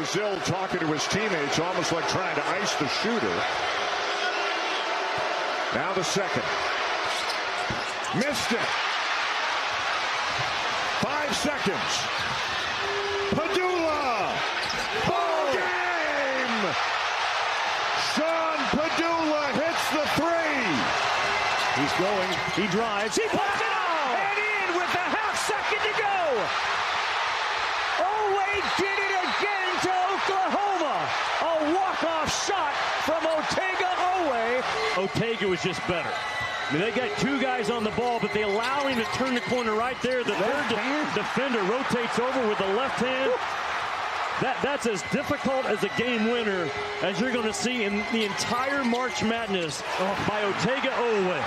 Brazil talking to his teammates, almost like trying to ice the shooter. Now the second. Missed it. 5 seconds. Padula. Ball game. Sean Padula hits the three. He's going. He drives. He puts it up and in with a half second to go. Ole did it again to Oklahoma. A walk-off shot from Ole. Otega was just better. I mean, they got two guys on the ball, but they allow him to turn the corner right there. The third defender rotates over with the left hand. That's as difficult as a game winner as you're going to see in the entire March Madness by Otega Ole.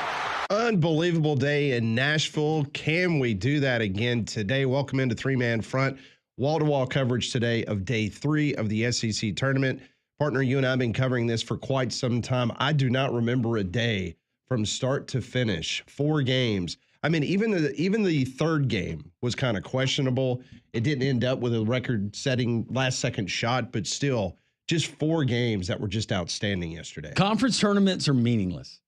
Unbelievable day in Nashville. Can we do that again today? Welcome into Three-Man Front. Wall-to-wall coverage today of day 3 of the SEC tournament. Partner, you and I have been covering this for quite some time. I do not remember a day from start to finish, 4 games. I mean, even the third game was kind of questionable. It didn't end up with a record-setting last-second shot, but still, just 4 games that were just outstanding yesterday. Conference tournaments are meaningless.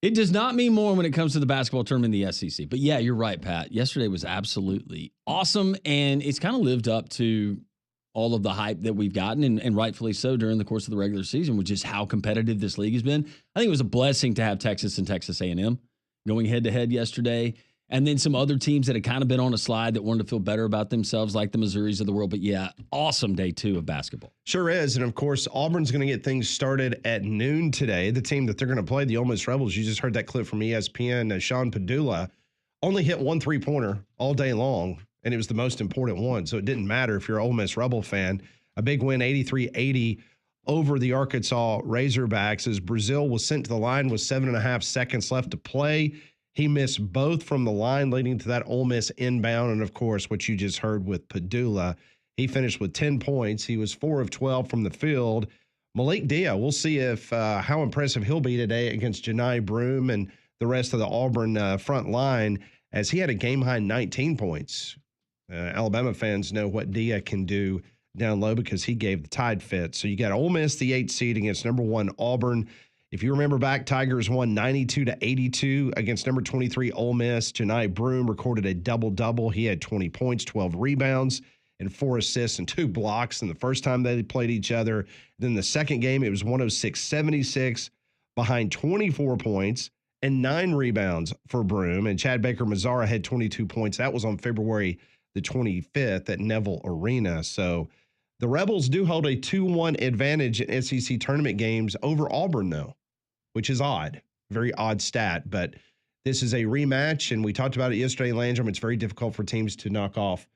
It does not mean more when it comes to the basketball tournament in the SEC. But yeah, you're right, Pat. Yesterday was absolutely awesome, and it's kind of lived up to all of the hype that we've gotten, and rightfully so during the course of the regular season, which is how competitive this league has been. I think it was a blessing to have Texas and Texas A&M going head-to-head yesterday, and then some other teams that had kind of been on a slide that wanted to feel better about themselves, like the Missouris of the world. But yeah, awesome day 2 of basketball. Sure is, and of course, Auburn's going to get things started at noon today. The team that they're going to play, the Ole Miss Rebels, you just heard that clip from ESPN. Sean Padula only hit 1 3-pointer all day long, and it was the most important one, so it didn't matter if you're an Ole Miss Rebel fan. A big win, 83-80 over the Arkansas Razorbacks, as Brazil was sent to the line with 7.5 seconds left to play. He missed both from the line, leading to that Ole Miss inbound, and of course, what you just heard with Padula. He finished with 10 points. He was 4 of 12 from the field. Malik Dia, we'll see if how impressive he'll be today against Janai Broome and the rest of the Auburn front line, as he had a game-high 19 points. Alabama fans know what Dia can do down low because he gave the Tide fit. So you got Ole Miss, the 8th seed, against number 1 Auburn. If you remember back, Tigers won 92-82 against number 23 Ole Miss. Janai Broome recorded a double-double. He had 20 points, 12 rebounds, and 4 assists and 2 blocks in the first time they played each other. Then the second game, it was 106-76 behind 24 points and 9 rebounds for Broome. And Chad Baker-Mazara had 22 points. That was on February the 25th at Neville Arena. So the Rebels do hold a 2-1 advantage in SEC tournament games over Auburn, though, which is odd. Very odd stat, but this is a rematch, and we talked about it yesterday, Landrum. It's very difficult for teams to knock off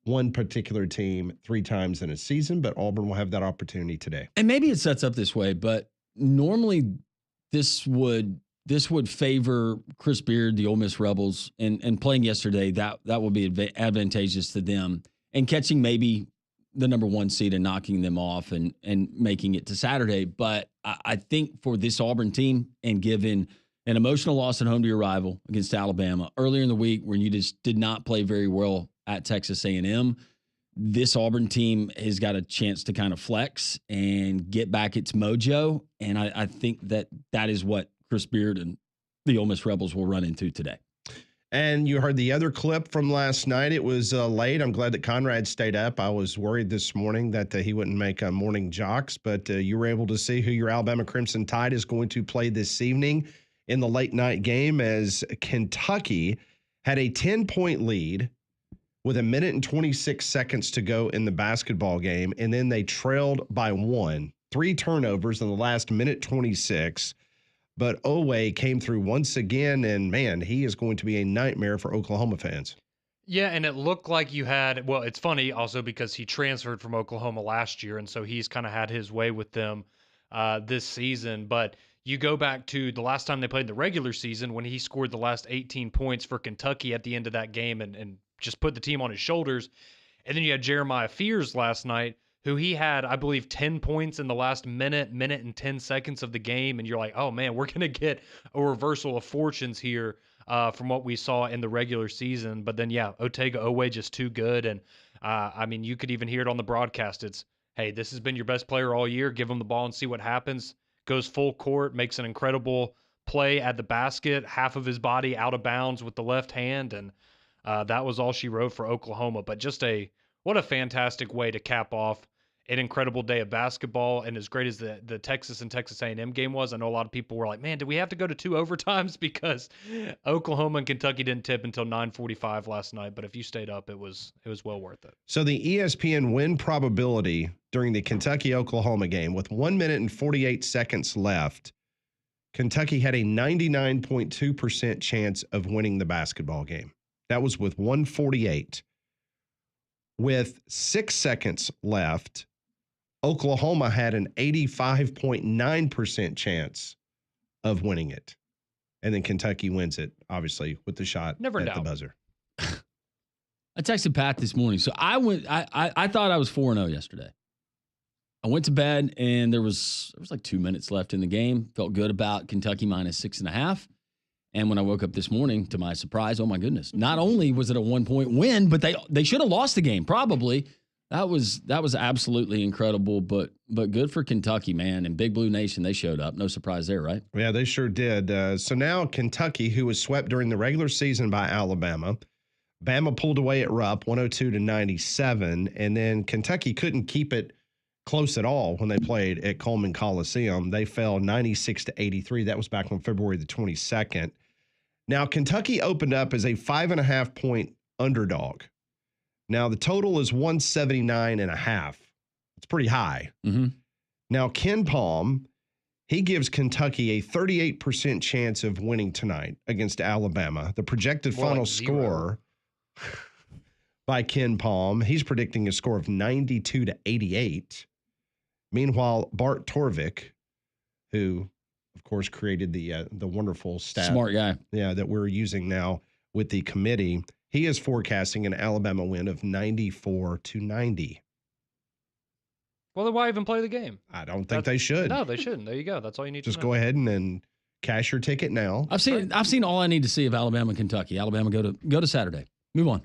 one particular team 3 times in a season, but Auburn will have that opportunity today. And maybe it sets up this way, but normally this would favor Chris Beard, the Ole Miss Rebels, and playing yesterday, that will be advantageous to them, and catching maybe the number 1 seed and knocking them off and making it to Saturday. But I think for this Auburn team, and given an emotional loss at home to your rival against Alabama earlier in the week, when you just did not play very well at Texas A&M, this Auburn team has got a chance to kind of flex and get back its mojo. And I think that is what Chris Beard and the Ole Miss Rebels will run into today. And you heard the other clip from last night. It was late. I'm glad that Conrad stayed up. I was worried this morning that he wouldn't make morning jocks, but you were able to see who your Alabama Crimson Tide is going to play this evening in the late night game, as Kentucky had a 10-point lead with 1 minute and 26 seconds to go in the basketball game, and then they trailed by 1. 3 turnovers in the last minute 26. But Owe came through once again, and, man, he is going to be a nightmare for Oklahoma fans. Yeah, and it looked like you had, well, it's funny also because he transferred from Oklahoma last year, and so he's kind of had his way with them this season. But you go back to the last time they played the regular season when he scored the last 18 points for Kentucky at the end of that game and just put the team on his shoulders. And then you had Jeremiah Fears last night, who he had, I believe, 10 points in the last minute and 10 seconds of the game. And you're like, oh, man, we're going to get a reversal of fortunes here from what we saw in the regular season. But then, yeah, Otega Owe just too good. And, I mean, you could even hear it on the broadcast. hey, this has been your best player all year. Give him the ball and see what happens. Goes full court, makes an incredible play at the basket, half of his body out of bounds with the left hand, and that was all she wrote for Oklahoma. But what a fantastic way to cap off an incredible day of basketball. And as great as the Texas and Texas A&M game was, I know a lot of people were like, man, did we have to go to 2 overtimes? Because Oklahoma and Kentucky didn't tip until 9:45 last night. But if you stayed up, it was well worth it. So the ESPN win probability during the Kentucky-Oklahoma game with 1 minute and 48 seconds left, Kentucky had a 99.2% chance of winning the basketball game. That was with 148. With 6 seconds left, Oklahoma had an 85.9% chance of winning it. And then Kentucky wins it, obviously, with the shot Never at doubt. the buzzer. I texted Pat this morning. So I thought I was 4-0 yesterday. I went to bed and there was like 2 minutes left in the game. Felt good about Kentucky minus 6.5. And when I woke up this morning, to my surprise, oh my goodness, not only was it a 1-point win, but they should have lost the game, probably. That was absolutely incredible, but good for Kentucky, man. And Big Blue Nation, they showed up. No surprise there, right? Yeah, they sure did. So now Kentucky, who was swept during the regular season by Alabama, Bama pulled away at Rupp, 102-97, and then Kentucky couldn't keep it close at all when they played at Coleman Coliseum. They fell 96-83. That was back on February the 22nd. Now, Kentucky opened up as a 5.5-point underdog. Now, the total is 179.5. It's pretty high. Mm-hmm. Now, Ken Palm, he gives Kentucky a 38% chance of winning tonight against Alabama. The projected final score by Ken Palm, he's predicting a score of 92-88. Meanwhile, Bart Torvik, who, of course, created the wonderful stat. Smart guy. Yeah, that we're using now with the committee. He is forecasting an Alabama win of 94-90. Well, then why even play the game? I don't think they should. No, they shouldn't. There you go. That's all you need Just to know. go ahead and cash your ticket now. I've seen all I need to see of Alabama and Kentucky. Alabama go to Saturday. Move on.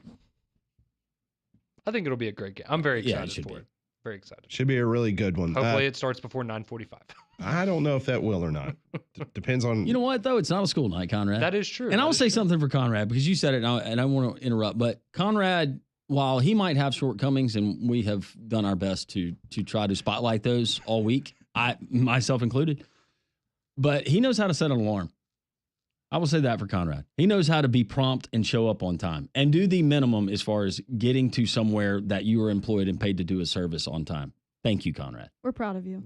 I think it'll be a great game. I'm very excited for it. Very excited. Should be a really good one. Hopefully it starts before 9:45. I don't know if that will or not. Depends on. You know what, though? It's not a school night, Conrad. That is true. And I'll say something for Conrad because you said it, and I want to interrupt. But Conrad, while he might have shortcomings, and we have done our best to try to spotlight those all week, myself included, but he knows how to set an alarm. I will say that for Conrad. He knows how to be prompt and show up on time and do the minimum as far as getting to somewhere that you are employed and paid to do a service on time. Thank you, Conrad. We're proud of you.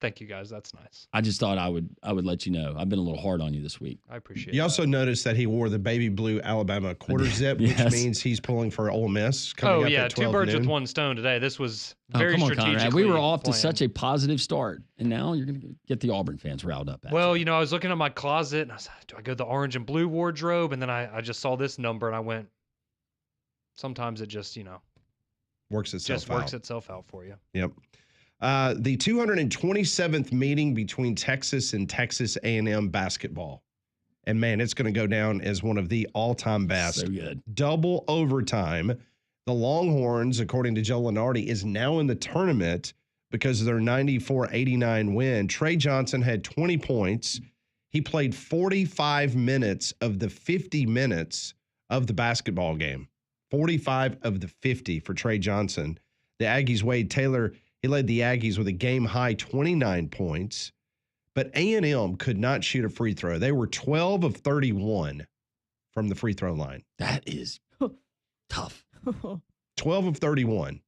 Thank you, guys. That's nice. I just thought I would let you know. I've been a little hard on you this week. I appreciate it. You also noticed that he wore the baby blue Alabama quarter zip, which means he's pulling for Ole Miss. Coming up at 12 2 birds noon. with one stone today. This was very come on, strategic. Conrad. We were off to such a positive start, and now you're going to get the Auburn fans riled up. Well, I was looking at my closet, and I was like, do I go the orange and blue wardrobe? And then I just saw this number, and I went, sometimes it just, works itself out for you. Yep. The 227th meeting between Texas and Texas A&M basketball. And, man, it's going to go down as one of the all-time best. So good. Double overtime. The Longhorns, according to Joe Lunardi, is now in the tournament because of their 94-89 win. Trey Johnson had 20 points. He played 45 minutes of the 50 minutes of the basketball game. 45 of the 50 for Trey Johnson. The Aggies, Wade Taylor, he led the Aggies with a game-high 29 points. But A&M could not shoot a free throw. They were 12 of 31 from the free throw line. That is tough. 12 of 31.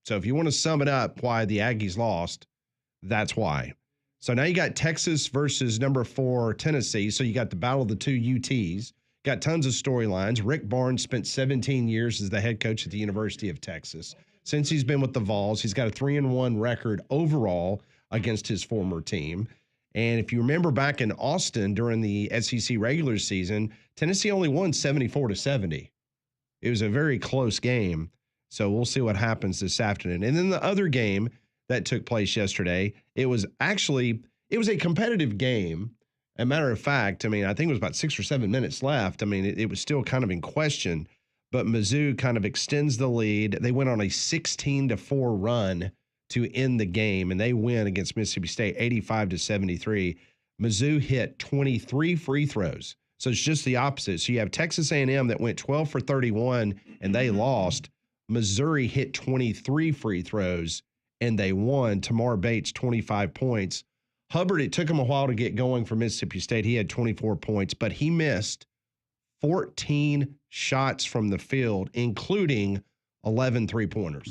So if you want to sum it up why the Aggies lost, that's why. So now you got Texas versus number 4 Tennessee. So you got the battle of the 2 UTs. Got tons of storylines. Rick Barnes spent 17 years as the head coach at the University of Texas. Since he's been with the Vols, he's got a 3-1 record overall against his former team. And if you remember back in Austin during the SEC regular season, Tennessee only won 74-70. It was a very close game. So we'll see what happens this afternoon. And then the other game that took place yesterday, it was a competitive game. As a matter of fact, I think it was about 6 or 7 minutes left. It was still kind of in question. but Mizzou kind of extends the lead. They went on a 16-4 run to end the game, and they win against Mississippi State 85-73. Mizzou hit 23 free throws. So it's just the opposite. So you have Texas A&M that went 12 for 31 and they lost. Missouri hit 23 free throws and they won. Tamar Bates, 25 points. Hubbard, it took him a while to get going for Mississippi State. He had 24 points, but he missed 14 shots from the field, including 11 three-pointers.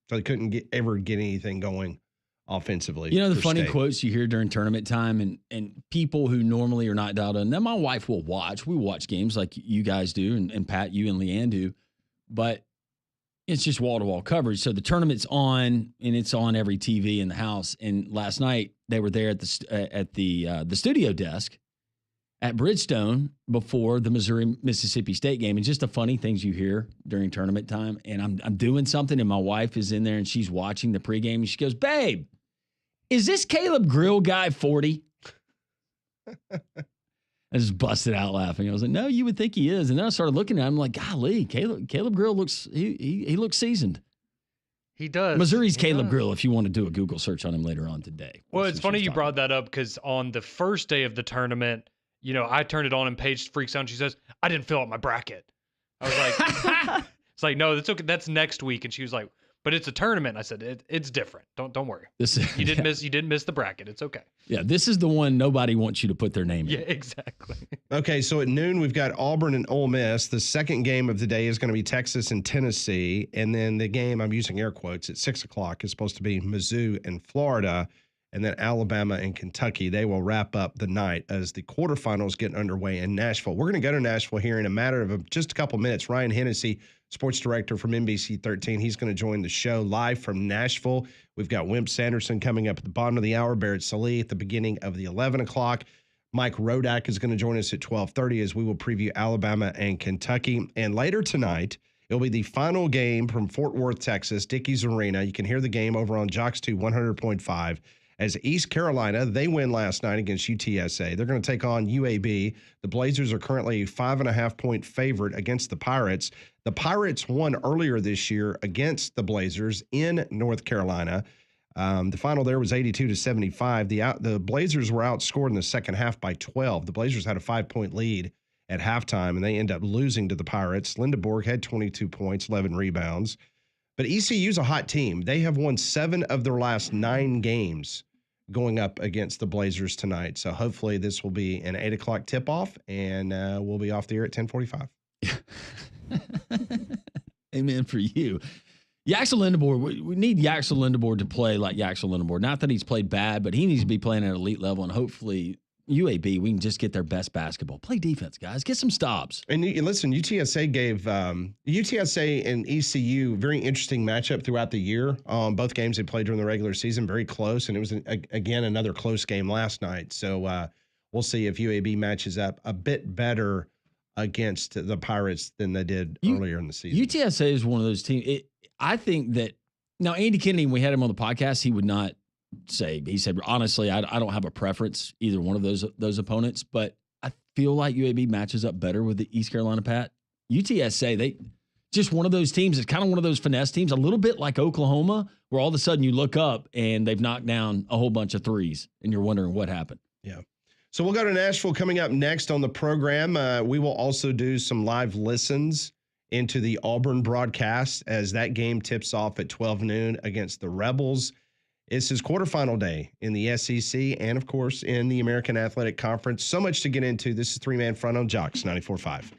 So they couldn't ever get anything going offensively. You know, the funny quotes you hear during tournament time and people who normally are not dialed in. Now, my wife will watch. We watch games like you guys do, and Pat, you and Leanne do, but it's just wall-to-wall coverage. So the tournament's on, and it's on every TV in the house. And last night, they were there at the studio desk at Bridgestone before the Missouri-Mississippi State game. And just the funny things you hear during tournament time. And I'm doing something, and my wife is in there, and she's watching the pregame, and she goes, "Babe, is this Caleb Grill guy 40?" I just busted out laughing. I was like, "No, you would think he is." And then I started looking at him like, golly, Caleb Grill looks, he looks seasoned. He does. Missouri's Caleb Grill, if you want to do a Google search on him later on today. Well, it's funny you brought that up because on the first day of the tournament, you know, I turned it on and Paige freaks out and she says, "I didn't fill out my bracket." I was like, it's like, "No, that's okay. That's next week." And she was like, "But it's a tournament." I said, "It's different. Don't worry. You didn't miss the bracket. It's okay." Yeah, this is the one nobody wants you to put their name in. Yeah, exactly. Okay, so at noon, we've got Auburn and Ole Miss. The second game of the day is going to be Texas and Tennessee. And then the game, I'm using air quotes, at 6 o'clock is supposed to be Mizzou and Florida. And then Alabama and Kentucky. They will wrap up the night as the quarterfinals get underway in Nashville. We're going to go to Nashville here in a matter of just a couple minutes. Ryan Hennessy, sports director from NBC 13, he's going to join the show live from Nashville. We've got Wimp Sanderson coming up at the bottom of the hour, Barrett Sallee at the beginning of the 11 o'clock. Mike Rodak is going to join us at 12:30 as we will preview Alabama and Kentucky. And later tonight, it'll be the final game from Fort Worth, Texas, Dickies Arena. You can hear the game over on Jocks 2 100.5. As East Carolina, they win last night against UTSA. They're going to take on UAB. The Blazers are currently a 5.5-point favorite against the Pirates. The Pirates won earlier this year against the Blazers in North Carolina. The final there was 82-75. The Blazers were outscored in the second half by 12. The Blazers had a 5-point lead at halftime, and they end up losing to the Pirates. Lindeborg had 22 points, 11 rebounds. But ECU's a hot team. They have won 7 of their last 9 games going up against the Blazers tonight. So hopefully this will be an 8 o'clock tip-off, and we'll be off the air at 10:45. Amen for you. Yaxel Lindeborg, we need Yaxel Lindeborg to play like Yaxel Lindeborg. Not that he's played bad, but he needs to be playing at an elite level, and hopefully UAB, we can just get their best basketball. Play defense, guys. Get some stops. And listen, UTSA gave UTSA and ECU very interesting matchup throughout the year. Both games they played during the regular season, very close, and it was again another close game last night. So we'll see if UAB matches up a bit better against the Pirates than they did earlier in the season. UTSA is one of those teams. I think that now Andy Kennedy, when we had him on the podcast, he would not say. He said, honestly, I don't have a preference either one of those opponents, but I feel like UAB matches up better with the East Carolina Pat. UTSA, they just one of those teams. It's kind of one of those finesse teams, a little bit like Oklahoma, where all of a sudden you look up and they've knocked down a whole bunch of threes, and you're wondering what happened. Yeah. So we'll go to Nashville coming up next on the program. We will also do some live listens into the Auburn broadcast as that game tips off at 12 noon against the Rebels. It's his quarterfinal day in the SEC and, of course, in the American Athletic Conference. So much to get into. This is Three-Man Front on Jocks 94.5.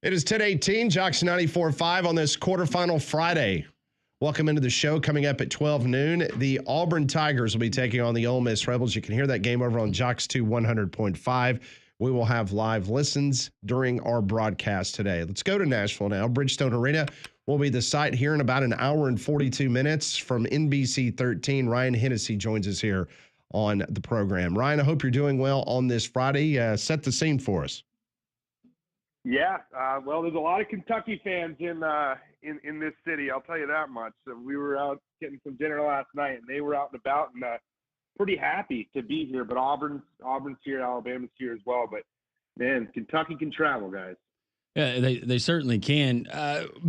It is 10:18, Jocks 94.5 on this quarterfinal Friday. Welcome into the show. Coming up at 12 noon, the Auburn Tigers will be taking on the Ole Miss Rebels. You can hear that game over on Jocks 2 100.5. We will have live listens during our broadcast today. Let's go to Nashville now. Bridgestone Arena will be the site here in about an hour and 42 minutes from NBC 13. Ryan Hennessy joins us here on the program. Ryan, I hope you're doing well on this Friday. Set the scene for us. Yeah, well, there's a lot of Kentucky fans in this city. I'll tell you that much. So we were out getting some dinner last night, and they were out and about and pretty happy to be here. But Auburn's here, Alabama's here as well. But man, Kentucky can travel, guys. Yeah, they certainly can.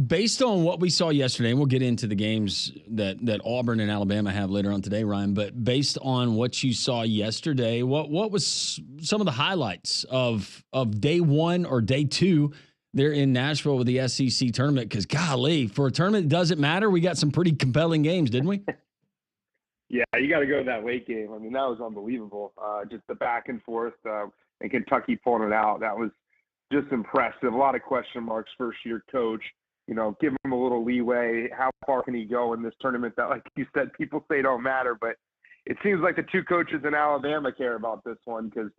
Based on what we saw yesterday, and we'll get into the games that Auburn and Alabama have later on today, Ryan, but based on what you saw yesterday, what was some of the highlights of day one or day two there in Nashville with the SEC tournament? Because, golly, for a tournament that doesn't matter, we got some pretty compelling games, didn't we? Yeah, you got to go to that late game. I mean, that was unbelievable. Just the back and forth and Kentucky pulling it out. That was just impressive. A lot of question marks, first-year coach. You know, give him a little leeway. How far can he go in this tournament that, like you said, people say don't matter. But it seems like the two coaches in Alabama care about this one because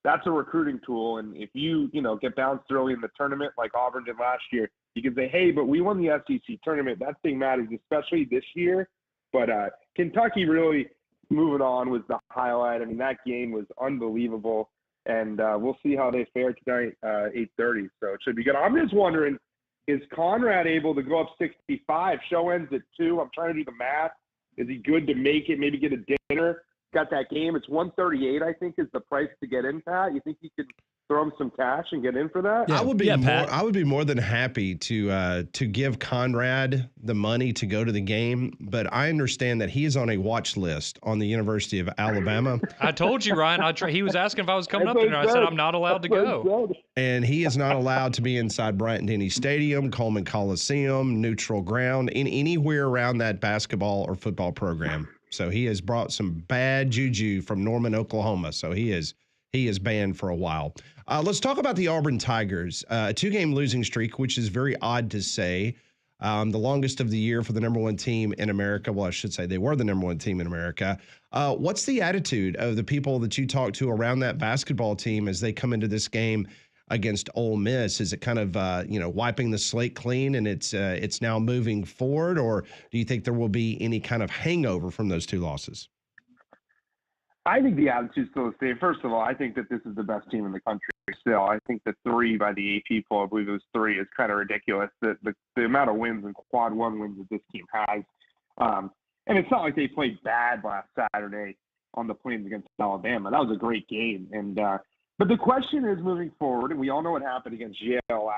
that's a recruiting tool. And if you get bounced early in the tournament like Auburn did last year, you can say, hey, but we won the SEC tournament. That thing matters, especially this year. But Kentucky really moving on was the highlight. I mean, that game was unbelievable. And we'll see how they fare tonight, 8:30. So it should be good. I'm just wondering, is Conrad able to go up 65? Show ends at 2. I'm trying to do the math. Is he good to make it, maybe get a dinner? Got that game. It's 138, I think, is the price to get in, Pat. You think you could throw him some cash and get in for that? Yeah, I would be more than happy to give Conrad the money to go to the game, but I understand that he is on a watch list on the University of Alabama. I told you, Ryan. He was asking if I was coming up there, and I said I'm not allowed to go. And he is not allowed to be inside Bryant-Denny Stadium, Coleman Coliseum, neutral ground, anywhere around that basketball or football program. So he has brought some bad juju from Norman, Oklahoma. So he is banned for a while. Let's talk about the Auburn Tigers. A 2-game losing streak, which is very odd to say. The longest of the year for the number one team in America. Well, I should say they were the number one team in America. What's the attitude of the people that you talk to around that basketball team as they come into this game against Ole Miss? Is it kind of wiping the slate clean and it's now moving forward, or do you think there will be any kind of hangover from those two losses? I think the attitude's still the same. First of all, I think that this is the best team in the country still. I think the 3 by the AP poll, I believe it was 3, is kind of ridiculous. The amount of wins and quad 1 wins that this team has. And it's not like they played bad last Saturday on the Plains against Alabama. That was a great game. And but the question is moving forward, and we all know what happened against Yale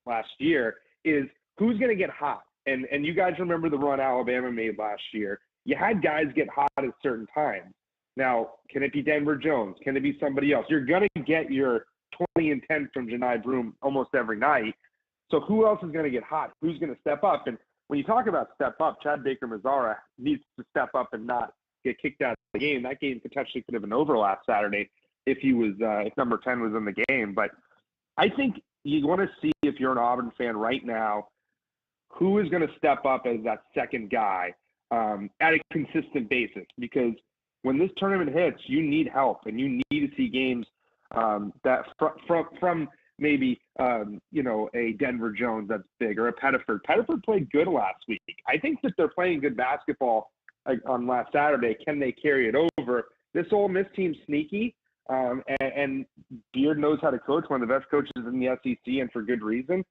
last year, is who's going to get hot? And you guys remember the run Alabama made last year. You had guys get hot at certain times. Now, can it be Denver Jones? Can it be somebody else? You're going to get your 20 and 10 from Janai Broome almost every night. So who else is going to get hot? Who's going to step up? And when you talk about step up, Chad Baker-Mazara needs to step up and not get kicked out of the game. That game potentially could have been over last Saturday if number 10 was in the game. But I think you want to see, if you're an Auburn fan right now, who is going to step up as that second guy at a consistent basis, because when this tournament hits, you need help, and you need to see games that from maybe a Denver Jones that's big, or a Pettiford. Pettiford played good last week. I think that they're playing good basketball on last Saturday. Can they carry it over? This Ole Miss team's sneaky, and Beard knows how to coach, one of the best coaches in the SEC, and for good reason.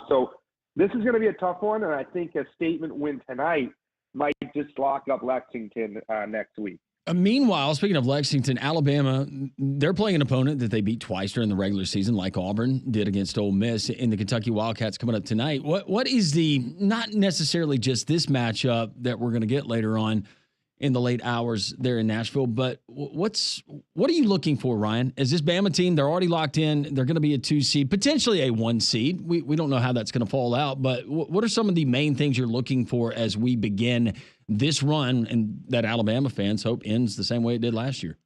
So this is going to be a tough one, and I think a statement win tonight might just lock up Lexington next week. Meanwhile, speaking of Lexington, Alabama, they're playing an opponent that they beat twice during the regular season, like Auburn did against Ole Miss, in the Kentucky Wildcats coming up tonight. What is the, not necessarily just this matchup that we're going to get later on in the late hours there in Nashville, but what are you looking for, Ryan? Is this Bama team, they're already locked in, they're going to be a 2 seed, potentially a 1 seed. We don't know how that's going to fall out, but what are some of the main things you're looking for as we begin this run, and that Alabama fans hope ends the same way it did last year?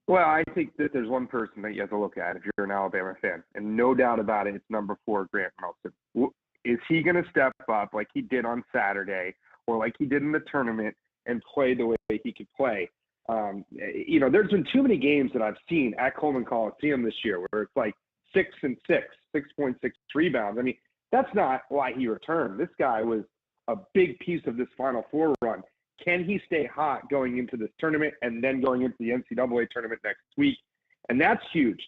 Well, I think that there's one person that you have to look at if you're an Alabama fan, and no doubt about it, it's number 4, Grant Nelson. Is he going to step up like he did on Saturday or like he did in the tournament and play the way he could play? There's been too many games that I've seen at Coleman Coliseum this year where it's like 6 and 6, 6.6 rebounds. I mean, that's not why he returned. This guy was a big piece of this Final Four run. Can he stay hot going into this tournament and then going into the NCAA tournament next week? And that's huge.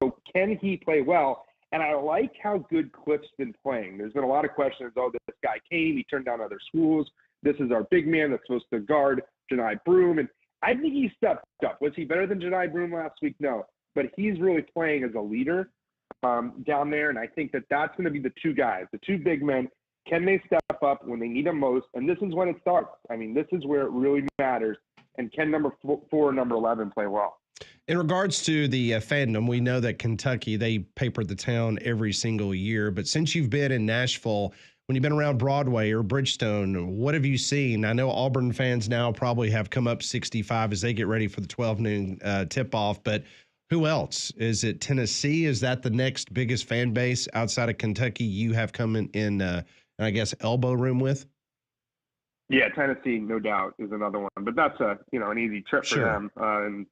So can he play well? And I like how good Cliff's been playing. There's been a lot of questions. Oh, this guy came. He turned down other schools. This is our big man that's supposed to guard Jani Broome. And I think he stepped up. Was he better than Jani Broome last week? No. But he's really playing as a leader down there. And I think that that's going to be the two guys, the two big men. Can they step up when they need them most? And this is when it starts. I mean, this is where it really matters. And can number 4 and number 11 play well? In regards to the fandom, we know that Kentucky, they paper the town every single year. But since you've been in Nashville, when you've been around Broadway or Bridgestone, what have you seen? I know Auburn fans now probably have come up 65 as they get ready for the 12 noon tip-off. But who else? Is it Tennessee? Is that the next biggest fan base outside of Kentucky you have come in I guess, elbow room with? Yeah, Tennessee, no doubt, is another one. But that's an easy trip for them. And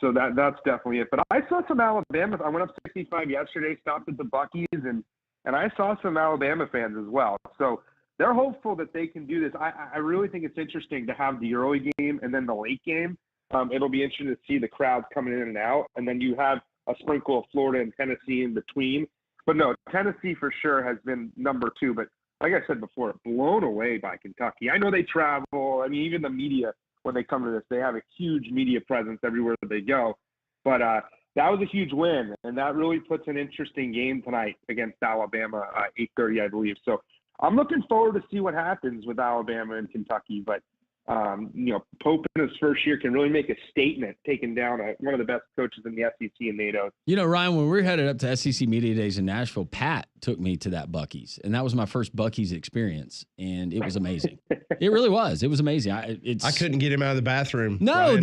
so that's definitely it. But I saw some Alabama. I went up 65 yesterday, stopped at the Buc-ee's, and I saw some Alabama fans as well. So they're hopeful that they can do this. I really think it's interesting to have the early game and then the late game. It'll be interesting to see the crowds coming in and out. And then you have a sprinkle of Florida and Tennessee in between. But no, Tennessee for sure has been number 2. But like I said before, blown away by Kentucky. I know they travel. I mean, even the media, when they come to this, they have a huge media presence everywhere that they go. But that was a huge win, and that really puts an interesting game tonight against Alabama, 8:30, I believe. So I'm looking forward to see what happens with Alabama and Kentucky. But, Pope in his first year can really make a statement, taking down one of the best coaches in the SEC and NATO. Ryan, when we were headed up to SEC Media Days in Nashville, Pat took me to that Buc-ee's, and that was my first Buc-ee's experience, and it was amazing. It really was. It was amazing. I couldn't get him out of the bathroom. No, Ryan.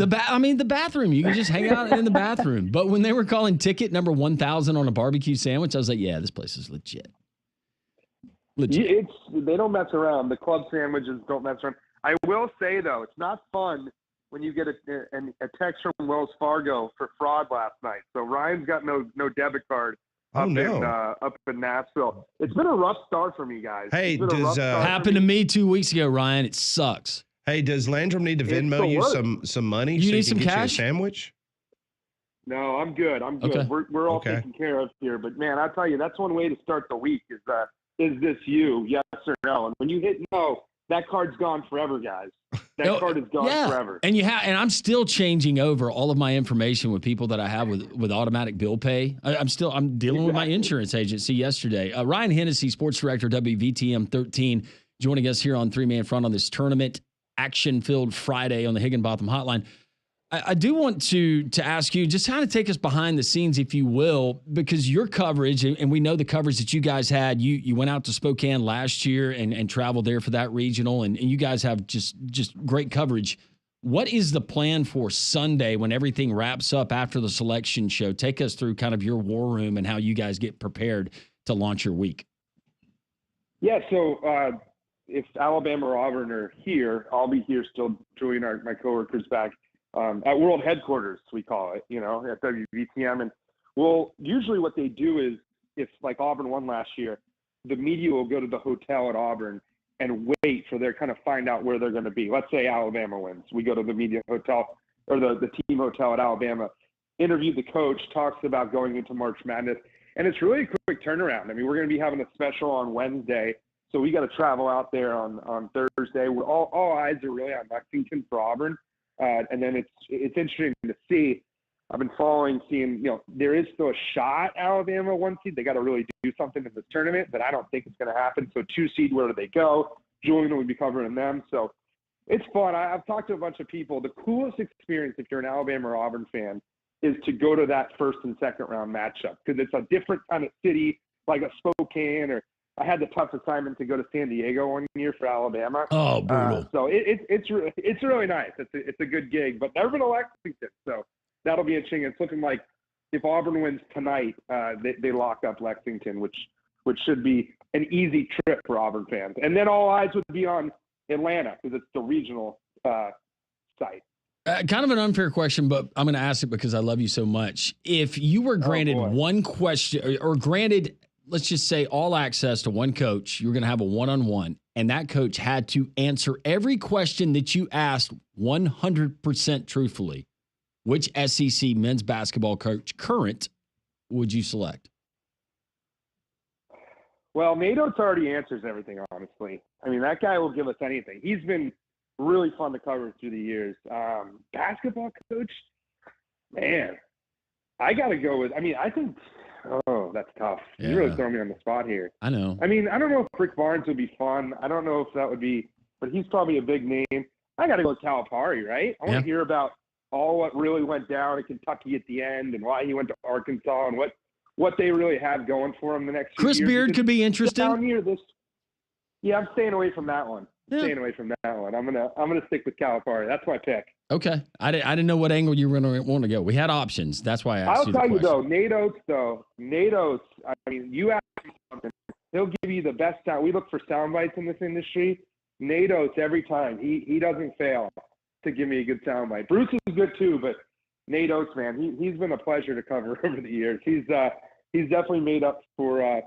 The bathroom. You can just hang out in the bathroom. But when they were calling ticket number 1,000 on a barbecue sandwich, I was like, yeah, this place is legit. They don't mess around. The club sandwiches don't mess around. I will say, though, it's not fun when you get a text from Wells Fargo for fraud last night. So Ryan's got no debit card up in Nashville. It's been a rough start for me, guys. Hey, happened to me 2 weeks ago, Ryan. It sucks. Hey, does Landrum need to Venmo you some money you so need he can some get cash? You a sandwich? No, I'm good. Okay. We're all taken care of here. But, man, I'll tell you, that's one way to start the week is this you, yes or no? And when you hit no, that card's gone forever, guys. That card is gone forever. And and I'm still changing over all of my information with people that I have with automatic bill pay. I'm dealing with my insurance agency yesterday. Ryan Hennessy, sports director, WVTM 13, joining us here on 3-Man Front on this tournament action-filled Friday on the Higginbotham Hotline. I do want to ask you, just kind of take us behind the scenes, if you will, because your coverage, and we know the coverage that you guys had, you went out to Spokane last year and traveled there for that regional, and you guys have just great coverage. What is the plan for Sunday when everything wraps up after the selection show? Take us through kind of your war room and how you guys get prepared to launch your week. Yeah, so if Alabama or Auburn are here, I'll be here still joining my coworkers back at World Headquarters, we call it, at WVTM. And usually what they do is, if like Auburn won last year, the media will go to the hotel at Auburn and wait for their kind of find out where they're going to be. Let's say Alabama wins. We go to the media hotel or the team hotel at Alabama, interview the coach, talks about going into March Madness. And it's really a quick turnaround. I mean, we're going to be having a special on Wednesday. So we got to travel out there on Thursday. All eyes are really on Lexington for Auburn. And then it's interesting to see. I've been seeing, there is still a shot Alabama 1 seed. They got to really do something in this tournament, but I don't think it's going to happen. So 2 seed, where do they go? Julian will be covering them. So it's fun. I've talked to a bunch of people. The coolest experience, if you're an Alabama or Auburn fan, is to go to that first and second round matchup, because it's a different kind of city, like a Spokane, or I had the tough assignment to go to San Diego 1 year for Alabama. Oh, brutal. So it's really nice. It's a good gig, but never been to Lexington. So that'll be interesting. It's looking like if Auburn wins tonight, they lock up Lexington, which should be an easy trip for Auburn fans. And then all eyes would be on Atlanta because it's the regional site. Kind of an unfair question, but I'm going to ask it because I love you so much. If you were granted one question or granted, let's just say all access to one coach, you're going to have a one-on-one, and that coach had to answer every question that you asked 100% truthfully, which SEC men's basketball coach current would you select? Well, Nate Oates already answers everything, honestly. I mean, that guy will give us anything. He's been really fun to cover through the years. Basketball coach, man, I got to go with, I think, that's tough. Yeah. You really throw me on the spot here. I know. I mean, I don't know if Rick Barnes would be fun. I don't know if that would be, but he's probably a big name. I got to go with Calipari, right? I want to hear about all what really went down at Kentucky at the end and why he went to Arkansas and what they really have going for him the next few Chris years. Beard could be interesting. Down here, I'm staying away from that one. Yeah. Staying away from that one. I'm gonna stick with Calipari. That's my pick. Okay. I didn't know what angle you were going to want to go. We had options. That's why I asked I'll you the tell you question. Nate Oates, I mean, you ask him something, he'll give you the best sound. We look for sound bites in this industry. Nate Oates, every time, he doesn't fail to give me a good sound bite. Bruce is good too, but Nate Oates, man, he's been a pleasure to cover over the years. He's definitely made up for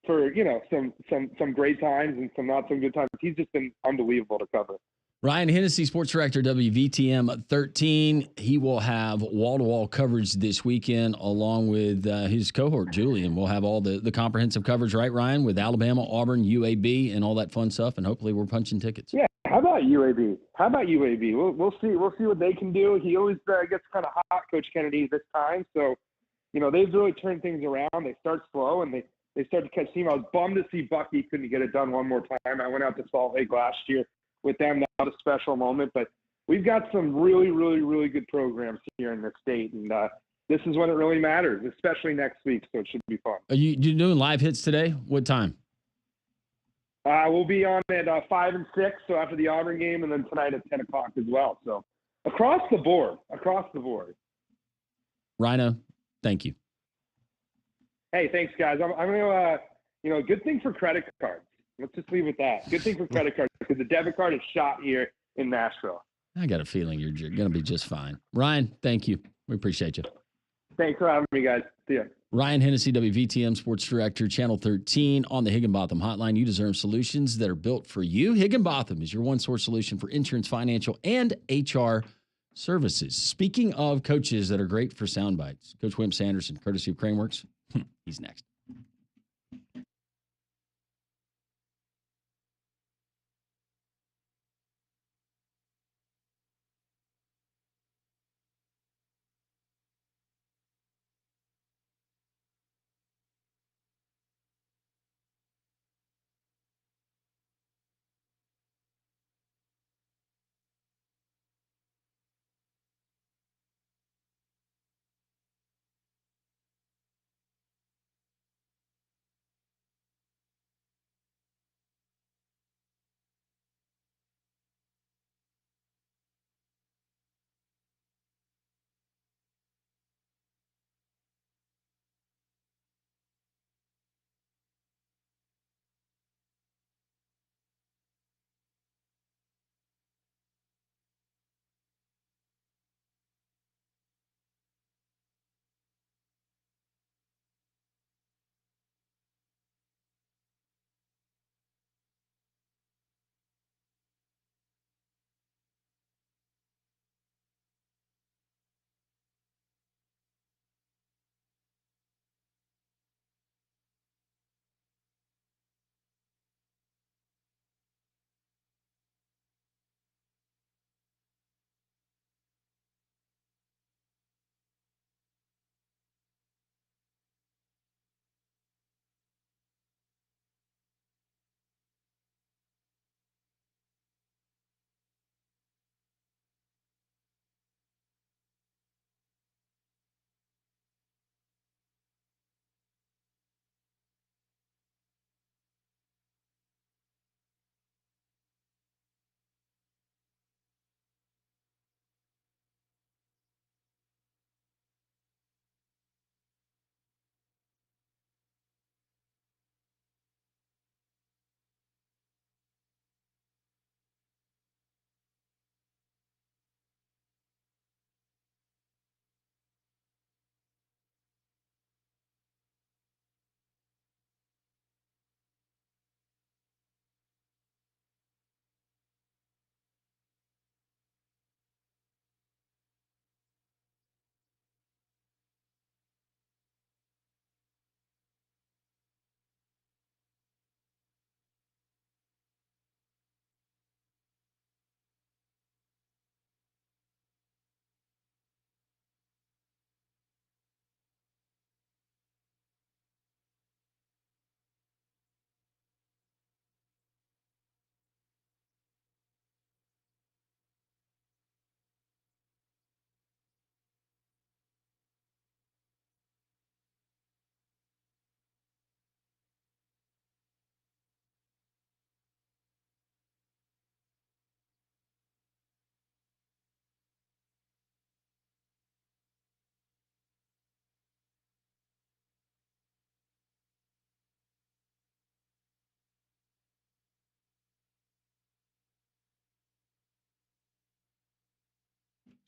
some great times and some not so good times. He's just been unbelievable to cover. Ryan Hennessy, sports director, WVTM 13. He will have wall-to-wall coverage this weekend along with his cohort, Julian. We'll have all the comprehensive coverage, right, Ryan, with Alabama, Auburn, UAB, and all that fun stuff, and hopefully we're punching tickets. Yeah, how about UAB? We'll see what they can do. He always gets kind of hot, Coach Kennedy, this time. So, they've really turned things around. They start slow, and they start to catch steam. I was bummed to see Bucky couldn't get it done one more time. I went out to Salt Lake last year with them. That was a special moment. But we've got some really, really, really good programs here in the state. And this is when it really matters, especially next week. So it should be fun. Are you doing live hits today? What time? We'll be on at 5 and 6, so after the Auburn game, and then tonight at 10 o'clock as well. So across the board. Rhino, thank you. Hey, thanks, guys. I'm going to, good thing for credit cards. Let's just leave it at that. Good thing for credit cards because the debit card is shot here in Nashville. I got a feeling you're going to be just fine. Ryan, thank you. We appreciate you. Thanks for having me, guys. See ya. Ryan Hennessy, WVTM Sports Director, Channel 13 on the Higginbotham Hotline. You deserve solutions that are built for you. Higginbotham is your one-source solution for insurance, financial, and HR services. Speaking of coaches that are great for sound bites, Coach Wimp Sanderson, courtesy of Craneworks, he's next.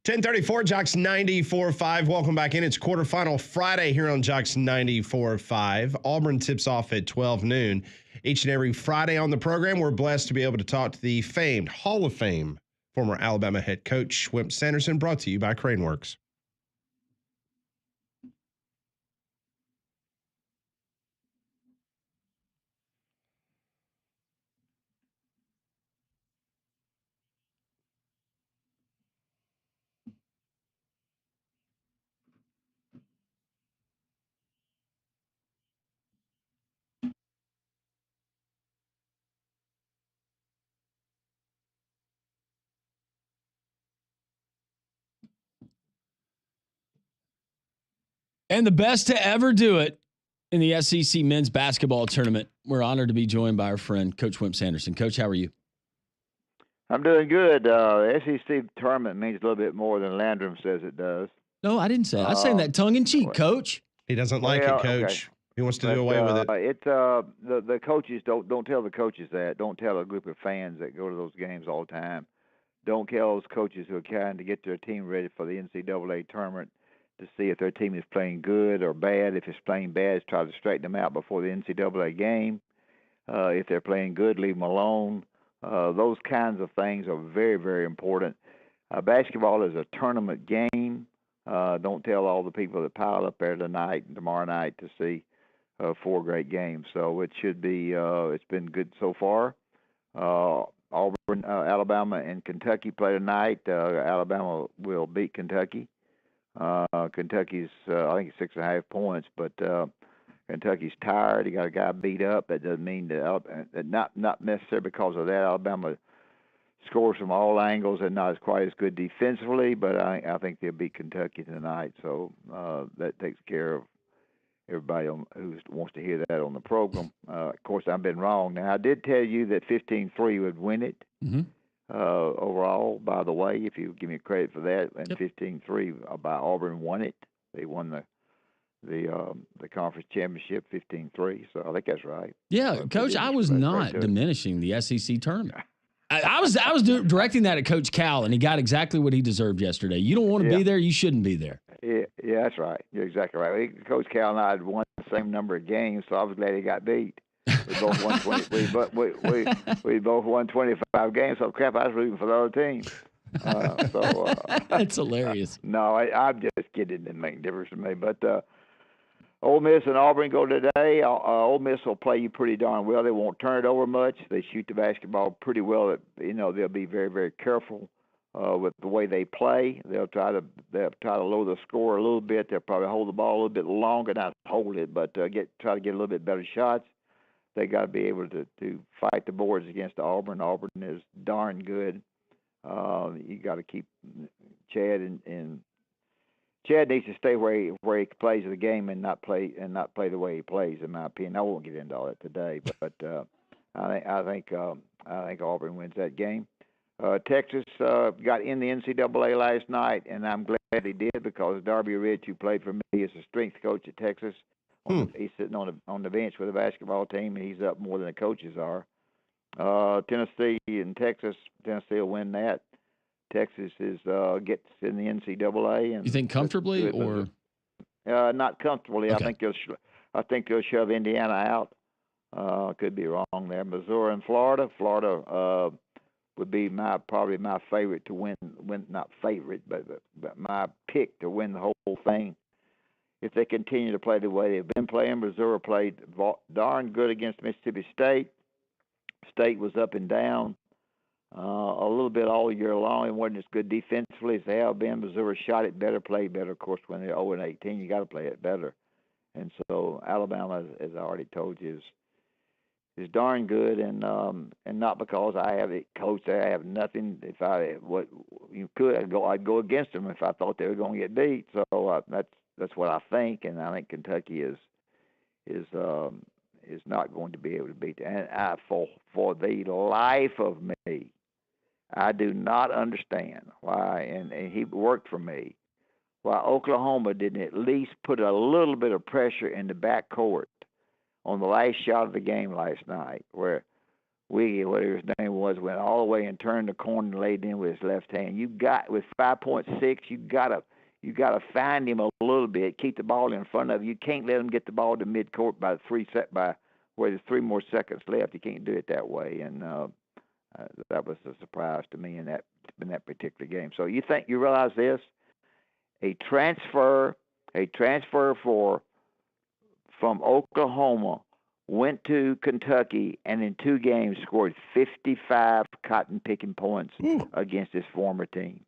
1034 Jocks 94.5. Welcome back in. It's quarterfinal Friday here on Jocks 94.5. Auburn tips off at 12 noon. Each and every Friday on the program, we're blessed to be able to talk to the famed Hall of Fame former Alabama head coach, Wimp Sanderson, brought to you by Craneworks. And the best to ever do it in the SEC men's basketball tournament. We're honored to be joined by our friend, Coach Wimp Sanderson. Coach, how are you? I'm doing good. The SEC tournament means a little bit more than Landrum says it does. No, I didn't say that. I was saying that tongue-in-cheek, Coach. He doesn't like it, Coach. Okay. He wants to do away with it. The coaches don't tell the coaches that. Don't tell a group of fans that go to those games all the time. Don't tell those coaches who are trying to get their team ready for the NCAA tournament to see if their team is playing good or bad. If it's playing bad, try to straighten them out before the NCAA game. If they're playing good, leave them alone. Those kinds of things are very, very important. Basketball is a tournament game. Don't tell all the people that pile up there tonight and tomorrow night to see 4 great games. So it should be. It's been good so far. Auburn, Alabama, and Kentucky play tonight. Alabama will beat Kentucky. Kentucky's, I think, it's 6.5 points, but Kentucky's tired. He got a guy beat up. That doesn't mean that not necessarily because of that. Alabama scores from all angles and not as quite as good defensively, but I think they'll beat Kentucky tonight. So that takes care of everybody who wants to hear that on the program. Of course, I've been wrong. Now, I did tell you that 15-3 would win it overall, by the way, if you give me credit for that. And 15-3 by Auburn won it. They won the conference championship 15-3. So I think that's right. Yeah, Coach, I was not diminishing the SEC tournament. I was directing that at Coach Cal, and he got exactly what he deserved yesterday. You don't want to be there, you shouldn't be there. Yeah, that's right. You're exactly right. Coach Cal and I had won the same number of games, so I was glad he got beat. We both won 20. We both won 25 games. So crap, I was rooting for the other team. That's hilarious. No, I'm just kidding. It didn't make a difference to me. But Ole Miss and Auburn go today. Ole Miss will play you pretty darn well. They won't turn it over much. They shoot the basketball pretty well. They'll be very, very careful with the way they play. They'll try to lower the score a little bit. They'll probably hold the ball a little bit longer, not hold it, but try to get a little bit better shots. They got to be able to fight the boards against Auburn. Auburn is darn good. You got to keep Chad and Chad needs to stay where he plays the game and not play the way he plays. In my opinion, I won't get into all that today, but I think Auburn wins that game. Texas got in the NCAA last night, and I'm glad they did because Darby Rich, who played for me, is a strength coach at Texas. He's sitting on the bench with the basketball team, and he's up more than the coaches are. Tennessee and Texas. Tennessee will win that. Texas gets in the NCAA. And you think comfortably or not comfortably? Okay. I think they'll shove Indiana out. Could be wrong there. Missouri and Florida. Florida would be probably my favorite to win. Not favorite, but my pick to win the whole thing. If they continue to play the way they've been playing, Missouri played darn good against Mississippi State. State was up and down a little bit all year long. It wasn't as good defensively as they have been. Missouri shot it better, played better. Of course, when they're 0-18, you got to play it better. And so Alabama, as I already told you, is darn good, and not because I have a coach there. I have nothing. If I'd go against them if I thought they were going to get beat. So that's what I think, and I think Kentucky is not going to be able to beat them. And for the life of me, I do not understand why, and he worked for me, why Oklahoma didn't at least put a little bit of pressure in the backcourt on the last shot of the game last night, where Wiggy, whatever his name was, went all the way and turned the corner and laid in with his left hand. You got with 5.6, you gotta find him a little bit, keep the ball in front of you. You can't let him get the ball to midcourt by where there's 3 more seconds left. You can't do it that way, and that was a surprise to me in that particular game. So you realize this? A transfer from Oklahoma went to Kentucky and in 2 games scored 55 cotton-picking points against his former team.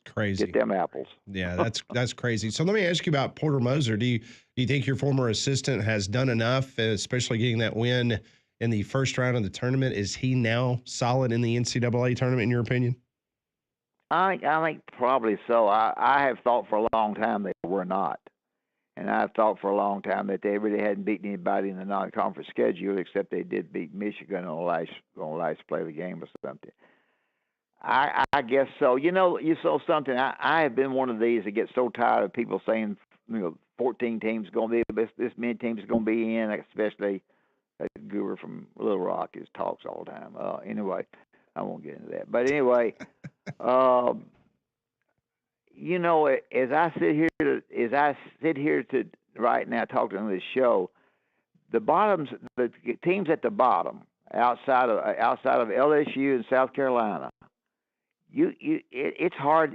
Crazy. Get them apples. Yeah, that's crazy. So let me ask you about Porter Moser. Do you think your former assistant has done enough, especially getting that win in the first round of the tournament? Is he now solid in the NCAA tournament, in your opinion? I think probably so. I have thought for a long time they were not. And I've thought for a long time that they really hadn't beaten anybody in the non-conference schedule, except they did beat Michigan on the last play of the game or something. I guess so. You saw something. I have been one of these that gets so tired of people saying, 14 teams going to be this many teams going to be in, especially a guru from Little Rock who talks all the time. Anyway, I won't get into that. But anyway, as I sit here to right now talking on this show, the teams at the bottom outside of LSU and South Carolina, it's hard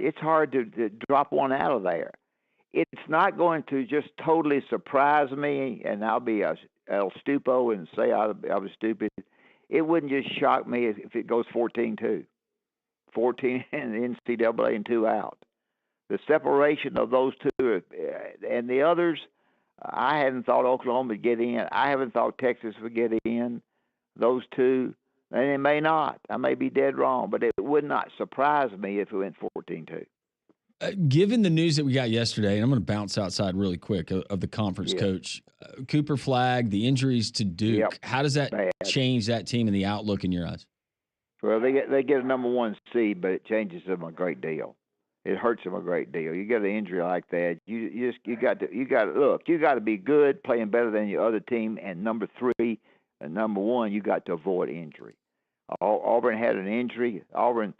to drop one out of there. It's not going to just totally surprise me, and I'll be El Stupo and say I was stupid. It wouldn't just shock me if it goes 14-2, 14 in the NCAA and 2 out. The separation of those two and the others, I hadn't thought Oklahoma would get in. I haven't thought Texas would get in. Those two, and it may not. I may be dead wrong, but it would not surprise me if it went 14-2. Given the news that we got yesterday, and I'm going to bounce outside really quick of the conference coach, Cooper Flagg, the injuries to Duke, how does that change that team and the outlook in your eyes? Well, they get a number 1 seed, but it changes them a great deal. It hurts them a great deal. You get an injury like that, you got to be good, playing better than your other team, and number 3 and number 1, you got to avoid injury. Auburn had an injury. But Auburn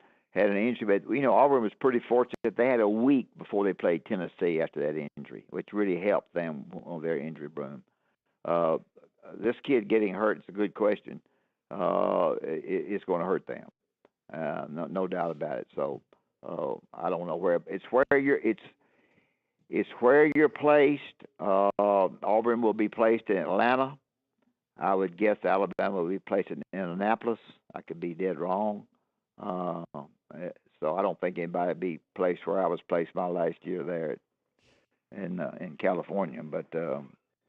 was pretty fortunate. They had a week before they played Tennessee after that injury, which really helped them on their injury broom. This kid getting hurt is a good question. It's going to hurt them, no doubt about it. So I don't know where where you're placed. Auburn will be placed in Atlanta. I would guess Alabama will be placed in Indianapolis. I could be dead wrong. So I don't think anybody would be placed where I was placed my last year there in California. But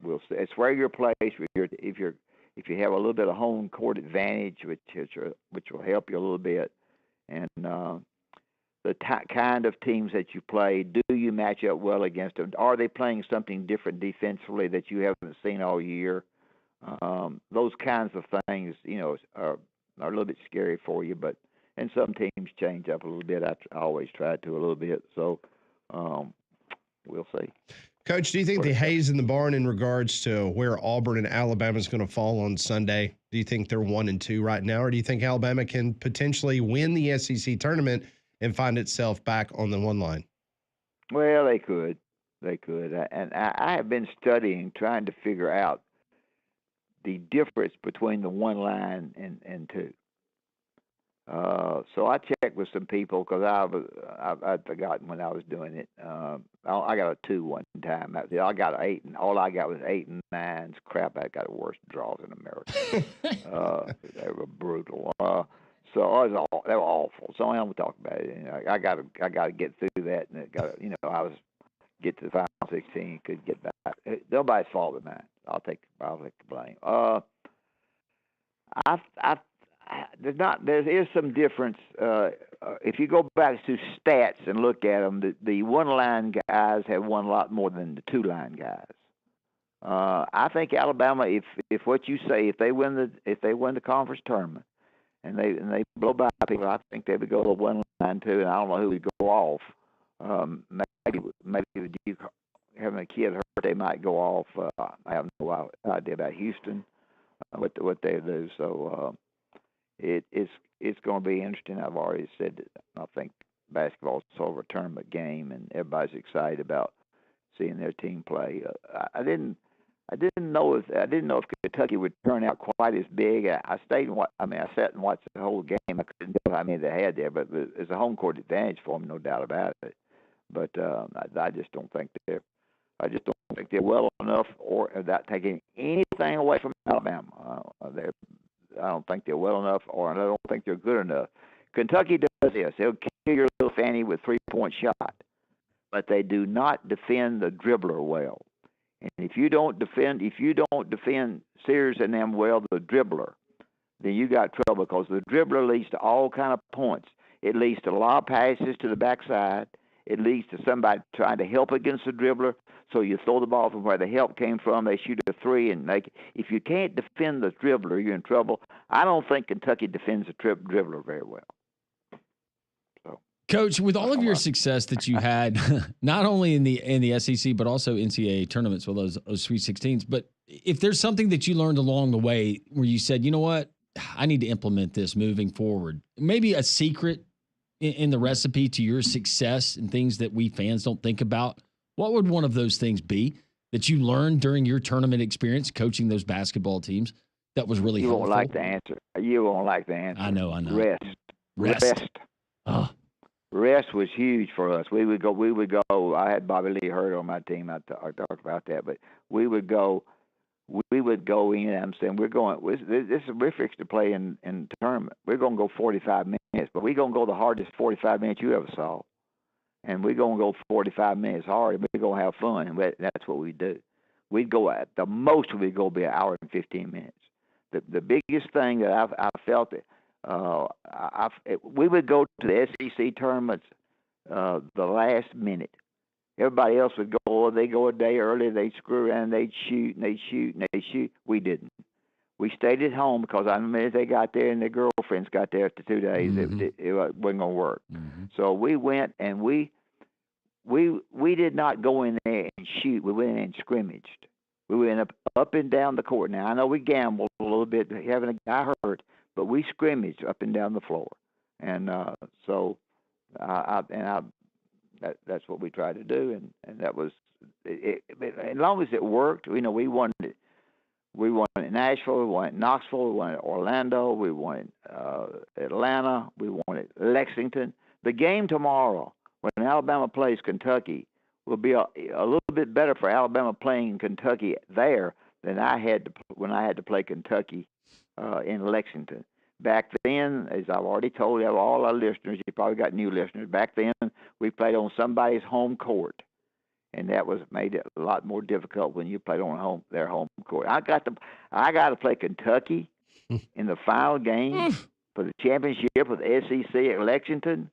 we'll see. It's where you're placed. If you have a little bit of home court advantage, which will help you a little bit, and the kind of teams that you play, do you match up well against them? Are they playing something different defensively that you haven't seen all year? Those kinds of things, are a little bit scary for you, and some teams change up a little bit. I always try to a little bit, so we'll see. Coach, do you think the hay's in the barn in regards to where Auburn and Alabama is going to fall on Sunday? Do you think they're 1-2 right now, or do you think Alabama can potentially win the SEC tournament and find itself back on the 1 line? Well, they could. And I have been studying, trying to figure out the difference between the 1 line and 2. So I checked with some people because I'd forgotten when I was doing it. I got a 2 one time. I got an 8, and all I got was 8 and 9s. Crap, I got the worst draws in America. They were brutal. So they were awful. So I don't talk about it. I got to get through that, and I was get to the final 16, could get back. Nobody's fault but mine. I'll take the blame. There is some difference. If you go back to stats and look at them, the 1 line guys have won a lot more than the 2 line guys. I think Alabama, if what you say, if they win the conference tournament and they blow by people, I think they would go to 1 line too. And I don't know who would go off. Maybe the Duke having a kid hurt, they might go off. I have no idea about Houston, what they do. So it's going to be interesting. I've already said that I think basketball is sort of a tournament game, and everybody's excited about seeing their team play. I didn't know if Kentucky would turn out quite as big. I stayed and I sat and watched the whole game. I couldn't tell how many they had there, but it's a home court advantage for them, no doubt about it. But I just don't think they're well enough, or without taking anything away from Alabama. I don't think they're well enough, or I don't think they're good enough. Kentucky does this. They'll kill your little fanny with 3-point shot, but they do not defend the dribbler well. And if you don't defend Sears and them well, the dribbler, then you got trouble, because the dribbler leads to all kind of points. It leads to a lot of passes to the backside. It leads to somebody trying to help against the dribbler. So you throw the ball from where the help came from. They shoot a three, and if you can't defend the dribbler, you're in trouble. I don't think Kentucky defends the dribbler very well. So, Coach, with all of your success that you had, not only in the SEC but also NCAA tournaments with those Sweet 16s, but if there's something that you learned along the way where you said, you know what, I need to implement this moving forward, maybe a secret in the recipe to your success and things that we fans don't think about, what would one of those things be that you learned during your tournament experience coaching those basketball teams that was really helpful? You won't like the answer. You won't like the answer. I know. Rest. Oh. Rest was huge for us. We would go. I had Bobby Lee Hurd on my team. I talked about that, but we would go in. I'm saying we're fixed to play in tournament. We're going to go 45 minutes, but we're going to go the hardest 45 minutes you ever saw. And we're going to go 45 minutes hard, and we're going to have fun, and that's what we do. We'd go at the most, we'd go be an hour and 15 minutes. The biggest thing that I felt that we would go to the SEC tournaments the last minute. Everybody else would go. They go a day early. They'd screw around. They'd shoot. We didn't. We stayed at home because I mean, they got there and their girlfriends got there after 2 days. Mm-hmm. It wasn't going to work. Mm-hmm. So we went and we did not go in there and shoot. We went in and scrimmaged. We went up and down the court. Now I know we gambled a little bit, having a guy hurt, but we scrimmaged up and down the floor, and that's what we tried to do, and that was it. As long as it worked, we won it. We won in Nashville, we won in Knoxville, we won in Orlando, we won in Atlanta, we won in Lexington. The game tomorrow, when Alabama plays Kentucky, will be a little bit better for Alabama playing Kentucky there than when I had to play Kentucky in Lexington. Back then, as I've already told you, all our listeners, you probably got new listeners. Back then, we played on somebody's home court, and that made it a lot more difficult when you played on their home court. I got to play Kentucky in the final game for the championship with the SEC at Lexington.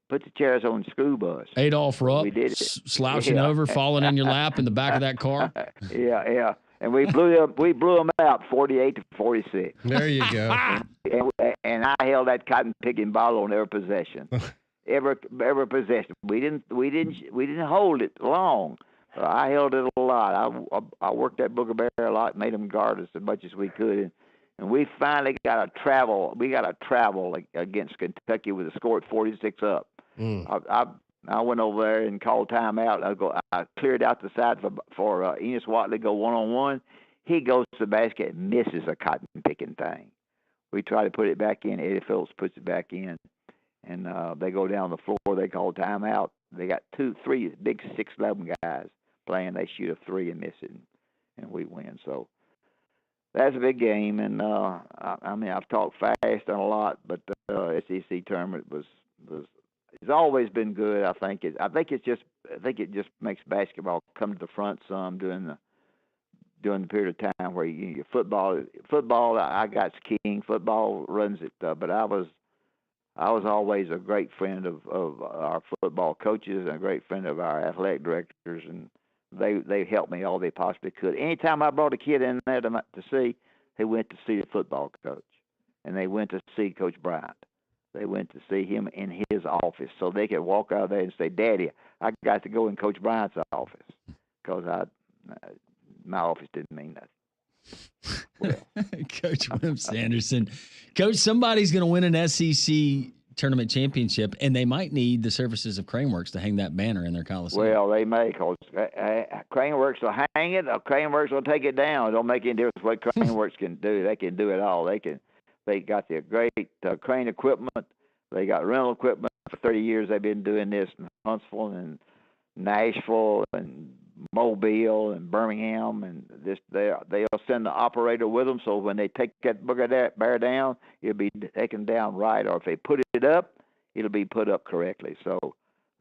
Put the chairs on the school bus. Adolph Rupp slouching over, falling in your lap in the back of that car. Yeah. And we blew them out 48-46. There you go. and I held that cotton picking ball on every possession. every possession. We didn't hold it long. I held it a lot. I worked that Booger Bear a lot, made them guard us as much as we could, and we finally got to travel. We got to travel against Kentucky with a score at 46 up. I went over there and called timeout. I cleared out the side for Enos Watley go one-on-one. He goes to the basket and misses a cotton picking thing. We try to put it back in. Eddie Phillips puts it back in, and they go down the floor. They call timeout. They got 3 big 6'11" guys playing. They shoot a three and miss it, and we win. So that's a big game. And I mean, I've talked fast and a lot, but the SEC tournament was. It's always been good. I think it just makes basketball come to the front some during the period of time where football. I got king. Football runs it, but I was always a great friend of our football coaches and a great friend of our athletic directors, and they helped me all they possibly could. Anytime I brought a kid in there to see, they went to see the football coach, and they went to see Coach Bryant. They went to see him in his office so they could walk out there and say, "Daddy, I got to go in Coach Bryant's office," because my office didn't mean nothing. Coach Wimp Sanderson. Coach, somebody's going to win an SEC tournament championship, and they might need the services of Craneworks to hang that banner in their Coliseum. Well, they may, because Craneworks will hang it, or Craneworks will take it down. It don't make any difference what Craneworks can do. They can do it all. They got the great crane equipment. They got rental equipment. For 30 years, they've been doing this in Huntsville and Nashville and Mobile and Birmingham, and they'll send the operator with them. So when they take that bear down, it'll be taken down right, or if they put it up, it'll be put up correctly. So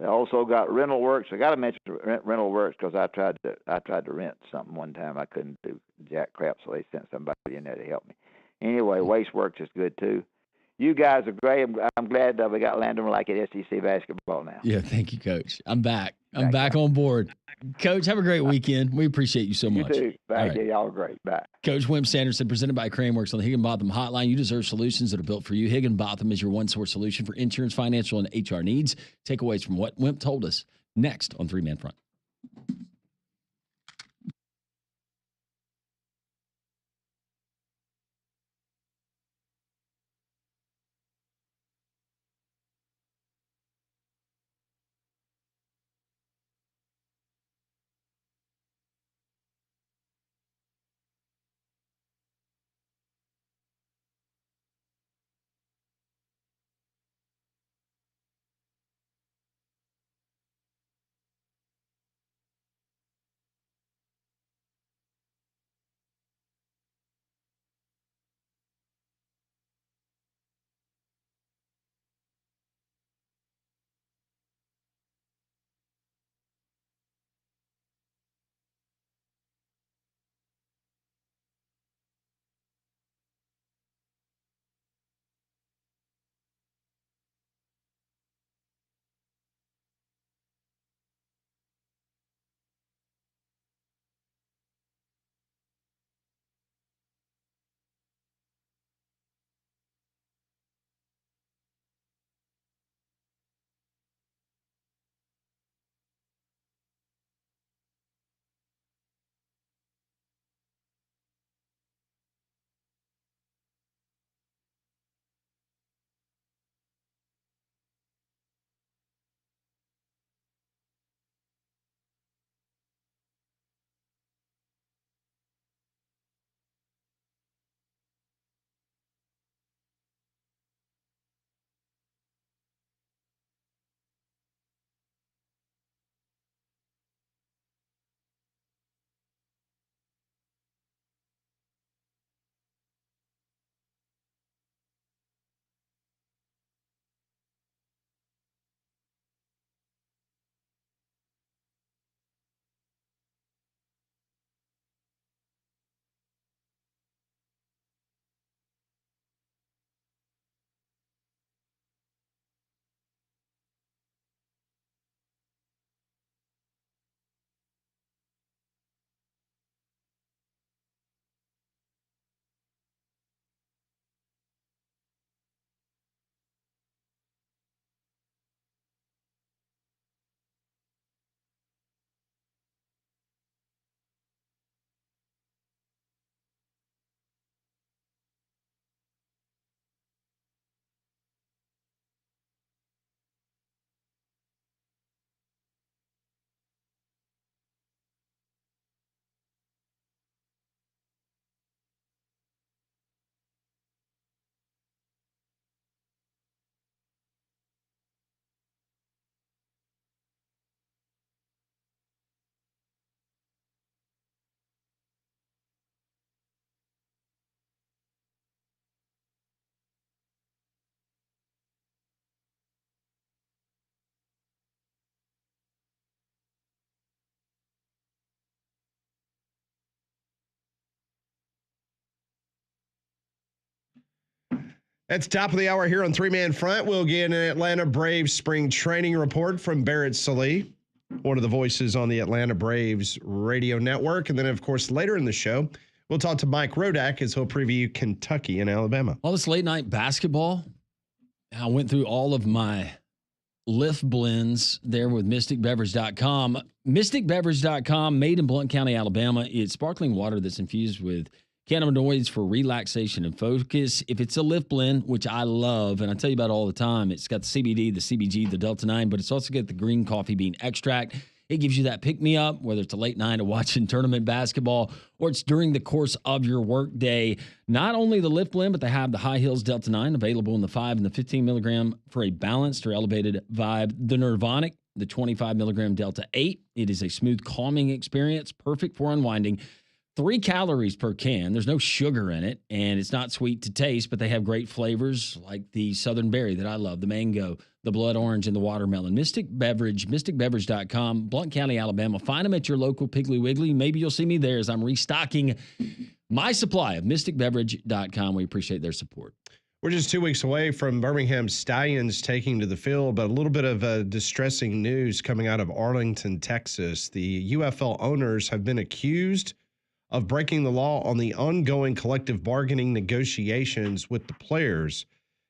they also got rental works. I got to mention rental works because I tried to rent something one time. I couldn't do jack crap, so they sent somebody in there to help me. Anyway, Waste Works is good too. You guys are great. I'm glad that we got Landon like at SEC basketball now. Yeah, thank you, Coach. I'm back. I'm back on board. Coach, have a great weekend. We appreciate you so much. You too. Thank you. Y'all are great. Bye. Coach Wimp Sanderson, presented by Craneworks on the Higginbotham Hotline. You deserve solutions that are built for you. Higginbotham is your one-source solution for insurance, financial, and HR needs. Takeaways from what Wimp told us next on Three Man Front. That's top of the hour here on Three Man Front. We'll get an Atlanta Braves spring training report from Barrett Sallee, one of the voices on the Atlanta Braves radio network. And then, of course, later in the show, we'll talk to Mike Rodak as he'll preview Kentucky and Alabama. All this late night basketball, I went through all of my Lift blends there with mysticbeverage.com. Mysticbeverage.com, made in Blount County, Alabama. It's sparkling water that's infused with Cannabinoids for relaxation and focus. If it's a lift blend, which I love, and I tell you about it all the time, it's got the CBD, the CBG, the Delta-9, but it's also got the green coffee bean extract. It gives you that pick-me-up, whether it's a late night of watching tournament basketball or it's during the course of your workday. Not only the lift blend, but they have the High Heels Delta-9 available in the 5 and the 15 milligram for a balanced or elevated vibe. The Nirvanic, the 25 milligram Delta-8. It is a smooth, calming experience, perfect for unwinding. 3 calories per can. There's no sugar in it, and it's not sweet to taste, but they have great flavors like the Southern Berry that I love, the mango, the blood orange, and the watermelon. Mystic Beverage, mysticbeverage.com, Blount County, Alabama. Find them at your local Piggly Wiggly. Maybe you'll see me there as I'm restocking my supply of mysticbeverage.com. We appreciate their support. We're just 2 weeks away from Birmingham Stallions taking to the field, but a little bit of distressing news coming out of Arlington, Texas. The UFL owners have been accused of breaking the law on the ongoing collective bargaining negotiations with the players.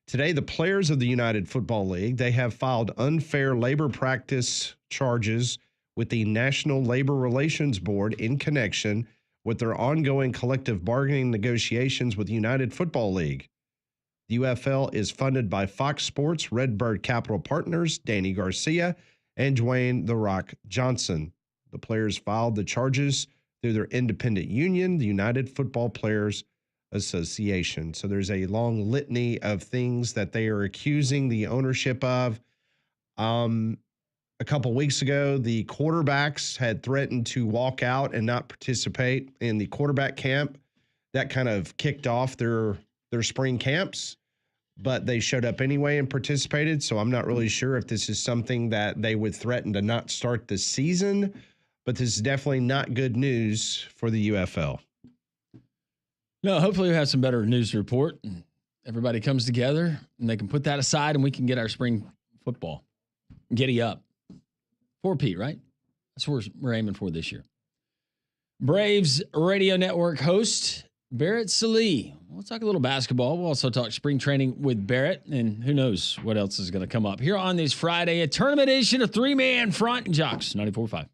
Today, the players of the United Football League, they have filed unfair labor practice charges with the National Labor Relations Board in connection with their ongoing collective bargaining negotiations with the United Football League. The UFL is funded by Fox Sports, Redbird Capital Partners, Danny Garcia, and Dwayne "The Rock" Johnson. The players filed the charges through their independent union, the United Football Players Association. So there's a long litany of things that they are accusing the ownership of. A couple weeks ago, the quarterbacks had threatened to walk out and not participate in the quarterback camp. That kind of kicked off their spring camps, but they showed up anyway and participated. So I'm not really sure if this is something that they would threaten to not start the season, but this is definitely not good news for the UFL. No, hopefully we have some better news to report. Everybody comes together and they can put that aside and we can get our spring football. Giddy up. 4P, right? That's what we're aiming for this year. Braves Radio Network host Barrett Sallee. We'll talk a little basketball. We'll also talk spring training with Barrett, and who knows what else is going to come up here on this Friday, a tournament edition of 3-Man Front and Jocks 94.5.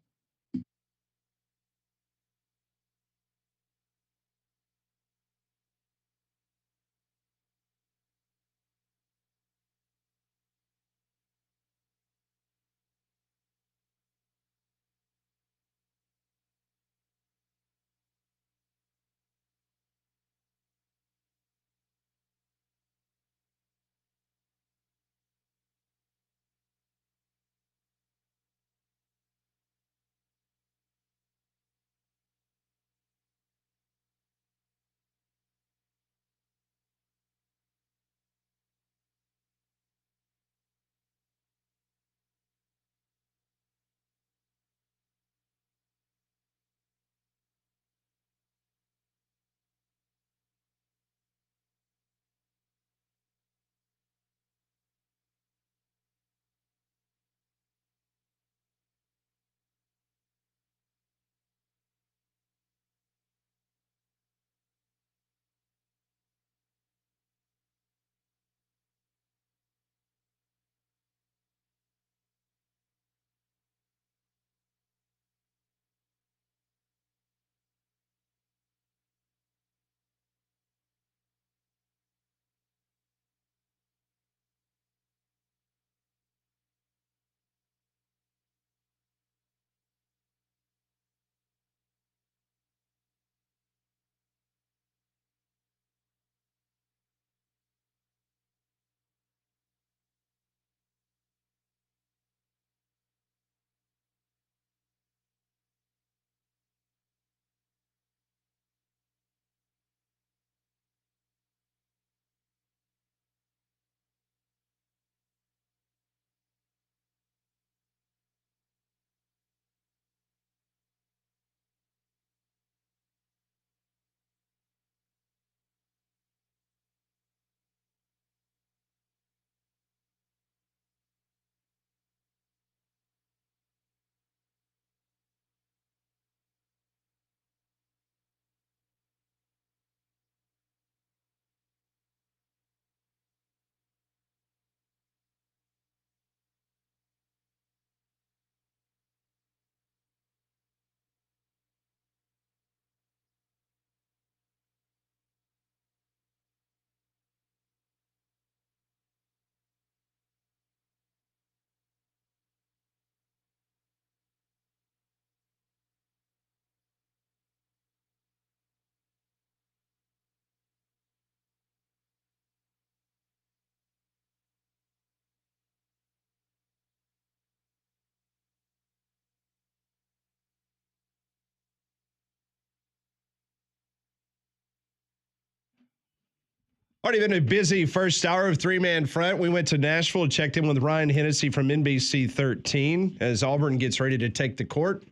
Already been a busy first hour of three-man front. We went to Nashville, checked in with Ryan Hennessy from NBC 13 as Auburn gets ready to take the court.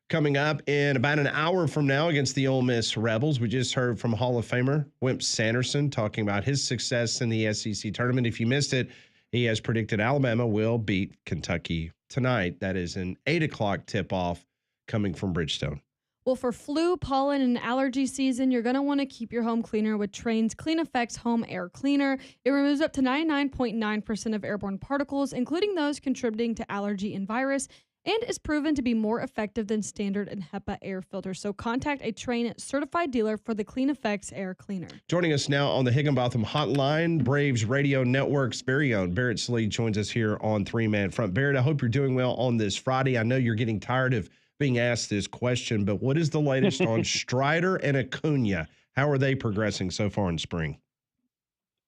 Coming up in about an hour from now against the Ole Miss Rebels. We just heard from Hall of Famer Wimp Sanderson talking about his success in the SEC tournament. If you missed it, he has predicted Alabama will beat Kentucky tonight. That is an 8 o'clock tip-off coming from Bridgestone. Well, for flu, pollen, and allergy season, you're going to want to keep your home cleaner with Trane's Clean Effects Home Air Cleaner. It removes up to 99.9% of airborne particles, including those contributing to allergy and virus, and is proven to be more effective than standard and HEPA air filters. So contact a Trane certified dealer for the Clean Effects Air Cleaner. Joining us now on the Higginbotham Hotline, Braves Radio Network's very own Barrett Slee joins us here on Three Man Front. Barrett, I hope you're doing well on this Friday. I know you're getting tired of being asked this question, but what is the latest on Strider and Acuna? How are they progressing so far in spring?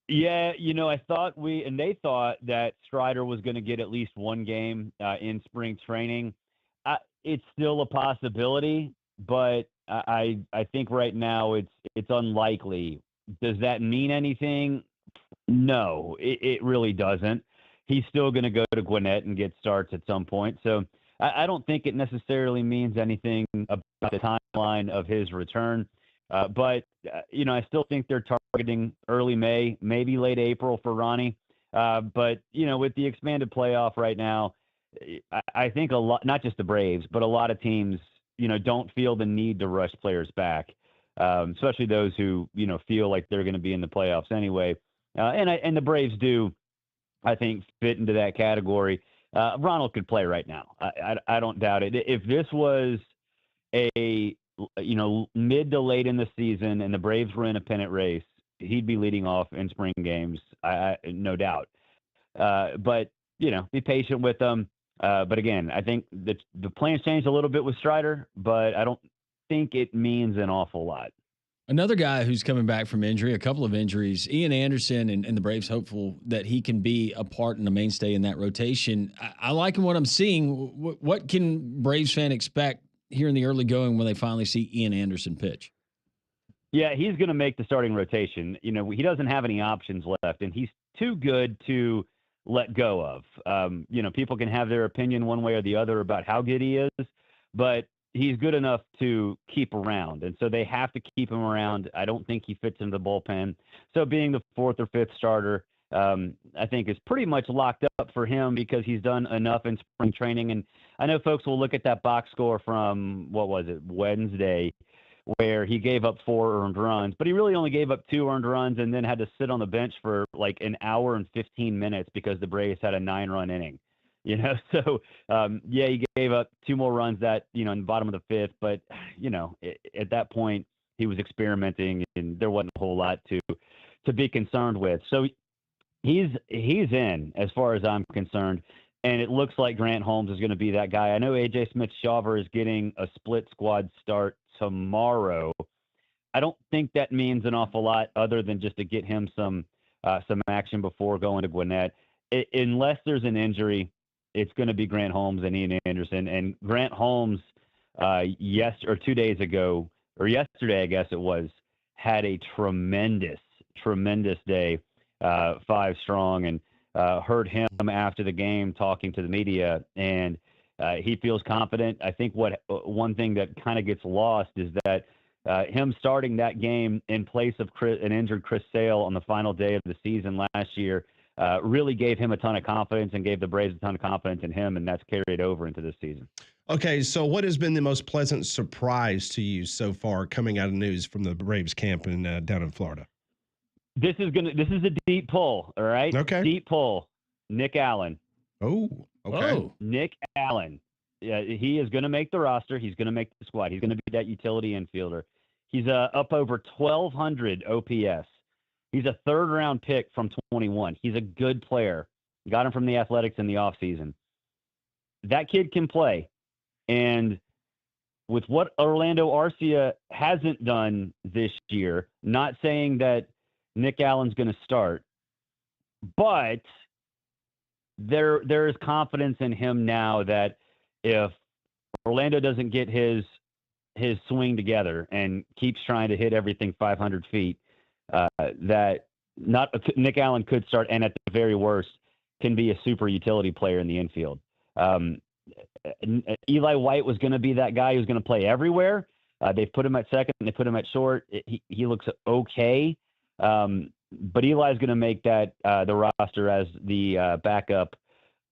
Yeah, I thought they thought that Strider was going to get at least one game in spring training. It's still a possibility, but I think right now it's unlikely. Does that mean anything? No, it really doesn't. He's still going to go to Gwinnett and get starts at some point. So I don't think it necessarily means anything about the timeline of his return. But I still think they're targeting early May, maybe late April for Ronnie. But with the expanded playoff right now, I think a lot, not just the Braves, but a lot of teams, don't feel the need to rush players back, especially those who, feel like they're going to be in the playoffs anyway. And the Braves do, I think, fit into that category. Ronald could play right now. I don't doubt it. If this was a mid to late in the season and the Braves were in a pennant race, he'd be leading off in spring games, no doubt. But be patient with them. But again, I think the plans changed a little bit with Strider, but I don't think it means an awful lot. Another guy who's coming back from injury, a couple of injuries, Ian Anderson, and the Braves hopeful that he can be a part and a mainstay in that rotation. I like what I'm seeing. What can Braves fan expect here in the early going when they finally see Ian Anderson pitch? Yeah, he's going to make the starting rotation. He doesn't have any options left, and he's too good to let go of. People can have their opinion one way or the other about how good he is, but he's good enough to keep around, and so they have to keep him around. I don't think he fits into the bullpen. So being the fourth or fifth starter, I think is pretty much locked up for him because he's done enough in spring training. And I know folks will look at that box score from, Wednesday, where he gave up 4 earned runs, but he really only gave up 2 earned runs and then had to sit on the bench for like an hour and 15 minutes because the Braves had a 9-run inning. So he gave up 2 more runs that, in the bottom of the 5th, but at that point he was experimenting and there wasn't a whole lot to be concerned with. So he's in as far as I'm concerned. And it looks like Grant Holmes is going to be that guy. I know AJ Smith-Shawver is getting a split squad start tomorrow. I don't think that means an awful lot other than just to get him some action before going to Gwinnett. Unless there's an injury, it's going to be Grant Holmes and Ian Anderson. And Grant Holmes, 2 days ago, or yesterday, I guess it was, had a tremendous day, 5 strong, and heard him after the game talking to the media, and he feels confident. I think one thing that kind of gets lost is that him starting that game in place of an injured Chris Sale on the final day of the season last year really gave him a ton of confidence and gave the Braves a ton of confidence in him, and that's carried over into this season. Okay, so what has been the most pleasant surprise to you so far coming out of news from the Braves camp down in Florida? This is a deep pull, all right? Okay. Deep pull. Nick Allen. Oh, okay. Oh, Nick Allen. Yeah, he is going to make the roster. He's going to make the squad. He's going to be that utility infielder. He's up over 1,200 OPS. He's a third-round pick from 21. He's a good player. Got him from the Athletics in the offseason. That kid can play. And with what Orlando Arcia hasn't done this year, not saying that Nick Allen's going to start, but there is confidence in him now that if Orlando doesn't get his swing together and keeps trying to hit everything 500 feet, that Nick Allen could start, and at the very worst, can be a super utility player in the infield. Eli White was going to be that guy who's going to play everywhere. They've put him at second, and they put him at short. He looks okay, but Eli's going to make that the roster as the backup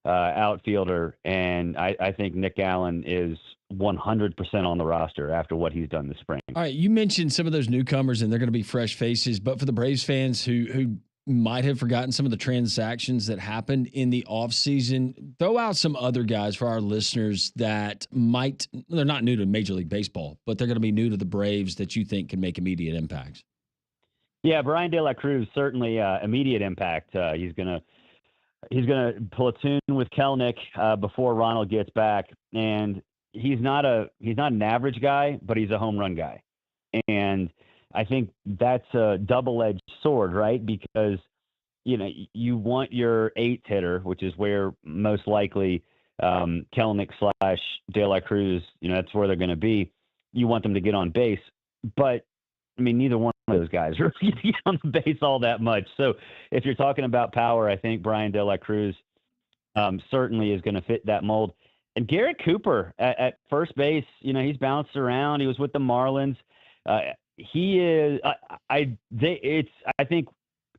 outfielder, and I think Nick Allen is 100% on the roster after what he's done this spring. All right, you mentioned some of those newcomers, and they're going to be fresh faces, but for the Braves fans who might have forgotten some of the transactions that happened in the offseason, throw out some other guys for our listeners that they're not new to Major League Baseball, but they're going to be new to the Braves that you think can make immediate impacts. Yeah, Brian De La Cruz, certainly immediate impact. He's gonna platoon with Kelnick before Ronald gets back, and he's not an average guy, but he's a home run guy, and I think that's a double-edged sword, right? Because you want your eighth hitter, which is where most likely Kelnick / De La Cruz, that's where they're going to be. You want them to get on base, but I mean, neither one of those guys really get on the base all that much. So if you're talking about power, I think Brian De La Cruz certainly is going to fit that mold. And Garrett Cooper at first base, he's bounced around. He was with the Marlins. He is. I think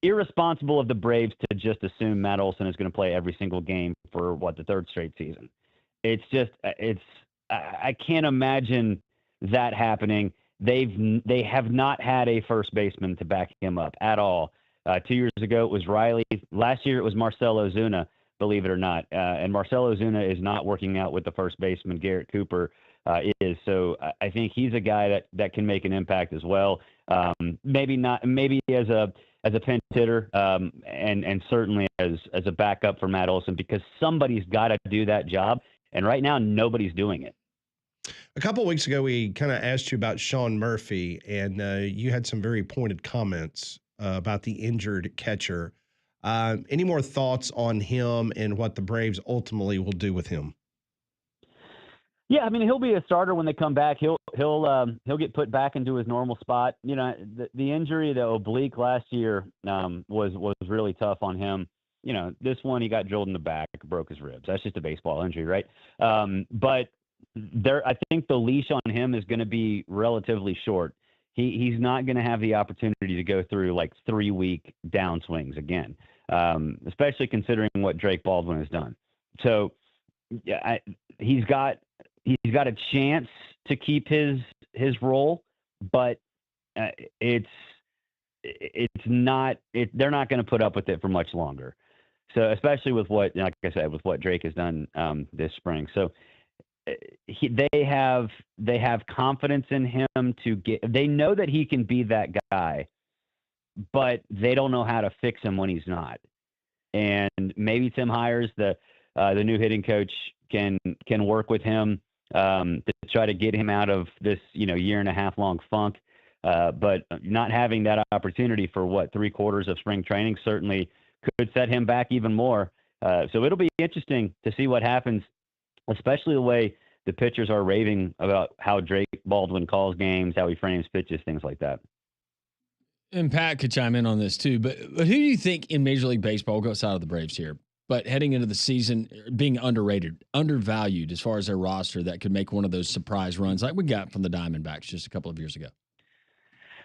irresponsible of the Braves to just assume Matt Olson is going to play every single game for the third straight season. I can't imagine that happening. They have not had a first baseman to back him up at all. 2 years ago it was Riley. Last year it was Marcell Ozuna, believe it or not. And Marcell Ozuna is not working out with the first baseman. Garrett Cooper is. So I think he's a guy that can make an impact as well. Maybe as a pinch hitter, and certainly as a backup for Matt Olson, because somebody's got to do that job. And right now nobody's doing it. A couple of weeks ago, we kind of asked you about Sean Murphy, and you had some very pointed comments about the injured catcher. Any more thoughts on him and what the Braves ultimately will do with him? Yeah, I mean, he'll be a starter when they come back. He'll get put back into his normal spot. The injury, the oblique last year, was really tough on him. This one, he got drilled in the back, broke his ribs. That's just a baseball injury, right? But I think the leash on him is going to be relatively short. He's not going to have the opportunity to go through like 3-week downswings again, especially considering what Drake Baldwin has done. So yeah, he's got a chance to keep his role, but they're not going to put up with it for much longer. So especially with what, like I said, with what Drake has done this spring. So they have confidence in him they know that he can be that guy, but they don't know how to fix him when he's not. And maybe Tim Hires, the new hitting coach, can work with him to try to get him out of this, year and a half long funk. But not having that opportunity for 3/4 of spring training certainly could set him back even more. So it'll be interesting to see what happens, especially the way the pitchers are raving about how Drake Baldwin calls games, how he frames pitches, things like that. And Pat could chime in on this too, but who do you think in Major League Baseball, we'll go outside of the Braves here, but heading into the season, being underrated, undervalued as far as their roster, that could make one of those surprise runs like we got from the Diamondbacks just a couple of years ago?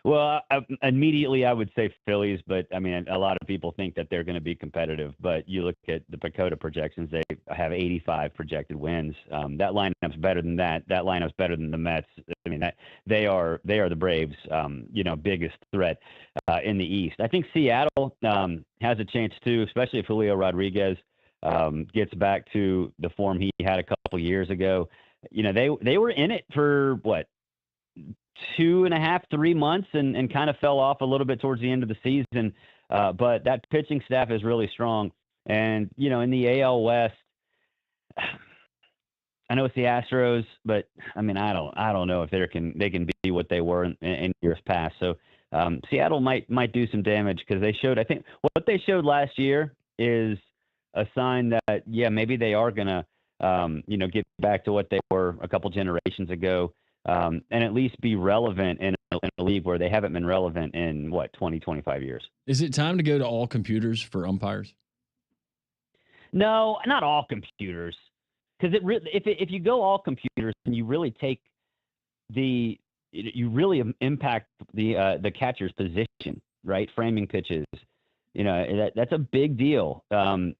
Well, immediately I would say Phillies, but I mean, a lot of people think that they're going to be competitive. But you look at the PECOTA projections; they have 85 projected wins. That lineup's better than that. That lineup's better than the Mets. I mean, they are the Braves' biggest threat in the East. I think Seattle has a chance too, especially if Julio Rodriguez gets back to the form he had a couple years ago. They were in it for 2.5, 3 months and kind of fell off a little bit towards the end of the season. But that pitching staff is really strong. And, in the AL West, I know it's the Astros, but I mean, I don't know if they can be what they were in years past. So Seattle might do some damage, because I think what they showed last year is a sign that, maybe they are going to, get back to what they were a couple generations ago. And at least be relevant in a league where they haven't been relevant in 20, 25 years. Is it time to go to all computers for umpires? No, not all computers. Because if you go all computers, then you really impact the catcher's position, right? Framing pitches, that's a big deal. And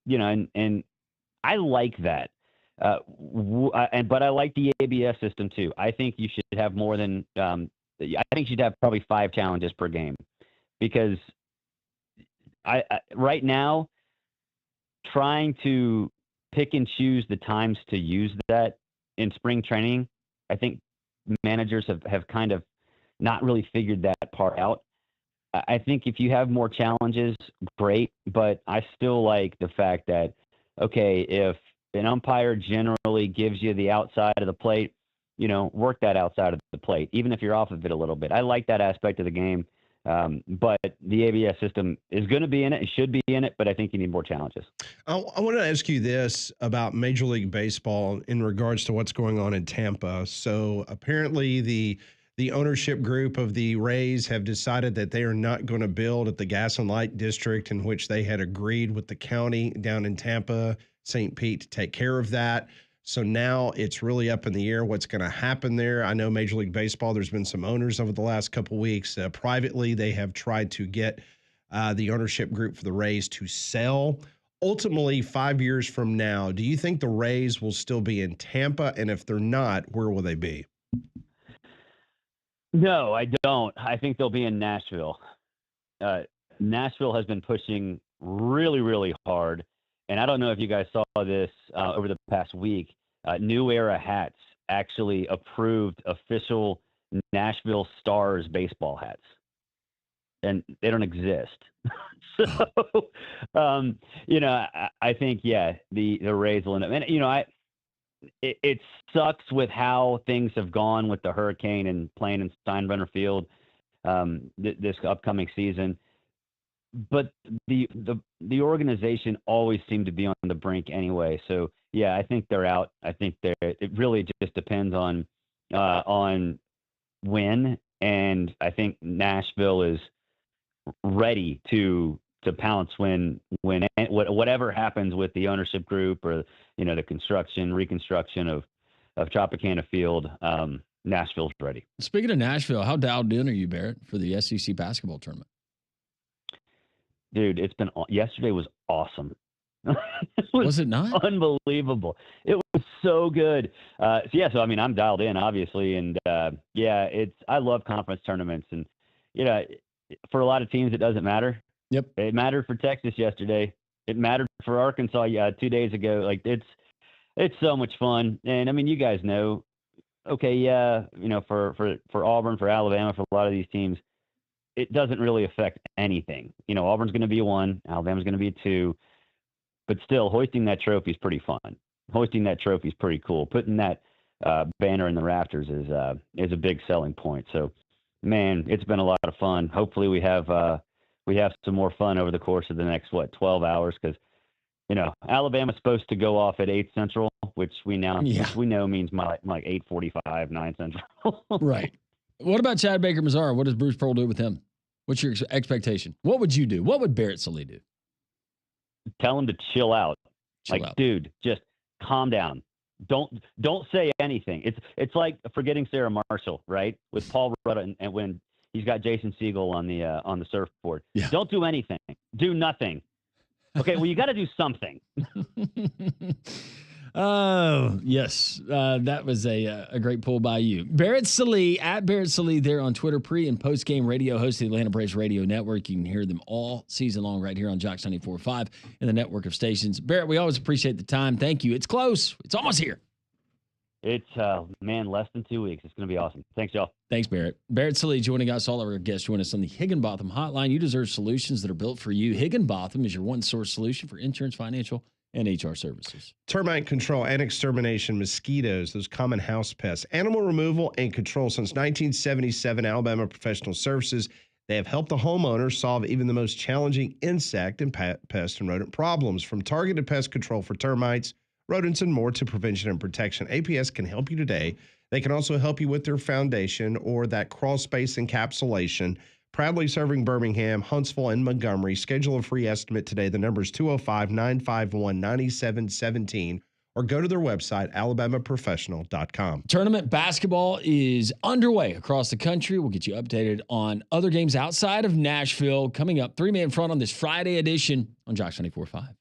I like that. But I like the ABS system too. I think you should have more than. I think you'd have probably 5 challenges per game, because I right now trying to pick and choose the times to use that in spring training, I think managers have kind of not really figured that part out. I think if you have more challenges, great, but I still like the fact that, okay, if an umpire generally gives you the outside of the plate, work that outside of the plate, even if you're off of it a little bit. I like that aspect of the game. But the ABS system is going to be in it. It should be in it, but I think you need more challenges. I want to ask you this about Major League Baseball in regards to what's going on in Tampa. So apparently the ownership group of the Rays have decided that they are not going to build at the Gas and Light district in which they had agreed with the county down in Tampa, St. Pete, to take care of that. So now it's really up in the air what's going to happen there. I know Major League Baseball, there's been some owners over the last couple of weeks. Privately, they have tried to get the ownership group for the Rays to sell. Ultimately, 5 years from now, do you think the Rays will still be in Tampa? And if they're not, where will they be? No, I don't. I think they'll be in Nashville. Nashville has been pushing really, really hard. And I don't know if you guys saw this over the past week. New Era Hats actually approved official Nashville Stars baseball hats, and they don't exist. So, I think, the Rays will end up. And it sucks with how things have gone with the Hurricane and playing in Steinbrenner Field this upcoming season. But the organization always seemed to be on the brink anyway. So I think they're out. I think it really just depends on when, and I think Nashville is ready to pounce when whatever happens with the ownership group or the reconstruction of Tropicana Field. Nashville's ready. Speaking of Nashville, how dialed in are you, Barrett, for the SEC basketball tournament? Dude, yesterday was awesome. Was it not? Unbelievable. It was so good. So I'm dialed in, obviously. And I love conference tournaments. And, for a lot of teams, it doesn't matter. Yep. It mattered for Texas yesterday. It mattered for Arkansas 2 days ago. Like, it's so much fun. And you guys know, for Auburn, for Alabama, for a lot of these teams, it doesn't really affect anything. Auburn's going to be a 1, Alabama's going to be a 2, but still, hoisting that trophy is pretty fun. Hoisting that trophy is pretty cool. Putting that banner in the rafters is a big selling point. So, man, it's been a lot of fun. Hopefully, we have some more fun over the course of the next 12 hours, because Alabama's supposed to go off at 8 Central, which we know means like 8:45, 9 Central. Right. What about Chad Baker-Mazara? What does Bruce Pearl do with him? What's your expectation? What would you do? What would Barrett Sallee do? Tell him to chill out. Chill out. Dude, just calm down. Don't say anything. It's like forgetting Sarah Marshall, right? With Paul Rudd and when he's got Jason Segel on the surfboard. Yeah. Don't do anything. Do nothing. Okay, well, you got to do something. Oh, yes. That was a great pull by you. Barrett Sallee, at Barrett Sallee there on Twitter, pre- and post-game radio host of the Atlanta Braves Radio Network. You can hear them all season long right here on Jock 94.5 and the network of stations. Barrett, we always appreciate the time. Thank you. It's close. It's almost here. It's, less than 2 weeks. It's going to be awesome. Thanks, y'all. Thanks, Barrett. Barrett Sallee joining us. All our guests join us on the Higginbotham Hotline. You deserve solutions that are built for you. Higginbotham is your one-source solution for insurance, financial, and HR services. Termite control and extermination, mosquitoes, those common house pests, animal removal and control. Since 1977, Alabama Professional Services, they have helped the homeowner solve even the most challenging insect and pest and rodent problems. From targeted pest control for termites, rodents, and more to prevention and protection. APS can help you today. They can also help you with their foundation or that crawl space encapsulation. Proudly serving Birmingham, Huntsville, and Montgomery. Schedule a free estimate today. The number is 205-951-9717, or go to their website, alabamaprofessional.com. Tournament basketball is underway across the country. We'll get you updated on other games outside of Nashville coming up. 3-man front on this Friday edition on Josh 94.5.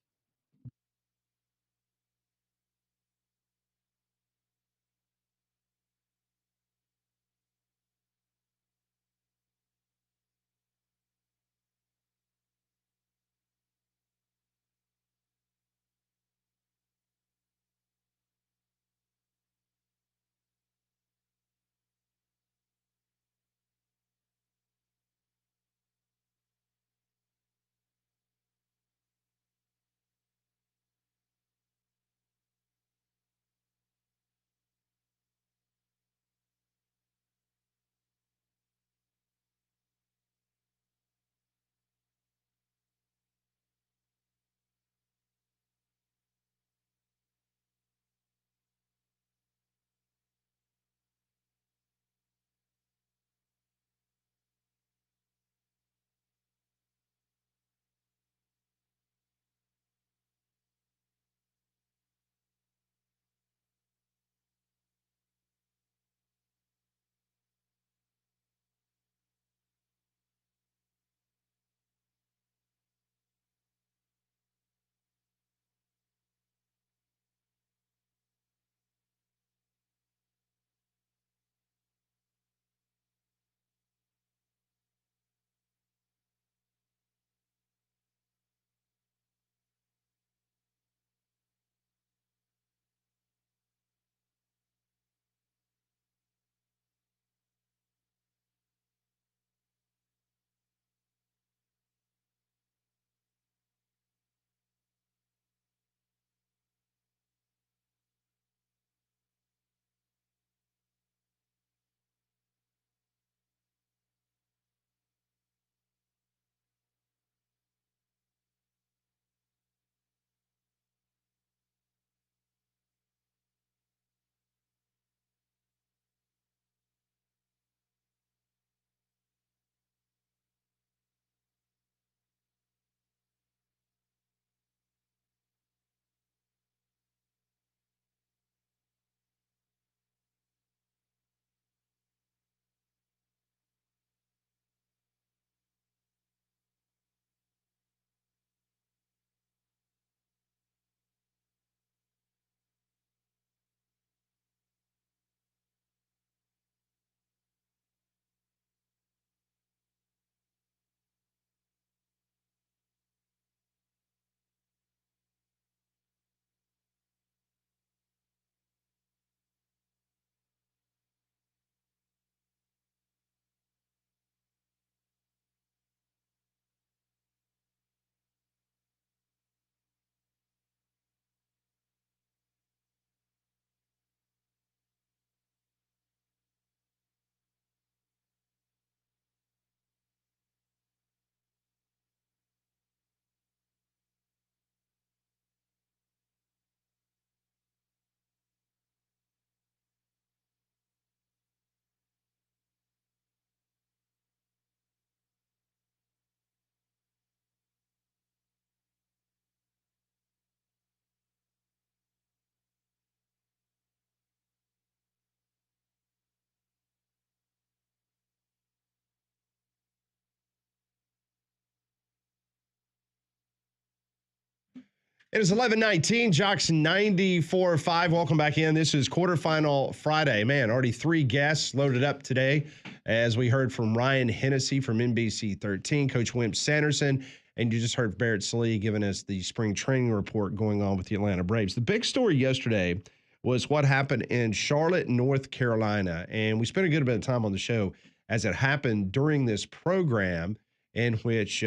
It is 11:19, Jocks 94.5. Welcome back in. This is quarterfinal Friday. Man, already 3 guests loaded up today, as we heard from Ryan Hennessy from NBC 13, Coach Wimp Sanderson, and you just heard Barrett Slee giving us the spring training report going on with the Atlanta Braves. The big story yesterday was what happened in Charlotte, North Carolina, and we spent a good bit of time on the show as it happened during this program in which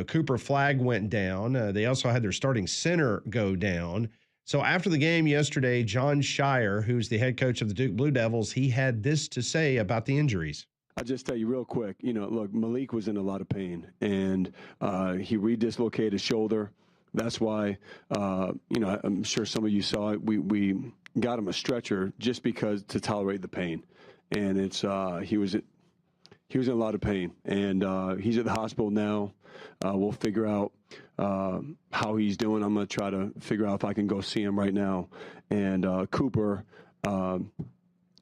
Cooper Flagg went down. They also had their starting center go down. So after the game yesterday, John Shire, who's the head coach of the Duke Blue Devils, he had this to say about the injuries. I'll just tell you real quick, look, Malik was in a lot of pain, and he redislocated his shoulder. That's why, I'm sure some of you saw it. We got him a stretcher just because to tolerate the pain, and it's he was in a lot of pain, and he's at the hospital now. We'll figure out how he's doing. I'm going to try to figure out if I can go see him right now. And Cooper,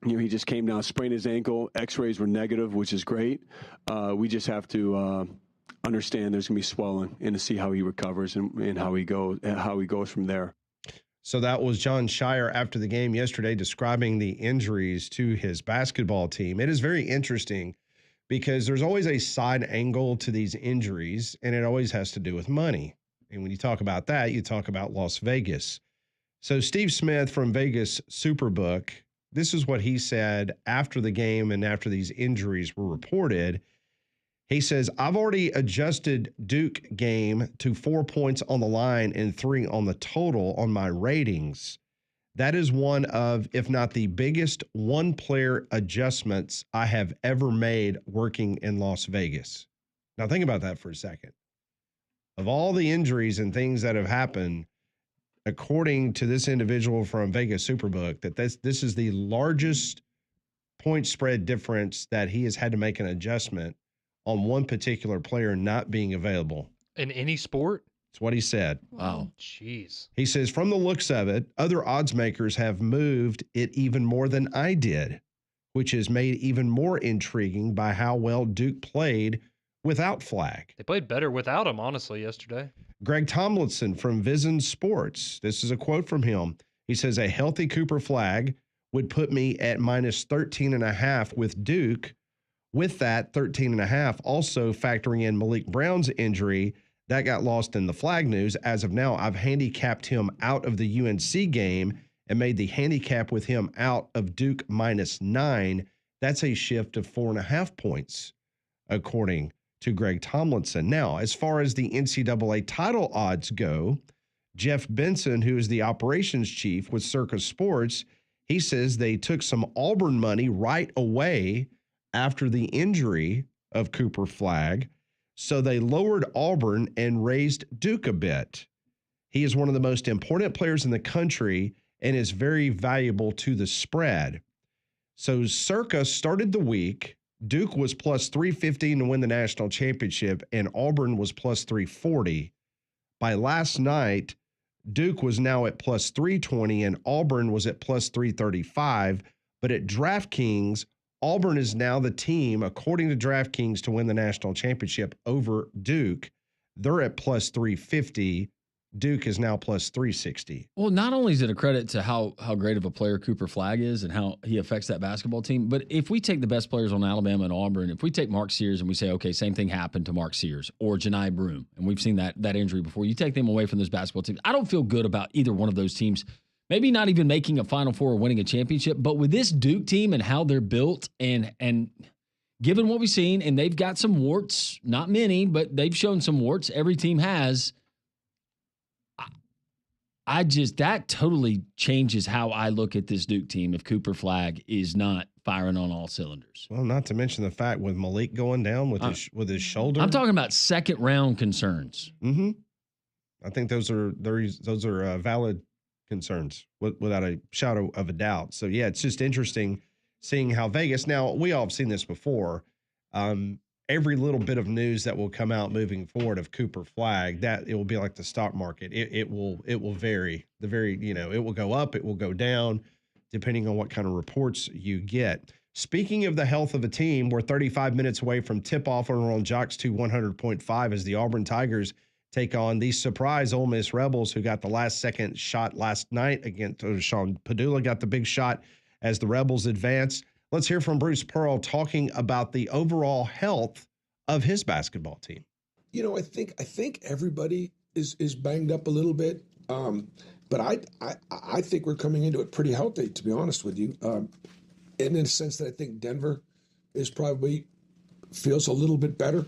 he just came down, sprained his ankle. X-rays were negative, which is great. We just have to understand there's going to be swelling and to see how he recovers and how he goes from there. So that was John Shire after the game yesterday describing the injuries to his basketball team. It is very interesting because there's always a side angle to these injuries, and it always has to do with money. And when you talk about that, you talk about Las Vegas. So Steve Smith from Vegas Superbook, this is what he said after the game and after these injuries were reported. He says, I've already adjusted Duke game to 4 points on the line and 3 on the total on my ratings. That is one of, if not the biggest one-player adjustments I have ever made working in Las Vegas. Now think about that for a second. Of all the injuries and things that have happened, according to this individual from Vegas Superbook, that this is the largest point spread difference that he has had to make an adjustment on one particular player not being available. In any sport? That's what he said. Wow. Jeez. He says, from the looks of it, other odds makers have moved it even more than I did, which is made even more intriguing by how well Duke played without Flag. They played better without him, honestly, yesterday. Greg Tomlinson from Vision Sports. This is a quote from him. He says, a healthy Cooper Flag would put me at minus 13.5 with Duke. With that 13.5, also factoring in Malik Brown's injury, that got lost in the Flag news. As of now, I've handicapped him out of the UNC game and made the handicap with him out of Duke minus 9. That's a shift of 4.5 points, according to Greg Tomlinson. Now, as far as the NCAA title odds go, Jeff Benson, who is the operations chief with Circa Sports, he says they took some Auburn money right away after the injury of Cooper Flag. So they lowered Auburn and raised Duke a bit. He is one of the most important players in the country and is very valuable to the spread. So Circa started the week. Duke was plus 315 to win the national championship, and Auburn was plus 340. By last night, Duke was now at plus 320 and Auburn was at plus 335. But at DraftKings, Auburn is now the team, according to DraftKings, to win the national championship over Duke. They're at plus 350. Duke is now plus 360. Well, not only is it a credit to how great of a player Cooper Flag is and how he affects that basketball team, but if we take the best players on Alabama and Auburn, if we take Mark Sears and we say, okay, same thing happened to Mark Sears or Janai Broome, and we've seen that injury before, you take them away from those basketball teams. I don't feel good about either one of those teams. Maybe not even making a Final Four or winning a championship, but with this Duke team and how they're built and given what we've seen, and they've got some warts, not many, but they've shown some warts. Every team has. That totally changes how I look at this Duke team if Cooper Flag is not firing on all cylinders. Well, not to mention the fact with Malik going down with his shoulder. I'm talking about second round concerns. Mm-hmm. I think those are valid concerns without a shadow of a doubt. So yeah, it's just interesting seeing how Vegas. Now we all have seen this before. Every little bit of news that will come out moving forward of Cooper Flag, that it will be like the stock market. It will vary. It will go up, it will go down, depending on what kind of reports you get. Speaking of the health of a team, we're 35 minutes away from tip-off on Jocks 2 100.5 as the Auburn Tigers take on the surprise Ole Miss Rebels, who got the last-second shot last night against Sean Padula, got the big shot as the Rebels advance. Let's hear from Bruce Pearl talking about the overall health of his basketball team. I think everybody is banged up a little bit, but I think we're coming into it pretty healthy, to be honest with you. And in the sense that I think Denver is probably feels a little bit better.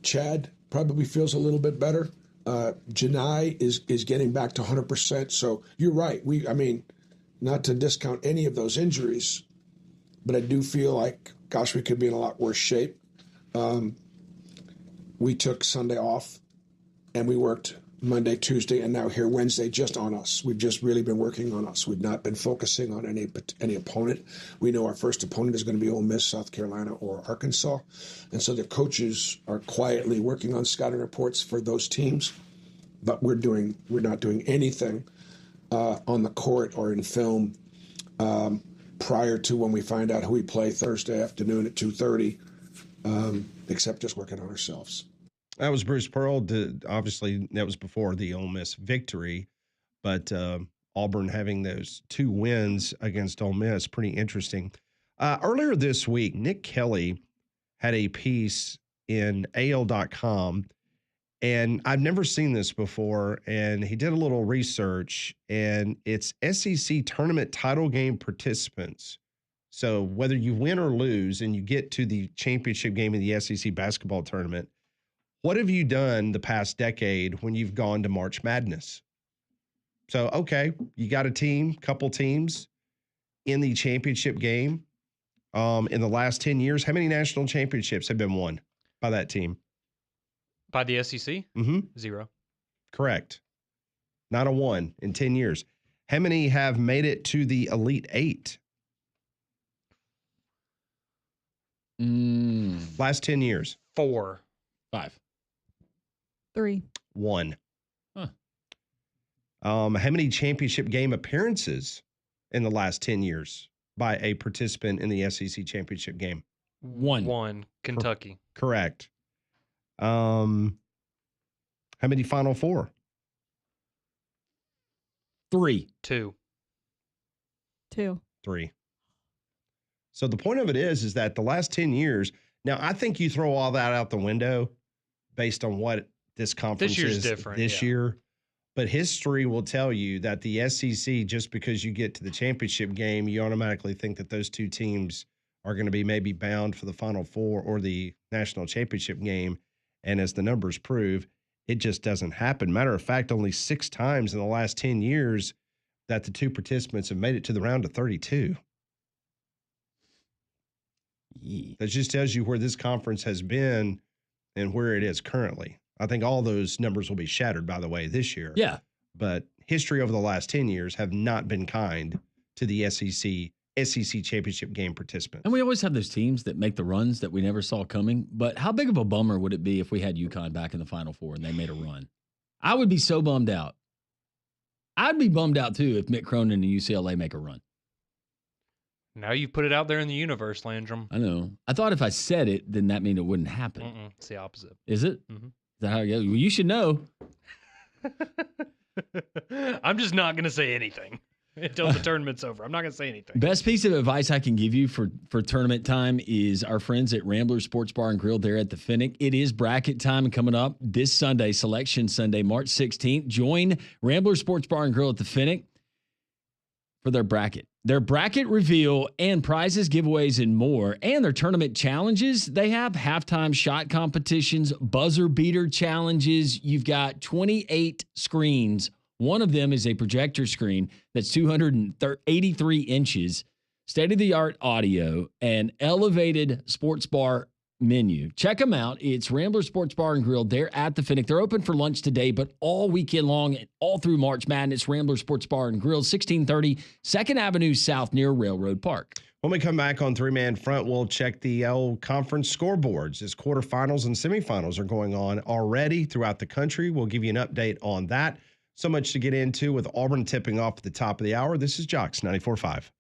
Chad probably feels a little bit better. Janai is getting back to 100%. So you're right. Not to discount any of those injuries, but I do feel like, gosh, we could be in a lot worse shape. We took Sunday off and we worked Monday, Tuesday, and now here Wednesday just on us. We've just really been working on us. We've not been focusing on any opponent. We know our first opponent is going to be Ole Miss, South Carolina, or Arkansas. And so the coaches are quietly working on scouting reports for those teams, but we're not doing anything on the court or in film prior to when we find out who we play Thursday afternoon at 2:30, except just working on ourselves. That was Bruce Pearl. Obviously, that was before the Ole Miss victory, but Auburn having those 2 wins against Ole Miss, pretty interesting. Earlier this week, Nick Kelly had a piece in AL.com, and I've never seen this before, and he did a little research, and it's SEC tournament title game participants. So whether you win or lose and you get to the championship game of the SEC basketball tournament, what have you done the past decade when you've gone to March Madness? So, okay, you got a couple teams in the championship game in the last 10 years. How many national championships have been won by that team? By the SEC? Mm-hmm. 0. Correct. Not a 1 in 10 years. How many have made it to the Elite 8? Last 10 years. 4. 5. 3. 1. Huh. How many championship game appearances in the last 10 years by a participant in the SEC championship game? 1. 1. Kentucky. Correct. How many Final Four? 3. 2. 2. 3. So the point of it is that the last 10 years, now I think you throw all that out the window based on what this conference This year's is different, this yeah. year. But history will tell you that the SEC, just because you get to the championship game, you automatically think that those 2 teams are going to be maybe bound for the Final Four or the national championship game. And as the numbers prove, it just doesn't happen. Matter of fact, only 6 times in the last 10 years that the 2 participants have made it to the round of 32. That just tells you where this conference has been and where it is currently. I think all those numbers will be shattered, by the way, this year. Yeah. But history over the last 10 years have not been kind to the SEC championship game participants. And we always have those teams that make the runs that we never saw coming. But how big of a bummer would it be if we had UConn back in the Final Four and they made a run? I would be so bummed out. I'd be bummed out, too, if Mick Cronin and UCLA make a run. Now you've put it out there in the universe, Landrum. I know. I thought if I said it, then that mean it wouldn't happen. It's the opposite. Is it? Mm-hmm. Is that how it goes? Well, you should know. I'm just not going to say anything until the tournament's over. I'm not going to say anything. Best piece of advice I can give you for tournament time is our friends at Rambler Sports Bar and Grill there at the Finnick. It is bracket time coming up this Sunday, Selection Sunday, March 16th. Join Rambler Sports Bar and Grill at the Finnick for their bracket. Their bracket reveal and prizes, giveaways, and more. And their tournament challenges. They have halftime shot competitions, buzzer beater challenges. You've got 28 screens. One of them is a projector screen that's 283 inches, state-of-the-art audio, and elevated sports bar menu. Check them out. It's Rambler Sports Bar and Grill. They're at the Finnick. They're open for lunch today, but all weekend long and all through March Madness. Rambler Sports Bar and Grill, 1630 2nd Avenue South near Railroad Park. When we come back on 3-Man Front, we'll check the conference scoreboards as quarterfinals and semifinals are going on already throughout the country. We'll give you an update on that. So much to get into with Auburn tipping off at the top of the hour. This is Jocks 94.5.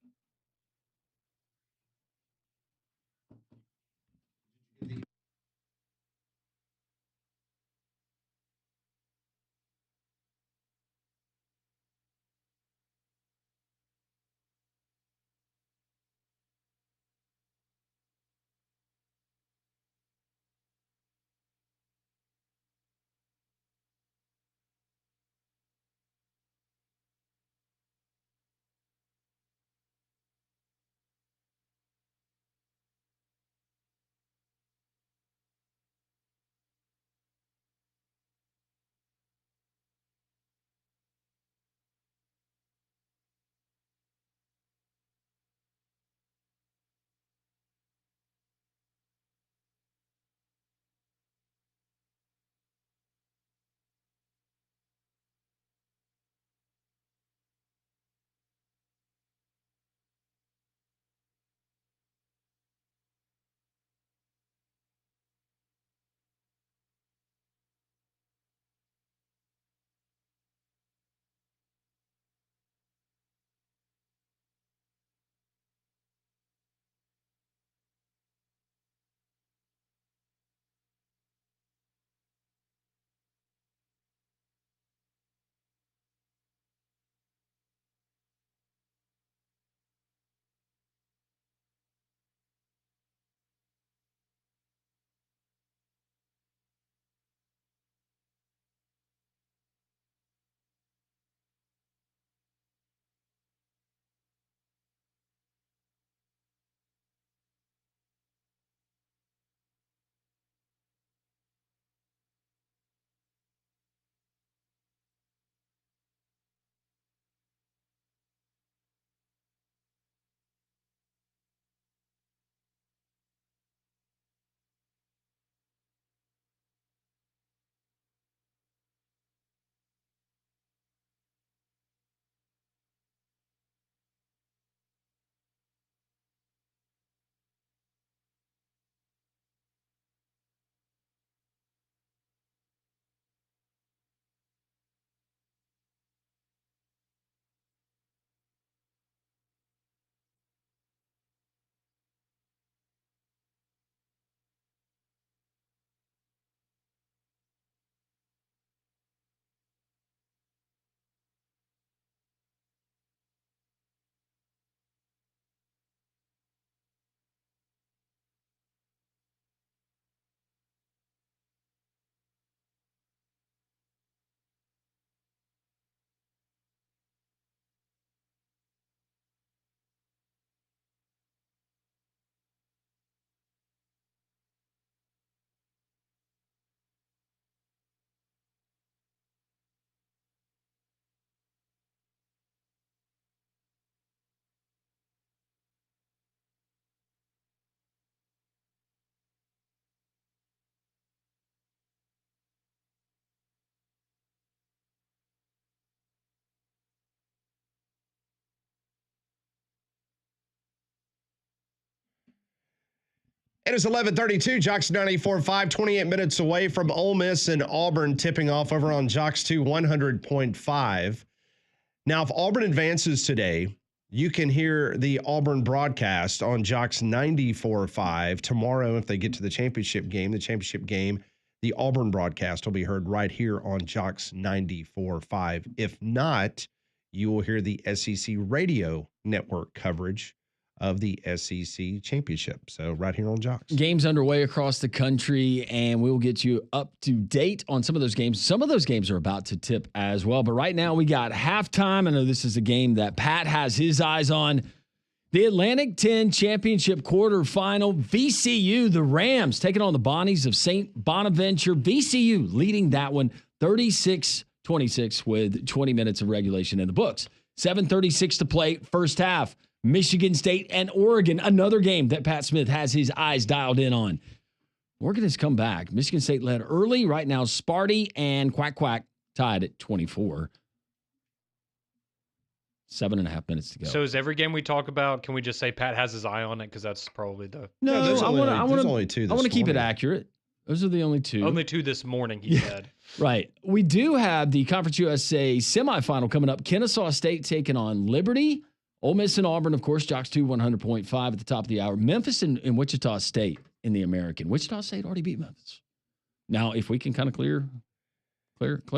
It is 11:32. Jocks 94.5, 28 minutes away from Ole Miss and Auburn tipping off over on Jocks 2 100.5. Now, if Auburn advances today, you can hear the Auburn broadcast on Jocks 94.5. Tomorrow, if they get to the championship game, the Auburn broadcast will be heard right here on Jocks 94.5. If not, you will hear the SEC radio network coverage of the SEC championship. So right here on Jocks. Games underway across the country, and we will get you up to date on some of those games. Some of those games are about to tip as well. But right now we got halftime. I know this is a game that Pat has his eyes on. The Atlantic 10 Championship quarterfinal. VCU, the Rams, taking on the Bonnies of St. Bonaventure. VCU leading that one 36-26 with 20 minutes of regulation in the books. 7:36 to play, first half. Michigan State and Oregon, another game that Pat Smith has his eyes dialed in on. Oregon has come back. Michigan State led early. Right now, Sparty and Quack Quack tied at 24. 7.5 minutes to go. So is every game we talk about, can we just say Pat has his eye on it? Because that's probably the... No, I only two. I want to keep it accurate. Those are the only two. Only two this morning, he said. Right. We do have the Conference USA semifinal coming up. Kennesaw State taking on Liberty. Ole Miss and Auburn, of course, Jocks 2 100.5 at the top of the hour. Memphis and Wichita State in the American. Wichita State already beat Memphis. Now, if we can kind of clear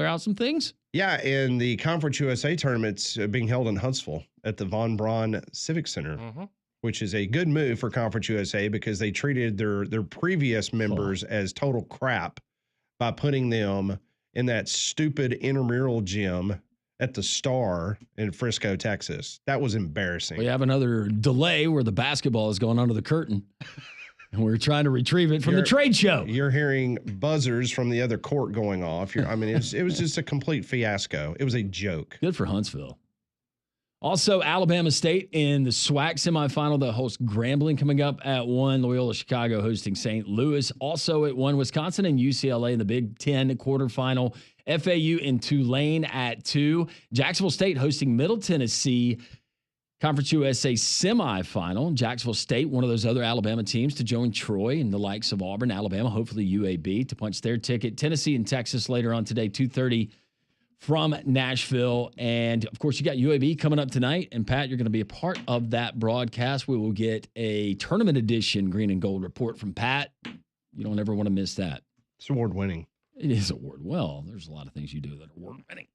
out some things. Yeah, and the Conference USA tournament's being held in Huntsville at the Von Braun Civic Center, which is a good move for Conference USA because they treated their previous members as total crap by putting them in that stupid intramural gym at the Star in Frisco, Texas. That was embarrassing. We have another delay where the basketball is going under the curtain, and we're trying to retrieve it from the trade show. You're hearing buzzers from the other court going off. It was just a complete fiasco. It was a joke. Good for Huntsville. Also, Alabama State in the SWAC semifinal that hosts Grambling coming up at 1. Loyola Chicago hosting St. Louis. Also at 1, Wisconsin and UCLA in the Big Ten quarterfinal. FAU and Tulane at 2. Jacksonville State hosting Middle Tennessee. Conference USA semifinal. Jacksonville State, one of those other Alabama teams to join Troy and the likes of Auburn, Alabama, hopefully UAB to punch their ticket. Tennessee and Texas later on today, 2:30 from Nashville. And, of course, you got UAB coming up tonight. And, Pat, you're going to be a part of that broadcast. We will get a tournament edition green and gold report from Pat. You don't ever want to miss that. It's award-winning. It is award. Well, there's a lot of things you do that are award-winning.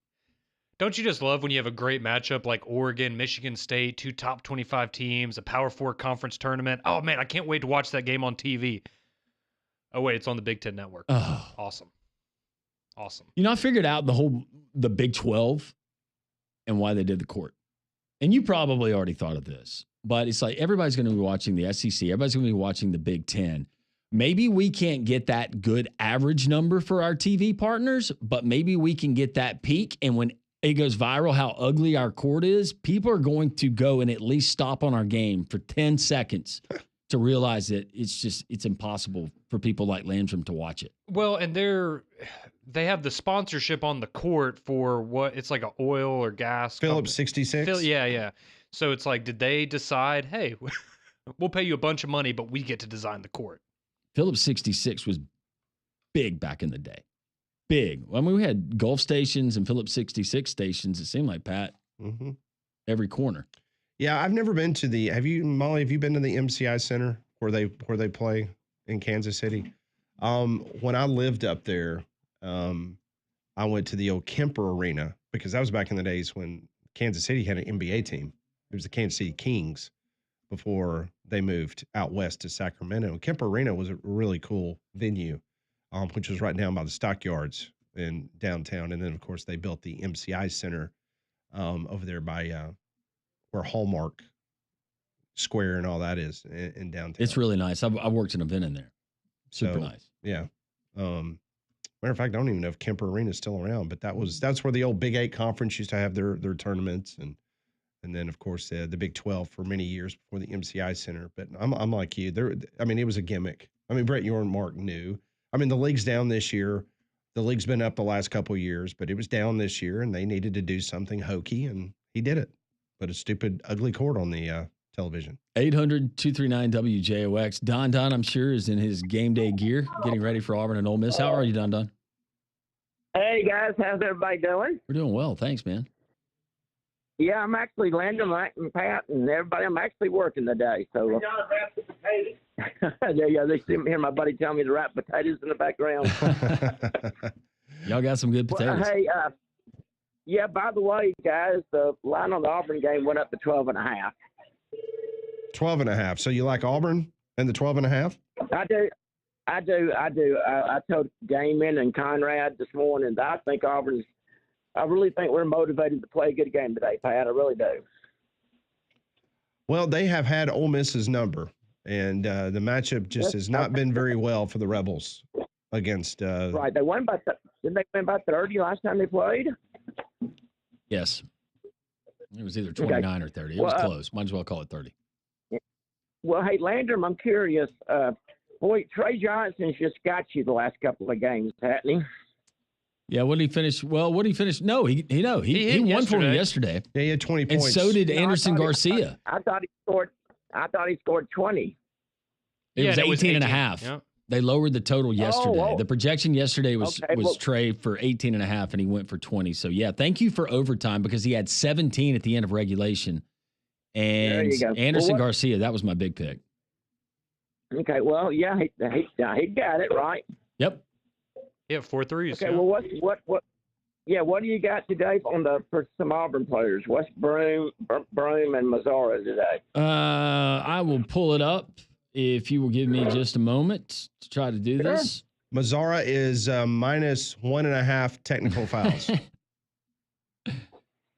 Don't you just love when you have a great matchup like Oregon, Michigan State, two top 25 teams, a Power 4 conference tournament? Oh, man, I can't wait to watch that game on TV. Oh, wait, it's on the Big Ten Network. Oh. Awesome. You know, I figured out the Big 12 and why they did the court. And you probably already thought of this, but it's like everybody's going to be watching the SEC. Everybody's going to be watching the Big Ten. Maybe we can't get that good average number for our TV partners, but maybe we can get that peak. And when it goes viral how ugly our court is, people are going to go and at least stop on our game for 10 seconds to realize that it's impossible for people like Landrum to watch it. Well, and they have the sponsorship on the court for what it's like an oil or gas. Phillips 66. Yeah. So it's like, did they decide, hey, we'll pay you a bunch of money, but we get to design the court? Phillips 66 was big back in the day. Big. I mean, we had Gulf stations and Phillips 66 stations. It seemed like, Pat, every corner. Yeah, I've never been to Molly, have you been to the MCI Center where they play in Kansas City? When I lived up there, I went to the old Kemper Arena because that was back in the days when Kansas City had an NBA team. It was the Kansas City Kings before they moved out west to Sacramento. Kemper Arena was a really cool venue, which was right down by the Stockyards in downtown. And then, of course, they built the MCI Center over there by where Hallmark Square and all that is in downtown. It's really nice. I've worked an event in there. Super nice. Yeah. Matter of fact, I don't even know if Kemper Arena is still around, but that's where the old Big 8 conference used to have their tournaments, and then of course the Big 12 for many years before the MCI Center. But I'm like you. It was a gimmick. I mean, Brett Yormark knew. I mean, the league's down this year. The league's been up the last couple of years, but it was down this year, and they needed to do something hokey, and he did it. Put a stupid, ugly court on the television. 800-239-WJOX. Don, I'm sure, is in his game day gear, getting ready for Auburn and Ole Miss. How are you, Don? Hey, guys. How's everybody doing? We're doing well. Thanks, man. Yeah, I'm actually Landon, Mike, and Pat, and everybody. I'm actually working today. So, yeah, they hear my buddy tell me to wrap potatoes in the background. Y'all got some good potatoes. Well, hey, yeah, by the way, guys, the line on the Auburn game went up to 12.5. 12.5. So you like Auburn and the 12.5? I do. I told Damon and Conrad this morning that I think Auburn's. I really think we're motivated to play a good game today, Pat. I really do. Well, they have had Ole Miss's number, and the matchup just has not been very well for the Rebels against. Right. They won by. Didn't they win by 30 last time they played? Yes. It was either 29 or 30. It was close. Might as well call it 30. Well, hey, Landrum, I'm curious. Boy, Trey Johnson's just got you the last couple of games, hasn't he? Yeah, what did he finish? Well, what did he finish? No, he won for him yesterday. Yeah, he had 20 and points. And so did Anderson Garcia. I thought he scored 20. It was 18.5. Yeah. They lowered the total yesterday. The projection yesterday was Trey for 18.5, and he went for 20. So, yeah, thank you for overtime because he had 17 at the end of regulation. And Anderson Garcia, that was my big pick. Okay, well, yeah, he got it right. Yep. Yeah, 4 threes. Okay, well, what do you got today for some Auburn players? What's Broome and Mazzara today? I will pull it up if you will give me just a moment to try to do this. Mazzara is minus 1.5 technical fouls.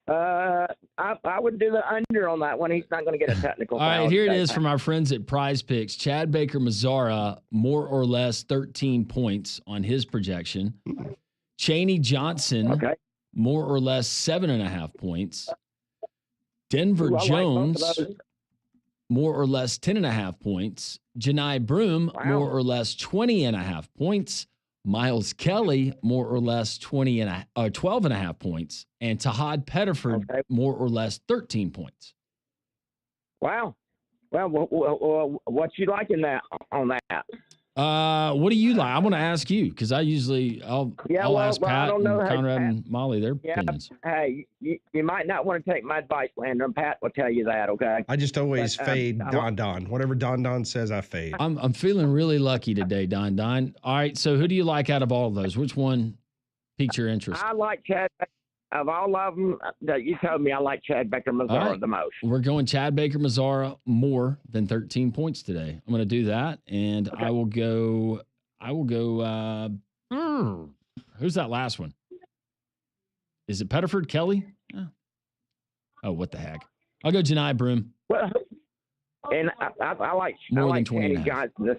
I would do the under on that one. He's not going to get a technical foul. All right, here it is from our friends at Prize Picks. Chad Baker Mazzara, more or less 13 points on his projection. Chaney Johnson, more or less 7.5 points. Denver Jones, more or less 10.5 points. Janai Broome, more or less 20.5 points. Miles Kelly, more or less 12.5 points, and Tahad Pettiford, more or less 13 points. Wow. Well, what you liking on that? What do you like? I want to ask you because I'll ask Pat and Conrad and Molly their opinions. Hey, you might not want to take my advice, Landon. Pat will tell you that. Okay. I just always fade Don. Whatever Don says, I fade. I'm feeling really lucky today, Don. All right. So who do you like out of all of those? Which one piqued your interest? I like Chad. Of all of them that you told me, I like Chad Baker Mazzara the most. We're going Chad Baker Mazzara more than 13 points today. I'm going to do that, and I will go. Who's that last one? Is it Pettiford Kelly? Oh, what the heck! I'll go Janai Broome. Well, and I like Chaney Johnson.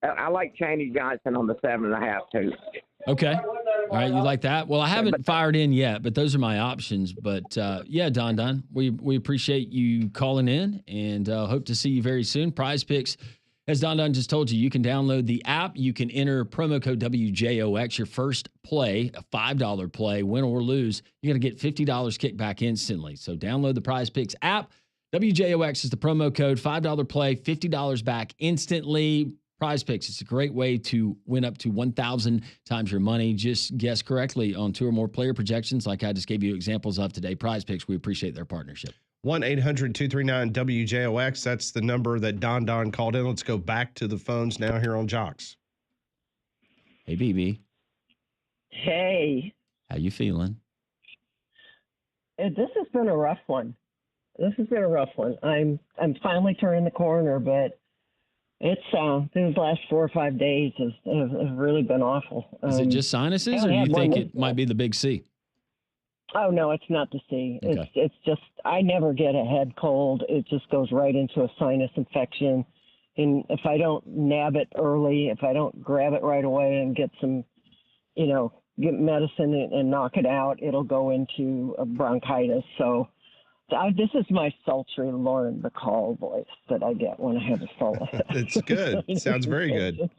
I like Chaney Johnson on the 7.5 too. Okay. All right, you like that? Well, I haven't fired in yet, but those are my options. But yeah, Don, we appreciate you calling in and hope to see you very soon. Prize Picks, as Don just told you, you can download the app. You can enter promo code WJOX. Your first play, a $5 play, win or lose, you're going to get $50 kicked back instantly. So download the Prize Picks app. WJOX is the promo code, $5 play, $50 back instantly. Prize Picks, it's a great way to win up to 1,000 times your money. Just guess correctly on 2 or more player projections like I just gave you examples of today. Prize Picks, we appreciate their partnership. 1-800-239-WJOX. That's the number that Don called in. Let's go back to the phones now here on Jocks. Hey, BB. Hey. How you feeling? This has been a rough one. I'm finally turning the corner, but it's these last 4 or 5 days have really been awful. Is it just sinuses, or do you think it might be the big C? Oh no, it's not the C. Okay. It's just I never get a head cold. It just goes right into a sinus infection, and if I don't nab it early, if I don't grab it right away and get some, get medicine and knock it out, it'll go into a bronchitis. So. This is my sultry Lauren Bacall voice that I get when I have a solo. It's good. Sounds very good.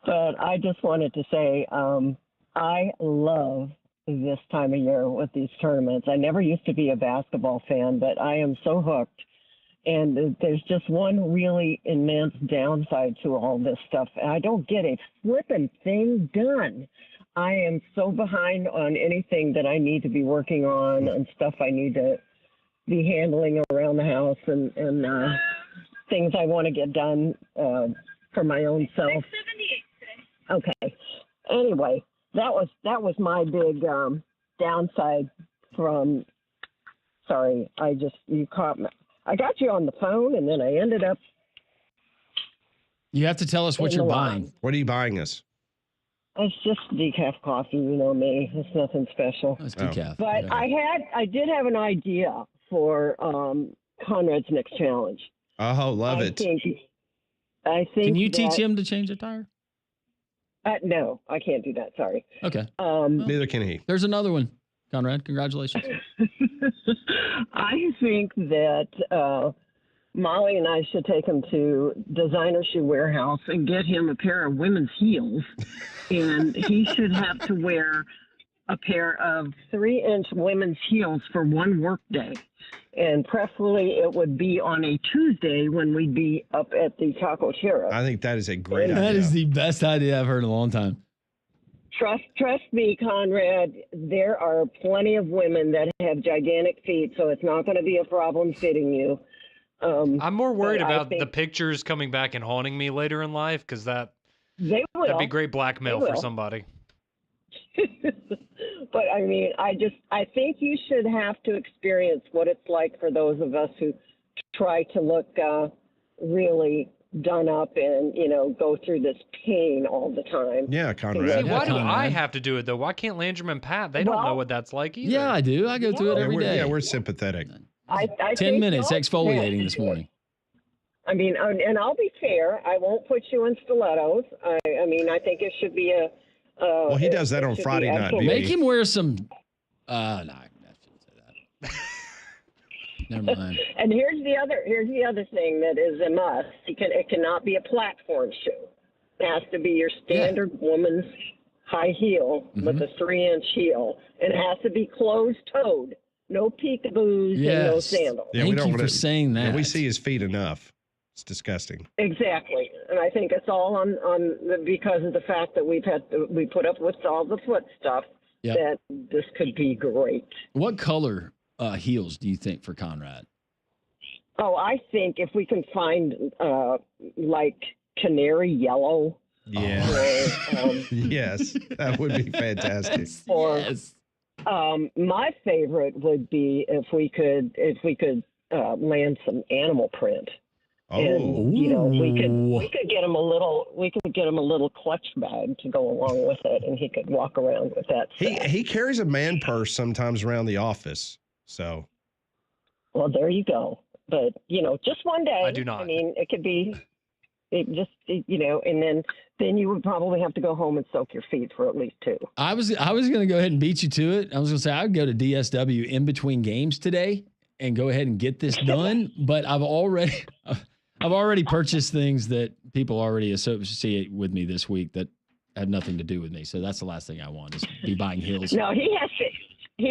But I just wanted to say I love this time of year with these tournaments. I never used to be a basketball fan, but I am so hooked. And there's just one really immense downside to all this stuff. I don't get a flipping thing done. I am so behind on anything that I need to be working on and stuff I need to be handling around the house and things I want to get done for my own self. Okay. Anyway, that was my big downside from. Sorry, you caught me. I got you on the phone, and then I ended up. You have to tell us what you're buying. What are you buying us? It's just decaf coffee, you know me. It's nothing special. It's decaf. But yeah. I did have an idea for Conrad's next challenge. Oh, love it. I think. Can you teach him to change a tire? No, I can't do that. Sorry. Okay. Neither can he. There's another one, Conrad. Congratulations. I think that Molly and I should take him to Designer Shoe Warehouse and get him a pair of women's heels, and he should have to wear a pair of 3-inch women's heels for one work day. And preferably it would be on a Tuesday when we'd be up at the Taco Terra. I think that is a great idea. That is the best idea I've heard in a long time. Trust me, Conrad, there are plenty of women that have gigantic feet, so it's not going to be a problem fitting you. I'm more worried about the pictures coming back and haunting me later in life, because that'd be great blackmail for somebody. But I mean, I think you should have to experience what it's like for those of us who try to look really done up and, go through this pain all the time. Yeah, Conrad. See, why do I have to do it, though? Why can't Landrum and Pat? They don't know what that's like either. Yeah, I do. I go through it every day. Yeah, we're sympathetic. I 10 minutes exfoliating this morning. I mean, and I'll be fair. I won't put you in stilettos. I mean, I think it should be a. Well, he does that on Friday night. Make him wear some. No, I shouldn't say that. Never mind. And here's the other thing that is a must. It cannot be a platform shoe. It has to be your standard woman's high heel with a 3-inch heel, and it has to be closed-toed. No peekaboos and no sandals. Yeah, Thank you for saying that. Yeah, we see his feet enough. It's disgusting. Exactly, and I think it's all because of the fact that we put up with all the foot stuff. Yep. That this could be great. What color heels do you think for Conrad? Oh, I think if we can find like canary yellow. Yeah. Or, yes, that would be fantastic. Or yes. My favorite would be if we could land some animal print. Oh, and, we could get him a little clutch bag to go along with it, and he could walk around with that. He carries a man purse sometimes around the office. So, well, there you go. But just one day. I do not. I mean, it could be. And then you would probably have to go home and soak your feet for at least 2. I was going to go ahead and beat you to it. I was going to say I'd go to DSW in between games today and go ahead and get this done. But I've already purchased things that people already associate with me this week that have nothing to do with me. So that's the last thing I want is be buying heels. No, he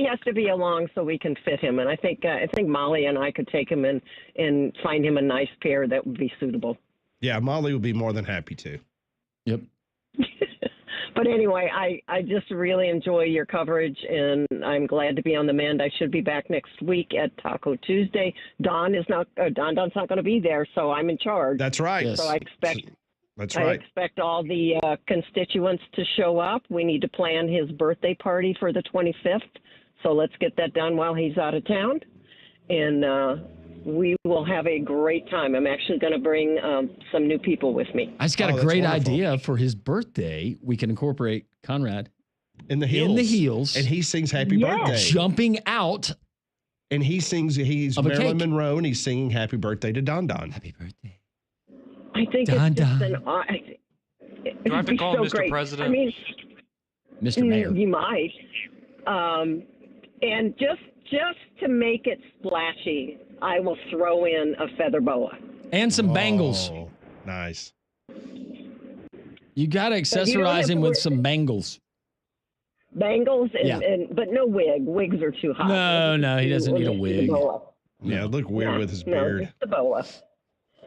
has to be along so we can fit him. And I think Molly and I could take him and find him a nice pair that would be suitable. Yeah, Molly would be more than happy to. Yep. But anyway, I just really enjoy your coverage, and I'm glad to be on the mend. I should be back next week at Taco Tuesday. Don's not going to be there, so I'm in charge. That's right. Yes. So I expect expect all the constituents to show up. We need to plan his birthday party for the 25th, so let's get that done while he's out of town, and we will have a great time. I'm actually going to bring some new people with me. I just got a great idea for his birthday. We can incorporate Conrad in the heels. And he sings Happy Birthday. Jumping out. And he's Marilyn Monroe, and he's singing Happy Birthday to Don Don. Happy birthday. I think Don it's just Don. Do I have to call him Mr. Great. President? I mean, Mr. Mayor. You might. And just to make it splashy, I will throw in a feather boa. And some bangles. Nice. You got to accessorize him with some bangles. Bangles Yeah. but no wig. Wigs are too hot. No, he doesn't need a wig. Yeah, it looked weird with his No, beard. just the boa.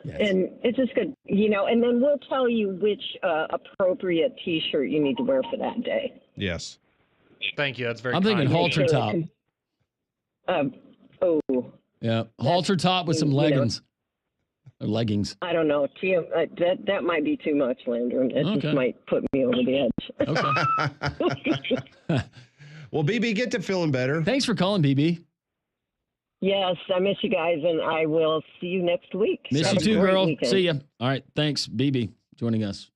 Yes. And it's just good, and then we'll tell you which appropriate T-shirt you need to wear for that day. Yes. Thank you. That's very I'm thinking kind. halter top. Yeah, halter top with some leggings. Or leggings. I don't know. That might be too much, Landon. It just might put me over the edge. Okay. Well, BB, get to feeling better. Thanks for calling, BB. Yes, I miss you guys, and I will see you next week. Miss Have you a too, great girl. weekend. See ya. All right. Thanks, BB, joining us.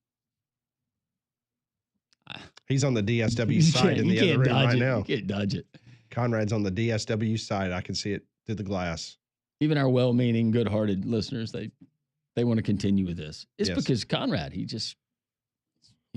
He's on the DSW side in the other room right now. You can't dodge it. Conrad's on the DSW side. I can see it through the glass. Even our well-meaning, good-hearted listeners, they want to continue with this. It's Yes. because Conrad,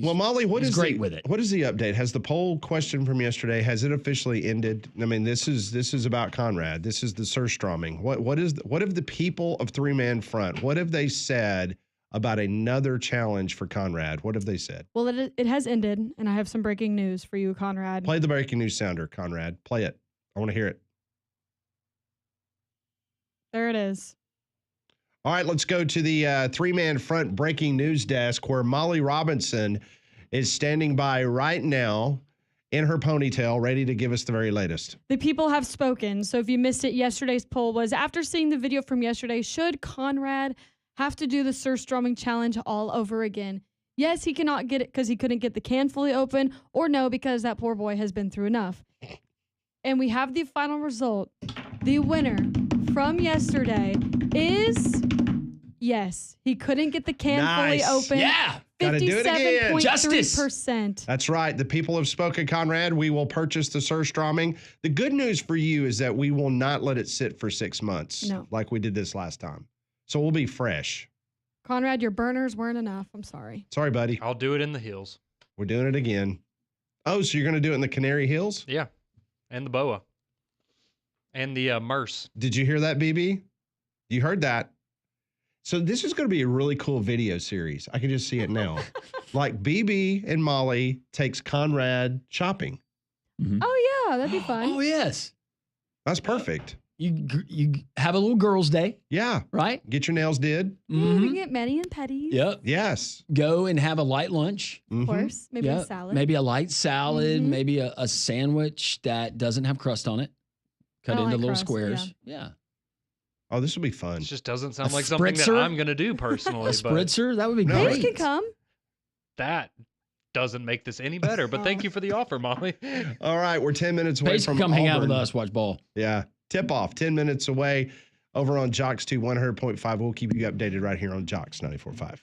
Well, Molly, what he's is great the, with it. What is the update? Has the poll question from yesterday, has it officially ended? I mean, this is about Conrad. This is the Surstroming. What have the people of Three Man Front, what have they said about another challenge for Conrad? What have they said? Well, it has ended, and I have some breaking news for you, Conrad. Play the breaking news sounder, Conrad. Play it. I want to hear it. There it is. All right, let's go to the Three Man Front breaking news desk where Molly Robinson is standing by right now in her ponytail, ready to give us the very latest. The people have spoken. So if you missed it, yesterday's poll was, after seeing the video from yesterday, should Conrad have to do the Surstroming challenge all over again? Yes, he cannot get it because he couldn't get the can fully open, or no, because that poor boy has been through enough. And we have the final result. The winner from yesterday is, yes, he couldn't get the can fully open. Yeah. Gotta do it again. Justice. 57.3%. That's right. The people have spoken, Conrad. We will purchase the Surstroming. The good news for you is that we will not let it sit for 6 months like we did this last time. So we'll be fresh. Conrad, your burners weren't enough. I'm sorry. Sorry, buddy. I'll do it in the heels. We're doing it again. Oh, so you're going to do it in the Canary Hills? Yeah. And the boa. And the Merce. Did you hear that, BB? You heard that. So this is going to be a really cool video series. I can just see it now. Like BB and Molly takes Conrad shopping. Mm-hmm. Oh, yeah, that'd be fun. Oh, yes. That's perfect. You have a little girls' day. Yeah. Right? Get your nails did. Yeah, we can get Manny and Petty. Yep. Yes. Go and have a light lunch. Of course. Maybe a salad. Maybe a light salad. Maybe a sandwich that doesn't have crust on it. Cut into little squares. Yeah. Oh, this will be fun. It just doesn't sound like something that I'm going to do personally. A spritzer? That would be Paige great. can come. That doesn't make this any better, but thank you for the offer, Molly. All right, we're 10 minutes away Paige from can come hang out Auburn. with us, watch ball. Yeah. Tip off, 10 minutes away over on Jocks 2 100.5. We'll keep you updated right here on Jocks 94.5.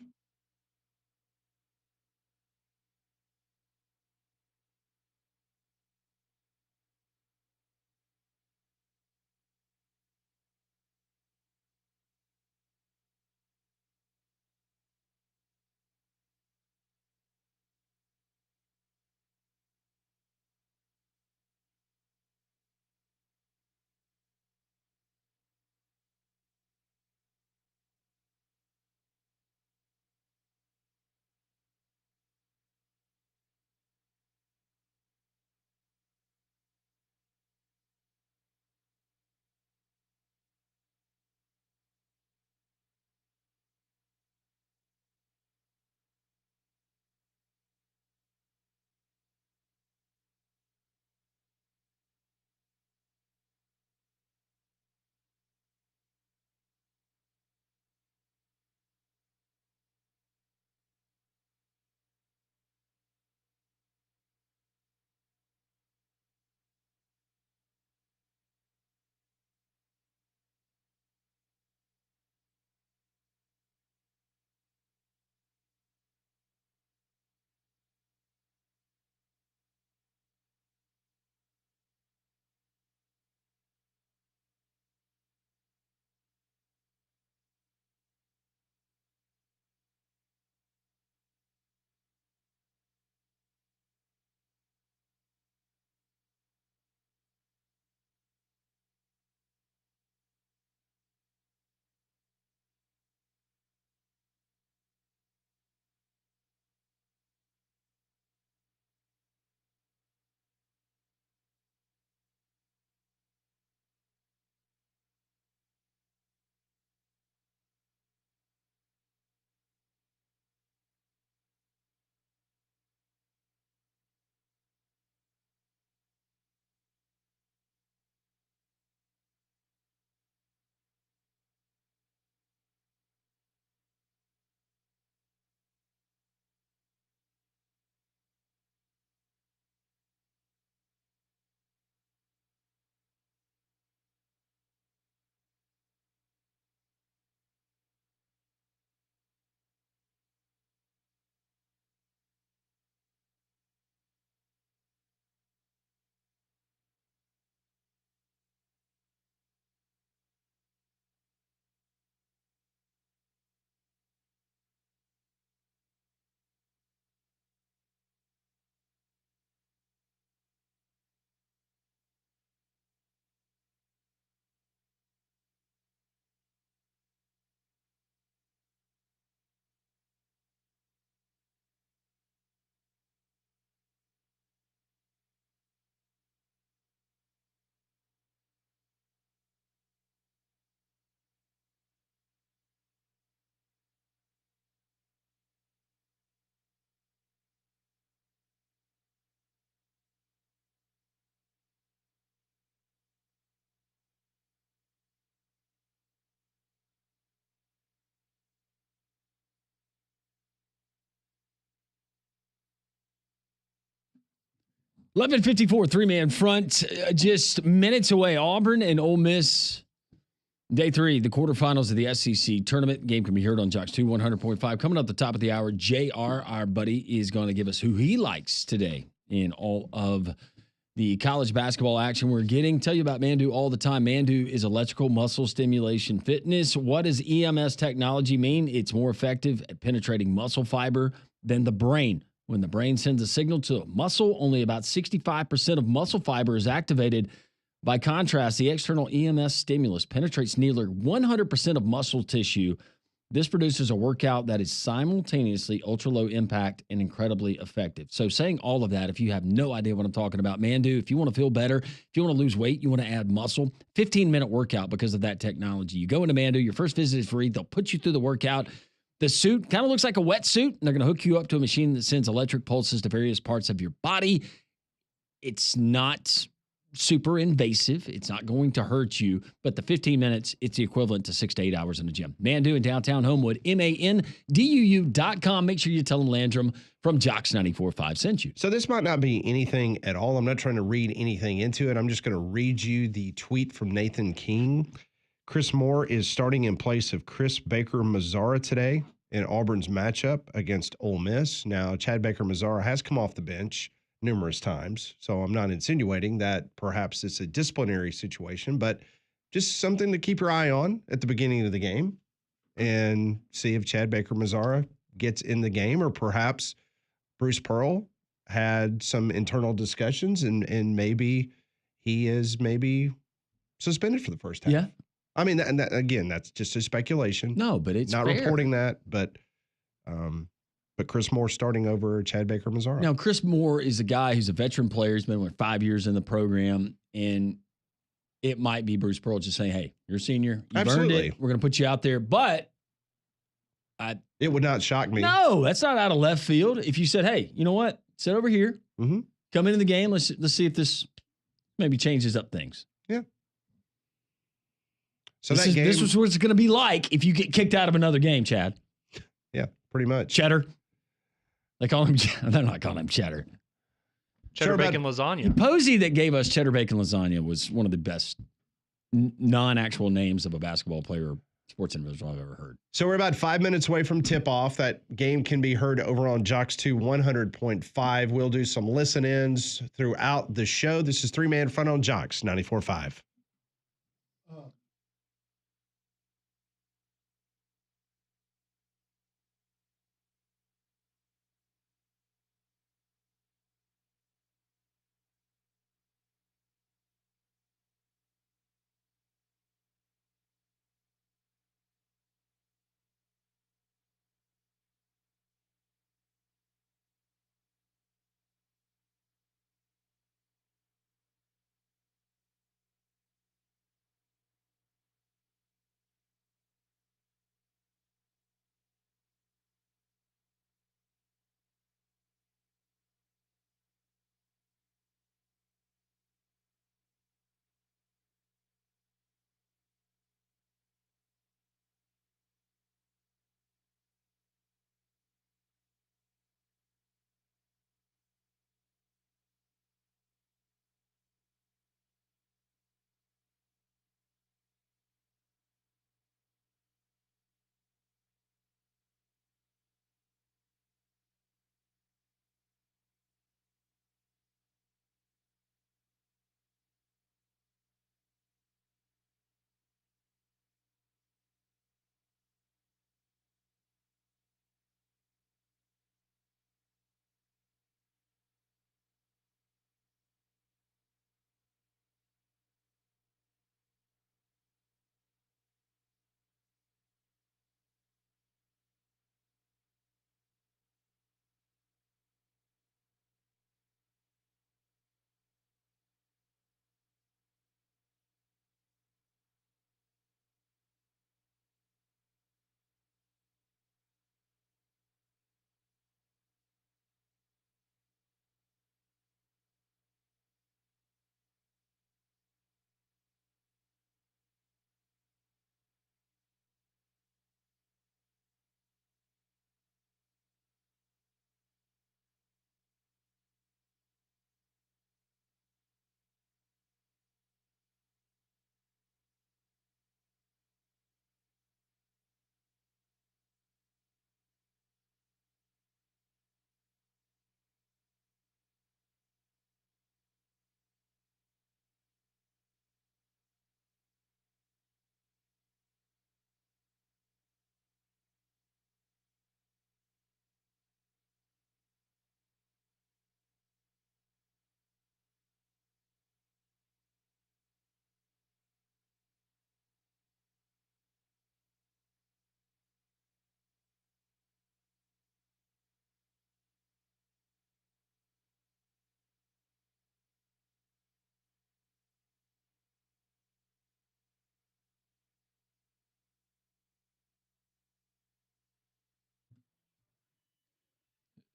11:54, three-man front, just minutes away. Auburn and Ole Miss, day 3, the quarterfinals of the SEC tournament. Game can be heard on Jocks 2 100.5. Coming up the top of the hour, JR, our buddy, is going to give us who he likes today in all of the college basketball action we're getting. Tell you about Mandu all the time. Mandu is electrical muscle stimulation fitness. What does EMS technology mean? It's more effective at penetrating muscle fiber than the brain. When the brain sends a signal to a muscle, only about 65% of muscle fiber is activated. By contrast, the external EMS stimulus penetrates nearly 100% of muscle tissue. This produces a workout that is simultaneously ultra low impact and incredibly effective. So saying all of that, if you have no idea what I'm talking about, Mandu, if you want to feel better, if you want to lose weight, you want to add muscle, 15-minute workout because of that technology. You go into Mandu, your first visit is free. They'll put you through the workout. The suit kind of looks like a wetsuit, and they're going to hook you up to a machine that sends electric pulses to various parts of your body. It's not super invasive. It's not going to hurt you, but the 15 minutes, it's the equivalent to 6 to 8 hours in the gym. Mandu in downtown Homewood, MANDUU.com. Make sure you tell them Landrum from Jocks 94.5 sent you. So this might not be anything at all. I'm not trying to read anything into it. I'm just going to read you the tweet from Nathan King. Chris Moore is starting in place of Chris Baker-Mazzara today in Auburn's matchup against Ole Miss. Now, Chad Baker-Mazzara has come off the bench numerous times, so I'm not insinuating that perhaps it's a disciplinary situation, but just something to keep your eye on at the beginning of the game and see if Chad Baker-Mazzara gets in the game, or perhaps Bruce Pearl had some internal discussions and maybe he is suspended for the first half. Yeah. I mean, again, that's just a speculation. No, but it's not fair. reporting that, but Chris Moore starting over Chad Baker-Mazzara. Now, Chris Moore is a guy who's a veteran player. He's been with 5 years in the program, and it might be Bruce Pearl just saying, hey, you're a senior. You've earned it. We're going to put you out there. But it would not shock me. No, that's not out of left field. If you said, hey, you know what? Sit over here. Mm-hmm. Come into the game. Let's see if this maybe changes up things. Yeah. So this was what it's going to be like if you get kicked out of another game, Chad. Yeah, pretty much. Cheddar. They call him. They're not calling him Cheddar. Cheddar bacon lasagna. Posey that gave us cheddar bacon lasagna was one of the best non-actual names of a basketball player or sports individual I've ever heard. So we're about 5 minutes away from tip-off. That game can be heard over on Jocks 2 100.5. We'll do some listen-ins throughout the show. This is Three-Man Front on Jocks 94.5.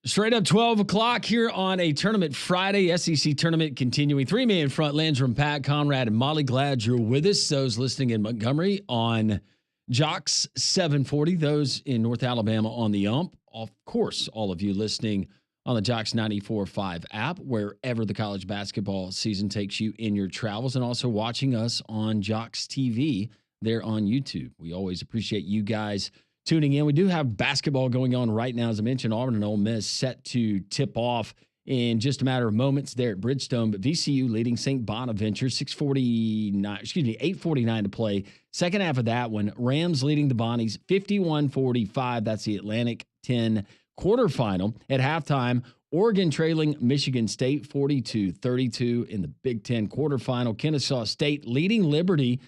Straight up 12 o'clock here on a Tournament Friday, SEC Tournament continuing. 3-man front, Landrum, Pat, Conrad, and Molly. Glad you're with us. Those listening in Montgomery on Jocks 740, those in North Alabama on the UMP. Of course, all of you listening on the Jocks 94.5 app, wherever the college basketball season takes you in your travels, and also watching us on Jocks TV there on YouTube. We always appreciate you guys tuning in. We do have basketball going on right now. As I mentioned, Auburn and Ole Miss set to tip off in just a matter of moments there at Bridgestone. But VCU leading St. Bonaventure, 8:49 to play. Second half of that one, Rams leading the Bonnies 51-45. That's the Atlantic 10 quarterfinal. At halftime, Oregon trailing Michigan State 42-32 in the Big Ten quarterfinal. Kennesaw State leading Liberty.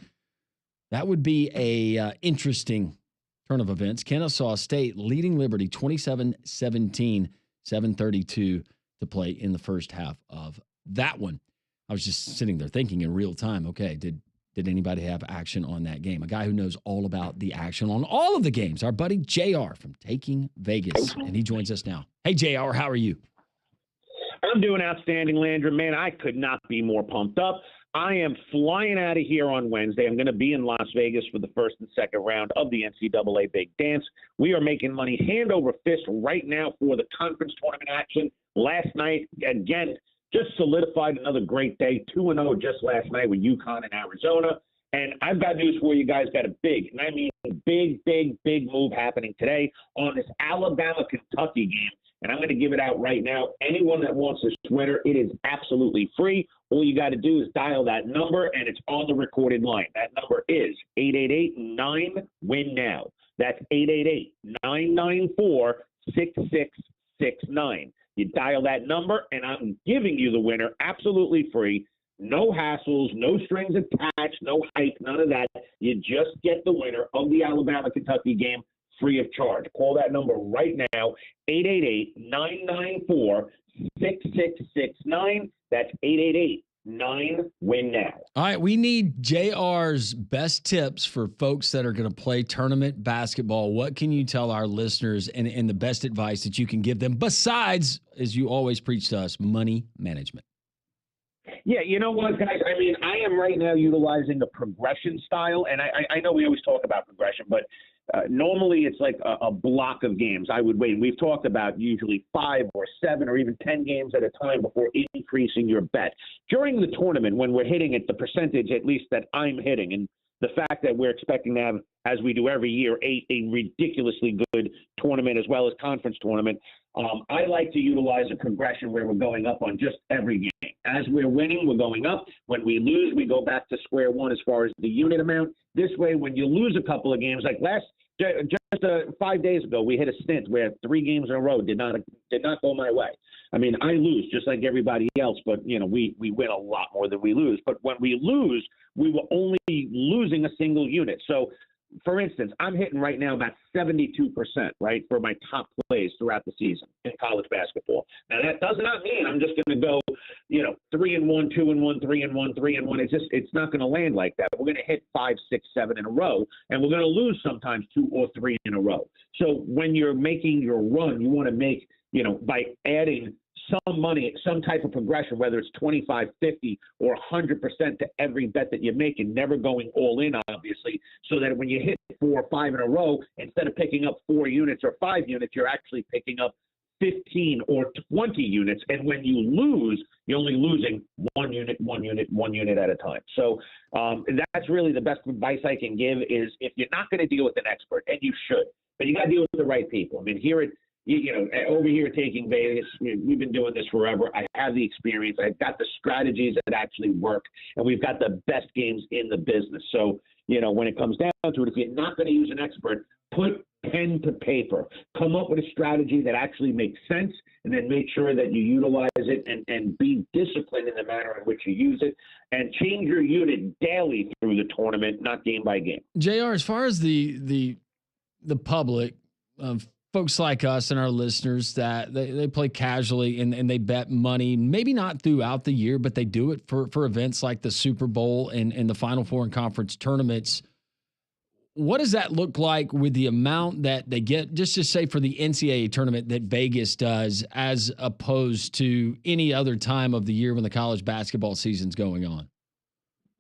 That would be a interesting turn of events. Kennesaw State leading Liberty 27-17, 7:32 to play in the first half of that one. I was just sitting there thinking in real time, okay, did anybody have action on that game? A guy who knows all about the action on all of the games, our buddy JR from Taking Vegas, and he joins us now. Hey, JR, how are you? I'm doing outstanding, Landrum. Man, I could not be more pumped up. I am flying out of here on Wednesday. I'm going to be in Las Vegas for the first and second round of the NCAA Big Dance. We are making money hand over fist right now for the conference tournament action. Last night, again, just solidified another great day. 2-0 just last night with UConn and Arizona. And I've got news for you guys. Got a big, and I mean big move happening today on this Alabama-Kentucky game. And I'm going to give it out right now. Anyone that wants this winner, it is absolutely free. All you got to do is dial that number, and it's on the recorded line. That number is 888-9-WIN-NOW. That's 888-994-6669. You dial that number, and I'm giving you the winner absolutely free. No hassles, no strings attached, no hype, none of that. You just get the winner of the Alabama-Kentucky game free of charge. Call that number right now, 888-994-6669. That's 888-9-WIN-NOW. All right, we need JR's best tips for folks that are going to play tournament basketball. What can you tell our listeners and the best advice that you can give them besides, as you always preach to us, money management? Yeah, you know what, guys? I mean, I am right now utilizing the progression style, and I know we always talk about progression, but normally it's like a block of games. I would wait. We've talked about usually 5 or 7 or even 10 games at a time before increasing your bet. During the tournament, when we're hitting it, the percentage at least that I'm hitting, and the fact that we're expecting to have, as we do every year, a ridiculously good tournament as well as conference tournament, I like to utilize a progression where we're going up on just every game. As we're winning, we're going up. When we lose, we go back to square one as far as the unit amount. This way, when you lose a couple of games, like just 5 days ago, we hit a stint where 3 games in a row did not go my way. I mean, I lose just like everybody else, but we win a lot more than we lose. But when we lose, we were only losing a single unit. So, for instance, I'm hitting right now about 72%, right, for my top plays throughout the season in college basketball. Now, that does not mean I'm just going to go, 3-1, 2-1, 3-1, 3-1. It's not going to land like that. We're going to hit 5, 6, 7 in a row, and we're going to lose sometimes 2 or 3 in a row. So when you're making your run, you want to make, by adding some money, some type of progression, whether it's 25, 50, or 100% to every bet that you make, and never going all in, obviously, so that when you hit 4 or 5 in a row, instead of picking up 4 units or 5 units, you're actually picking up 15 or 20 units. And when you lose, you're only losing 1 unit at a time. So that's really the best advice I can give is if you're not going to deal with an expert, and you should, but you got to deal with the right people. I mean, over here at Taking Vegas, we've been doing this forever. I have the experience. I've got the strategies that actually work, and we've got the best games in the business. So, when it comes down to it, if you're not going to use an expert, put pen to paper. Come up with a strategy that actually makes sense, and then make sure that you utilize it and be disciplined in the manner in which you use it, and change your unit daily through the tournament, not game by game. JR, as far as the public, folks like us and our listeners that they play casually and they bet money, maybe not throughout the year, but they do it for events like the Super Bowl and the Final Four and conference tournaments. what does that look like with the amount that they get, just to say for the NCAA tournament that Vegas does, as opposed to any other time of the year when the college basketball season's going on?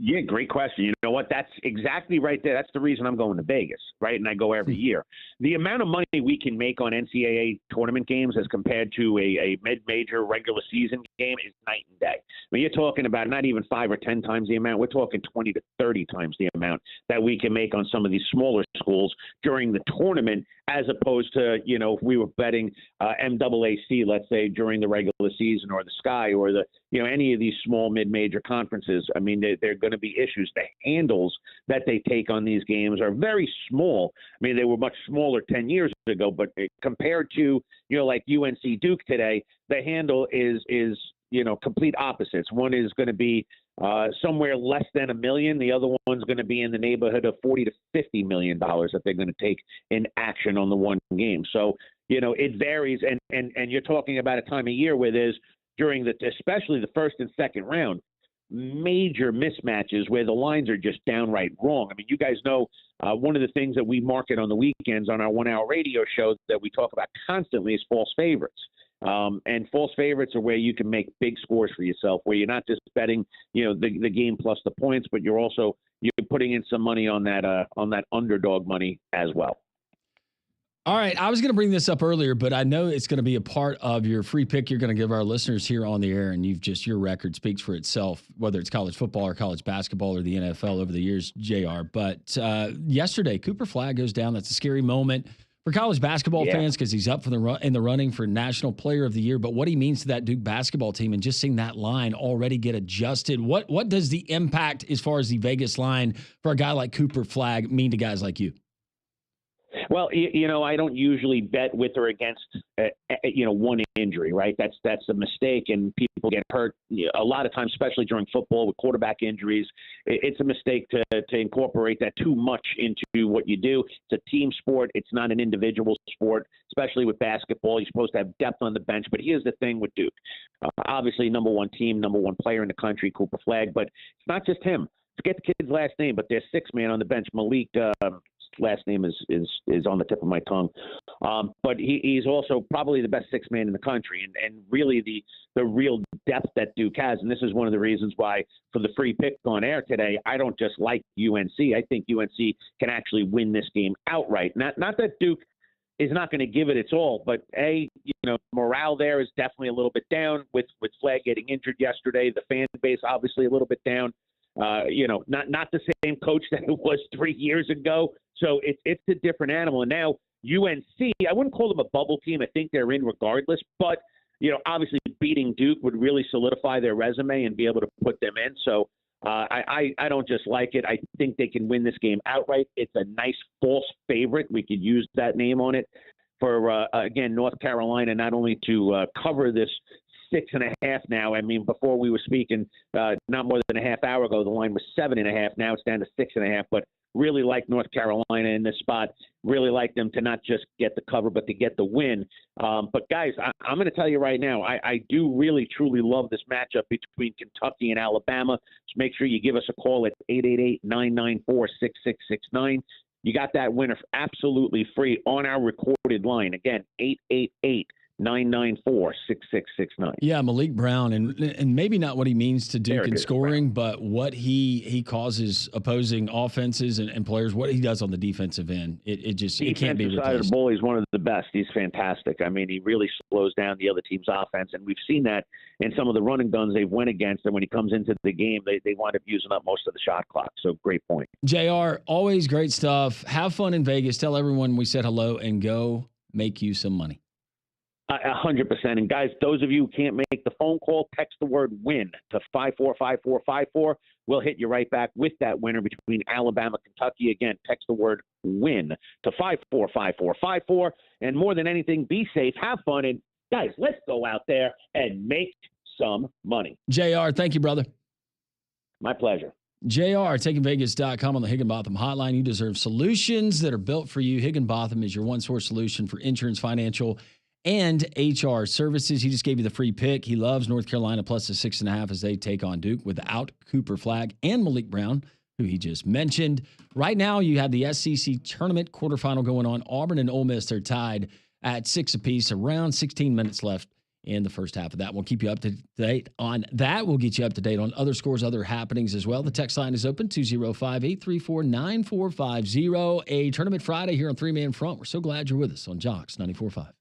Yeah, great question. You know what? That's exactly right there. That's the reason I'm going to Vegas, right? And I go every year. The amount of money we can make on NCAA tournament games as compared to a mid-major regular season game is night and day. I mean, you're talking about not even 5 or 10 times the amount. We're talking 20 to 30 times the amount that we can make on some of these smaller schools during the tournament, as opposed to, you know, if we were betting MAAC, let's say, during the regular season, or the Sky, or the, you know, any of these small mid-major conferences. I mean, they're going to be issues. The handles that they take on these games are very small. I mean, they were much smaller 10 years ago, but compared to, you know, like UNC Duke today, the handle is you know, complete opposites. One is going to be somewhere less than $1 million. The other one's going to be in the neighborhood of $40 to $50 million that they're going to take in action on the one game. So, you know, it varies. And you're talking about a time of year where there's, during especially the first and second round, major mismatches where the lines are just downright wrong. I mean, you guys know one of the things that we market on the weekends on our 1 hour radio show that we talk about constantly is false favorites. And false favorites are where you can make big scores for yourself, where you're not just betting, you know, the game plus the points, but you're putting in some money on that underdog money as well. All right. I was going to bring this up earlier, but I know it's going to be a part of your free pick you're going to give our listeners here on the air. And your record speaks for itself, whether it's college football or college basketball or the NFL over the years, JR. But yesterday, Cooper Flagg goes down. That's a scary moment for college basketball fans, because he's up for in the running for National Player of the Year. But what he means to that Duke basketball team, and just seeing that line already get adjusted, what does the impact as far as the Vegas line for a guy like Cooper Flagg mean to guys like you? Well, you know, I don't usually bet with or against, you know, one injury, right? That's a mistake, and people get hurt a lot of times, especially during football with quarterback injuries. It's a mistake to incorporate that too much into what you do. It's a team sport. It's not an individual sport, especially with basketball. You're supposed to have depth on the bench. But here's the thing with Duke. Obviously, number one team, number one player in the country, Cooper Flagg. But it's not just him. Forget the kid's last name, but there's sixth man on the bench, Malik. Last name is on the tip of my tongue, but he's also probably the best sixth man in the country, and really the real depth that Duke has. And this is one of the reasons why, for the free pick on air today, I don't just like UNC. I think UNC can actually win this game outright. Not that Duke is not going to give it its all, but morale there is definitely a little bit down with Flagg getting injured yesterday. The fan base obviously a little bit down. Not the same coach that it was 3 years ago. So it's a different animal. And now UNC, I wouldn't call them a bubble team. I think they're in regardless. But, obviously beating Duke would really solidify their resume and be able to put them in. So I don't just like it. I think they can win this game outright. It's a nice false favorite. We could use that name on it for, again, North Carolina, not only to cover this 6.5 now. I mean, before we were speaking, not more than a half hour ago, the line was 7.5. Now it's down to 6.5. But really like North Carolina in this spot. Really like them to not just get the cover, but to get the win. But guys, I'm going to tell you right now, I do really truly love this matchup between Kentucky and Alabama. So make sure you give us a call at 888-994-6669. You got that winner absolutely free on our recorded line. Again, 888-994-6669. Yeah, Malik Brown, and maybe not what he means to Duke in scoring, but what he causes opposing offenses and players, what he does on the defensive end. It can't be replaced. Side of the ball, he's one of the best. He's fantastic. I mean, he really slows down the other team's offense, and we've seen that in some of the running guns they've went against, and when he comes into the game, they wind up using up most of the shot clock. So great point. JR, always great stuff. Have fun in Vegas. Tell everyone we said hello, and go make you some money. 100%. And guys, those of you who can't make the phone call, text the word win to 545454. We'll hit you right back with that winner between Alabama, Kentucky. Again, text the word win to 545454. And more than anything, be safe, have fun, and guys, let's go out there and make some money. JR, thank you, brother. My pleasure. JR, takingvegas.com on the Higginbotham hotline. You deserve solutions that are built for you. Higginbotham is your one-source solution for insurance, financial, and HR services. He just gave you the free pick. He loves North Carolina plus the 6.5 as they take on Duke without Cooper Flagg and Malik Brown, who he just mentioned. Right now, you have the SEC tournament quarterfinal going on. Auburn and Ole Miss are tied at 6 apiece, around 16 minutes left in the first half of that. We'll keep you up to date on that. We'll get you up to date on other scores, other happenings as well. The text line is open, 205-834-9450. A Tournament Friday here on Three Man Front. We're so glad you're with us on Jocks 94.5.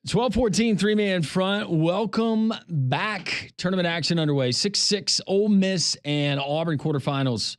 Twelve 14 three-man front. Welcome back. Tournament action underway. 6-6 Ole Miss and Auburn quarterfinals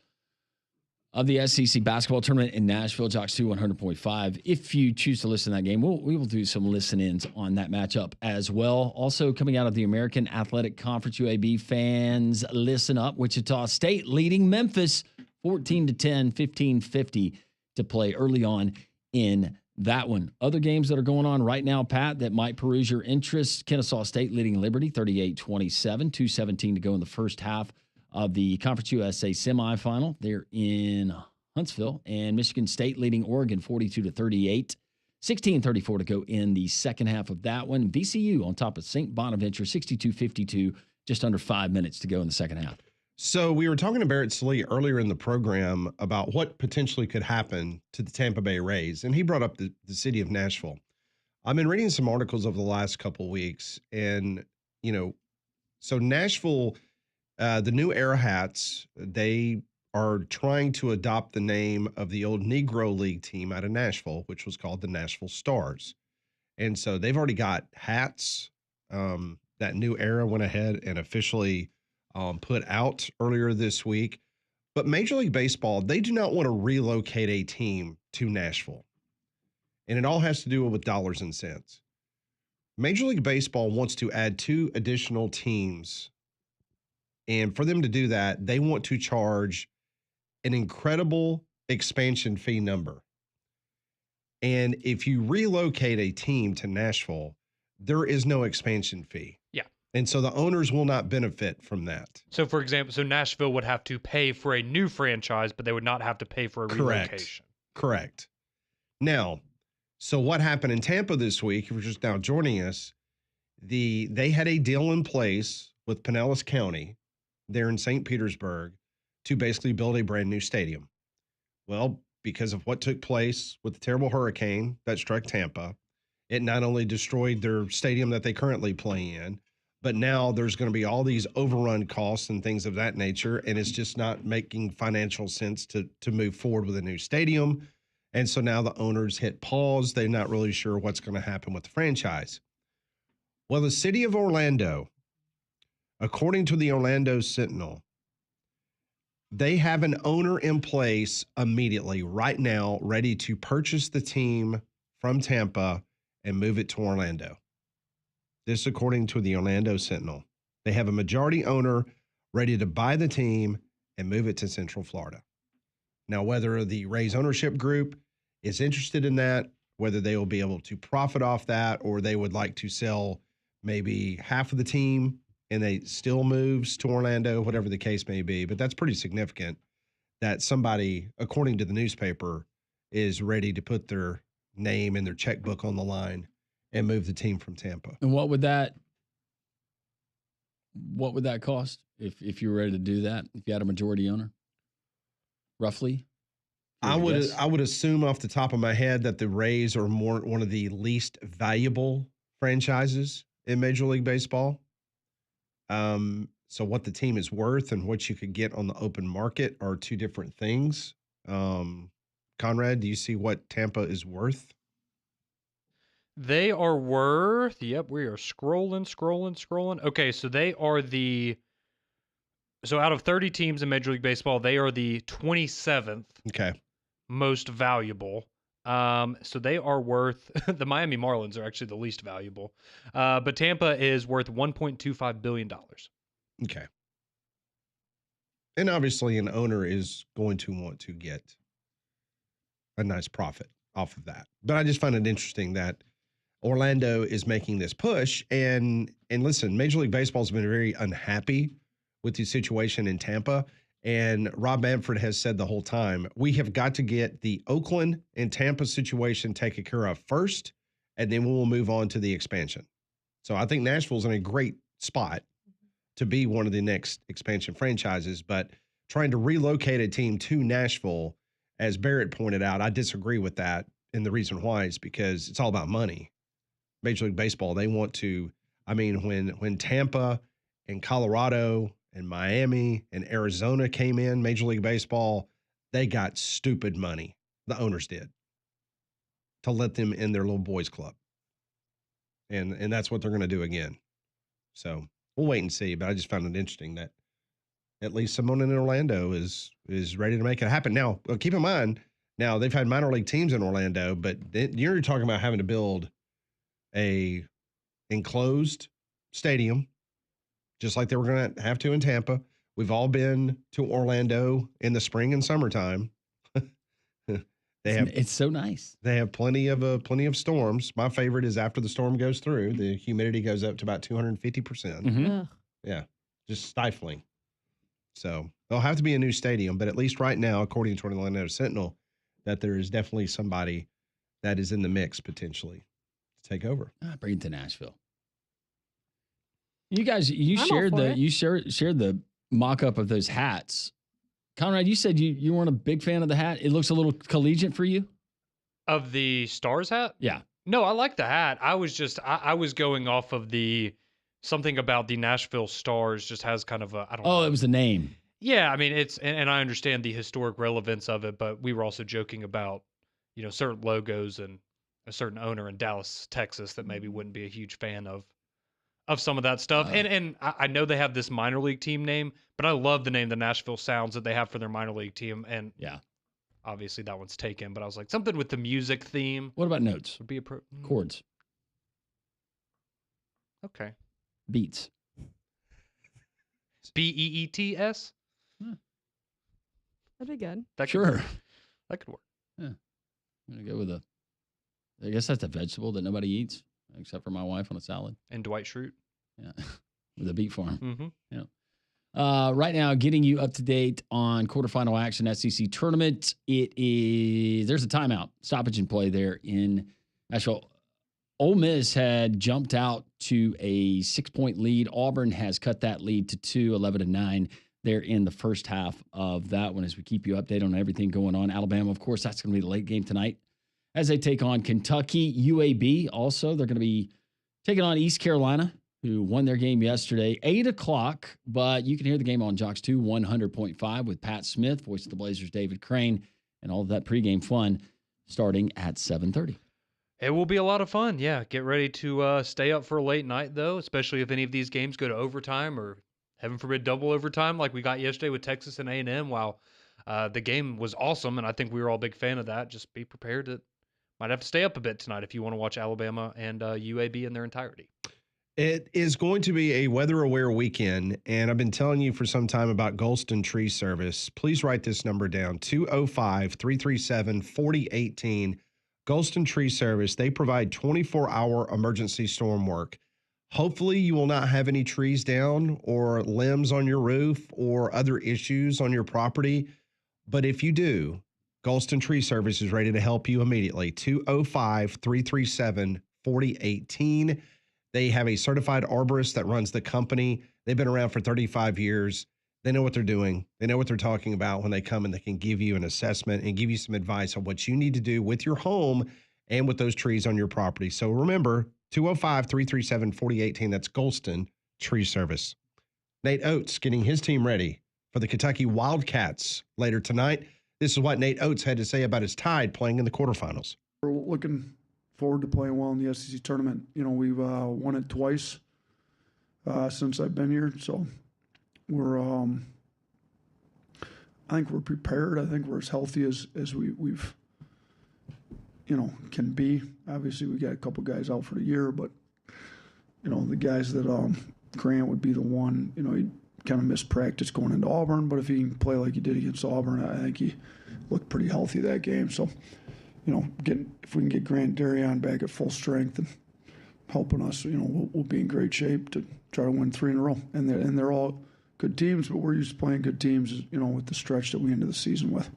of the SEC basketball tournament in Nashville. Jocks 2 100.5. If you choose to listen to that game, we will do some listen-ins on that matchup as well. Also coming out of the American Athletic Conference, UAB fans, listen up. Wichita State leading Memphis 14-10, 15-50 to play early on in that one. Other games that are going on right now, Pat, that might peruse your interest. Kennesaw State leading Liberty 38-27, 2:17 to go in the first half of the Conference USA semifinal. They're in Huntsville. And Michigan State leading Oregon 42-38, 16:34 to go in the second half of that one. VCU on top of St. Bonaventure 62-52, just under 5 minutes to go in the second half. So we were talking to Barrett Slee earlier in the program about what potentially could happen to the Tampa Bay Rays, and he brought up the city of Nashville. I've been reading some articles over the last couple of weeks, and so Nashville, the new Era hats, they are trying to adopt the name of the old Negro League team out of Nashville, which was called the Nashville Stars. And so they've already got hats. That new Era went ahead and officially put out earlier this week. But Major League Baseball, they do not want to relocate a team to Nashville. And it all has to do with dollars and cents. Major League Baseball wants to add 2 additional teams. And for them to do that, they want to charge an incredible expansion fee number. And if you relocate a team to Nashville, there is no expansion fee. Yeah. And so the owners will not benefit from that. So, for example, Nashville would have to pay for a new franchise, but they would not have to pay for a relocation. Correct. Now, so what happened in Tampa this week, if you're just now joining us, they had a deal in place with Pinellas County there in St. Petersburg to basically build a brand new stadium. Well, because of what took place with the terrible hurricane that struck Tampa, it not only destroyed their stadium that they currently play in, but now there's going to be all these overrun costs and things of that nature, and it's just not making financial sense to move forward with a new stadium. And so now the owners hit pause. They're not really sure what's going to happen with the franchise. Well, the city of Orlando, according to the Orlando Sentinel, they have an owner in place immediately right now, ready to purchase the team from Tampa and move it to Orlando. This, according to the Orlando Sentinel. They have a majority owner ready to buy the team and move it to Central Florida. Now, whether the Rays ownership group is interested in that, whether they will be able to profit off that, or they would like to sell maybe half of the team and they still moves to Orlando, whatever the case may be. But that's pretty significant that somebody, according to the newspaper, is ready to put their name and their checkbook on the line and move the team from Tampa. And what would that cost if you were ready to do that? If you had a majority owner, roughly? I would assume off the top of my head that the Rays are one of the least valuable franchises in Major League Baseball. So what the team is worth and what you could get on the open market are 2 different things. Conrad, do you see what Tampa is worth? They are worth, yep, we are scrolling. Okay, so they are so out of 30 teams in Major League Baseball, they are the 27th most valuable. So they are worth, the Miami Marlins are actually the least valuable. But Tampa is worth $1.25 billion. Okay. And obviously an owner is going to want to get a nice profit off of that. But I just find it interesting that Orlando is making this push. And listen, Major League Baseball has been very unhappy with the situation in Tampa. And Rob Manfred has said the whole time, we have got to get the Oakland and Tampa situation taken care of first, and then we will move on to the expansion. So I think Nashville's in a great spot to be one of the next expansion franchises, but trying to relocate a team to Nashville, as Barrett pointed out, I disagree with that. And the reason why is because it's all about money. Major League Baseball, they want to, I mean, when Tampa and Colorado and Miami and Arizona came in, Major League Baseball, they got stupid money. The owners did, to let them in their little boys club. And that's what they're going to do again. So we'll wait and see. But I just found it interesting that at least someone in Orlando is ready to make it happen. Now, keep in mind, now they've had minor league teams in Orlando, but you're talking about having to build a enclosed stadium, just like they were going to have to in Tampa. We've all been to Orlando in the spring and summertime. It's so nice. They have plenty of storms. My favorite is after the storm goes through, the humidity goes up to about 250%. Mm-hmm. Yeah, just stifling. So there'll have to be a new stadium, but at least right now, according to the Orlando Sentinel, that there is definitely somebody that is in the mix potentially to take over. Bring it to Nashville. You guys, you shared the mock-up of those hats. Conrad, you said you weren't a big fan of the hat. It looks a little collegiate for you. Of the Stars hat? Yeah. No, I like the hat. I was going off of something about the Nashville Stars just has kind of I don't know. Oh, it was the name. Yeah, I mean and I understand the historic relevance of it, but we were also joking about, certain logos and a certain owner in Dallas, Texas that maybe wouldn't be a huge fan of some of that stuff. And I know they have this minor league team name, but I love the name the Nashville Sounds that they have for their minor league team. And yeah, obviously that one's taken, but I was like, something with the music theme. What about notes? Would be Chords. Okay. Beats. Beets? That'd be good. That Sure. That could work. Yeah. I'm going to go with I guess that's a vegetable that nobody eats except for my wife on a salad. And Dwight Schrute. Yeah. With a beet farm. Mm-hmm. Yeah. Right now, getting you up to date on quarterfinal action SEC tournament. There's a timeout, stoppage and play there in Nashville. Ole Miss had jumped out to a 6-point lead. Auburn has cut that lead to 2, 11-9. There in the first half of that one as we keep you updated on everything going on. Alabama, of course, that's going to be the late game tonight as they take on Kentucky. UAB also, they're going to be taking on East Carolina, who won their game yesterday, 8 o'clock, but you can hear the game on Jocks 2 100.5 with Pat Smith, voice of the Blazers, David Crane, and all of that pregame fun starting at 7:30. It will be a lot of fun. Yeah, get ready to stay up for a late night, though, especially if any of these games go to overtime or, heaven forbid, double overtime like we got yesterday with Texas and A&M. While the game was awesome, and I think we were all a big fan of that, just be prepared to might have to stay up a bit tonight if you want to watch Alabama and UAB in their entirety. It is going to be a weather-aware weekend, and I've been telling you for some time about Golston Tree Service. Please write this number down, 205-337-4018. Golston Tree Service, they provide 24-hour emergency storm work. Hopefully you will not have any trees down or limbs on your roof or other issues on your property. But if you do, Golston Tree Service is ready to help you immediately. 205-337-4018. They have a certified arborist that runs the company. They've been around for 35 years. They know what they're doing. They know what they're talking about when they come, and they can give you an assessment and give you some advice on what you need to do with your home and with those trees on your property. So remember, 205-337-4018. That's Golston Tree Service. Nate Oates getting his team ready for the Kentucky Wildcats later tonight. This is what Nate Oates had to say about his Tide playing in the quarterfinals. We're looking forward to playing well in the SEC tournament. We've won it twice since I've been here, so we're I think we're prepared. I think we're as healthy as we've can be. Obviously, we got a couple guys out for the year, but the guys that Grant would be the one. He kind of missed practice going into Auburn, but if he can play like he did against Auburn, I think he looked pretty healthy that game. So, if we can get Grant Darion back at full strength and helping us, we'll be in great shape to try to win 3 in a row. And they're all good teams, but we're used to playing good teams, with the stretch that we ended the season with.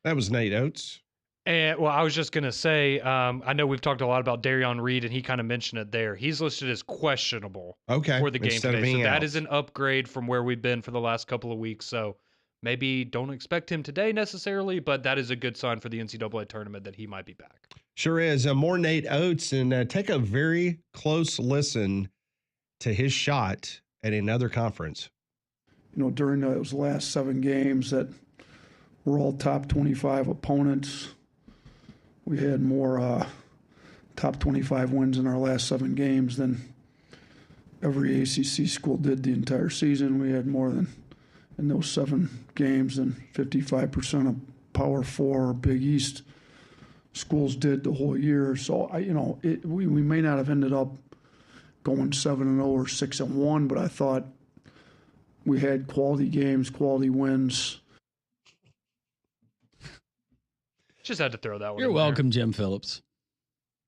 That was Nate Oates. And I was just going to say, I know we've talked a lot about Darion Reed, and he kind of mentioned it there. He's listed as questionable for the game today. So that is an upgrade from where we've been for the last couple of weeks. So maybe don't expect him today necessarily, but that is a good sign for the NCAA tournament that he might be back. Sure is. More Nate Oates, and take a very close listen to his shot at another conference. During those last 7 games that were all top 25 opponents, we had more top 25 wins in our last 7 games than every ACC school did the entire season. We had more than, in those 7 games, than 55% of Power 4 or Big East schools did the whole year. So, we may not have ended up going 7-0 or 6-1, but I thought we had quality games, quality wins. Just had to throw that one. You're welcome, Jim Phillips.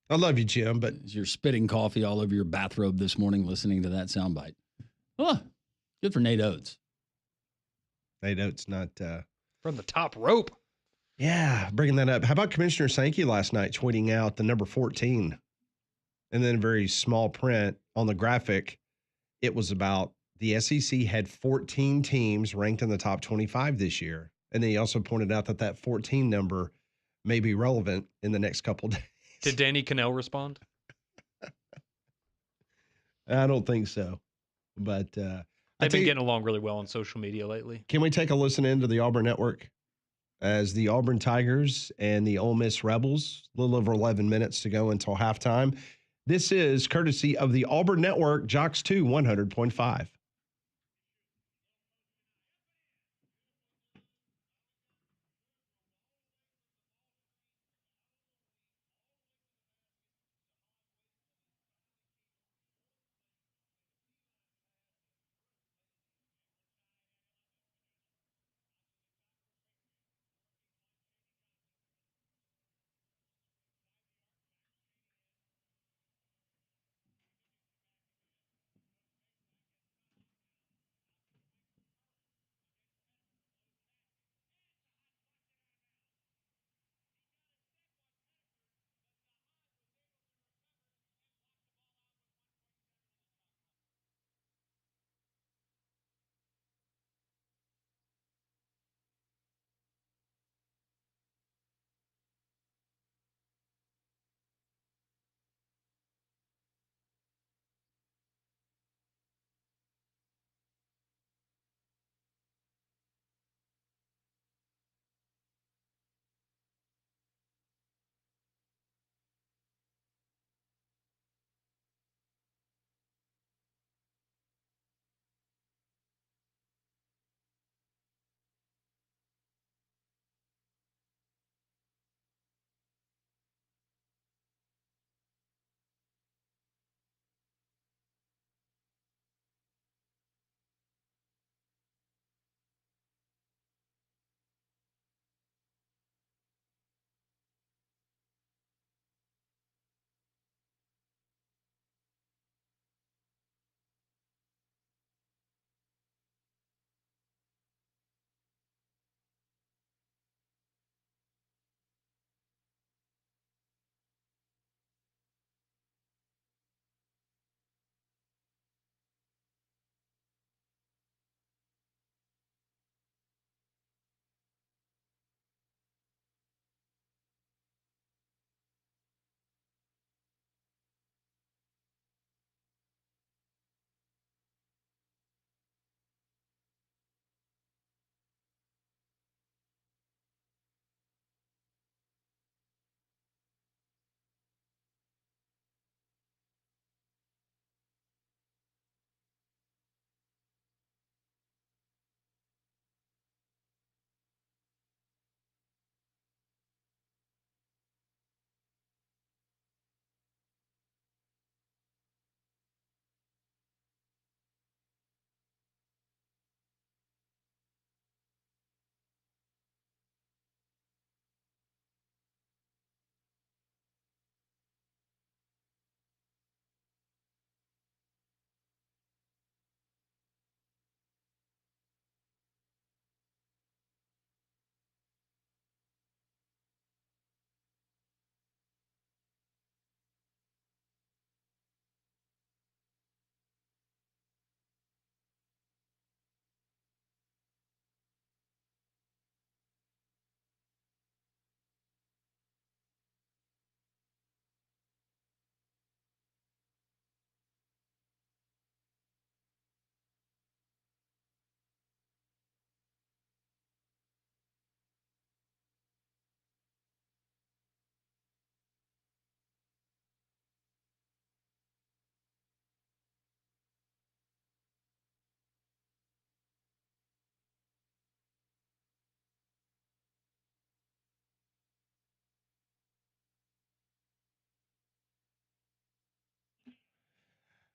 I love you, Jim, but you're spitting coffee all over your bathrobe this morning listening to that soundbite. Oh, good for Nate Oates. Nate Oates, not from the top rope. Yeah, bringing that up. How about Commissioner Sankey last night tweeting out the number 14, and then very small print on the graphic? It was about the SEC had 14 teams ranked in the top 25 this year, and then he also pointed out that 14 number may be relevant in the next couple days. Did Danny Cannell respond? I don't think so. But They've been getting along really well on social media lately. can we take a listen into the Auburn Network as the Auburn Tigers and the Ole Miss Rebels, a little over 11 minutes to go until halftime. This is courtesy of the Auburn Network, Jocks 2 100.5.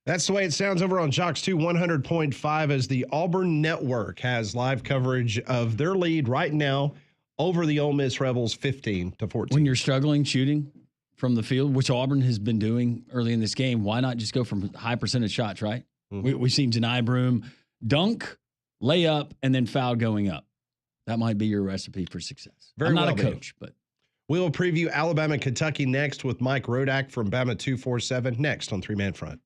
That's the way it sounds over on Jocks 2 100.5 as the Auburn Network has live coverage of their lead right now over the Ole Miss Rebels 15-14. When you're struggling shooting from the field, which Auburn has been doing early in this game, why not just go from high percentage shots, right? Mm-hmm. We've seen Janai Broom dunk, layup, and then foul going up. That might be your recipe for success. I'm not a coach, but we will preview Alabama, Kentucky next with Mike Rodak from Bama 247 next on Three Man Front.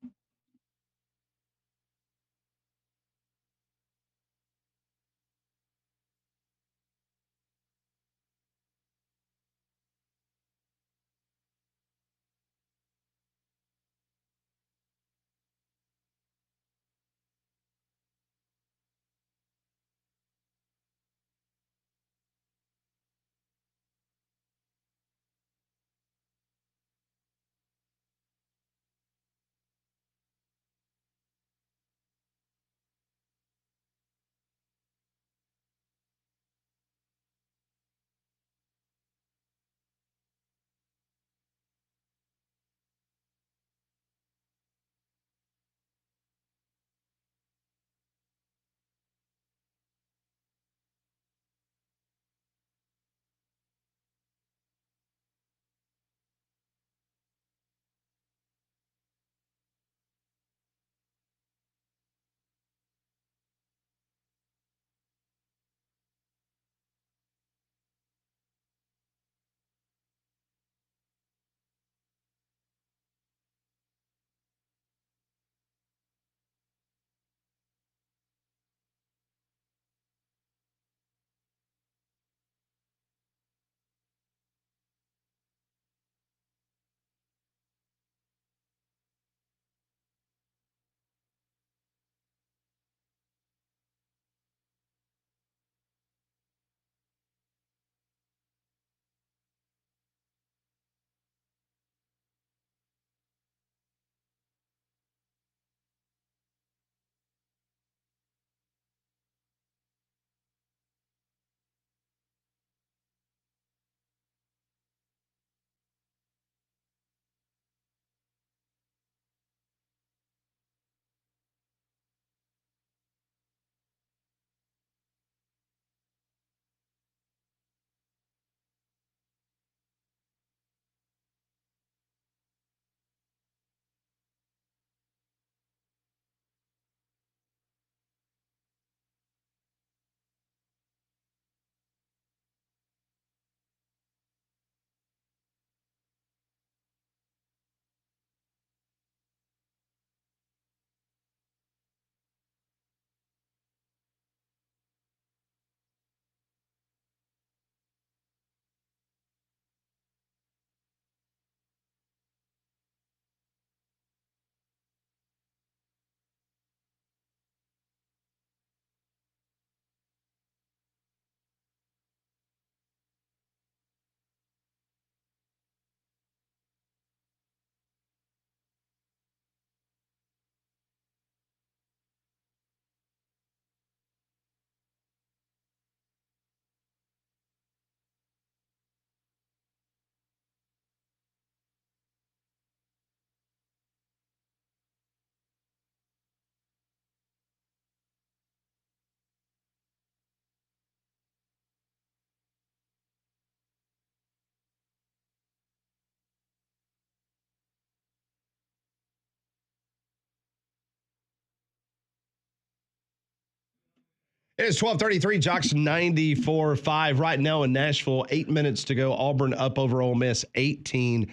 It's 12:33, Jocks 94.5 right now in Nashville. 8 minutes to go. Auburn up over Ole Miss 18-16.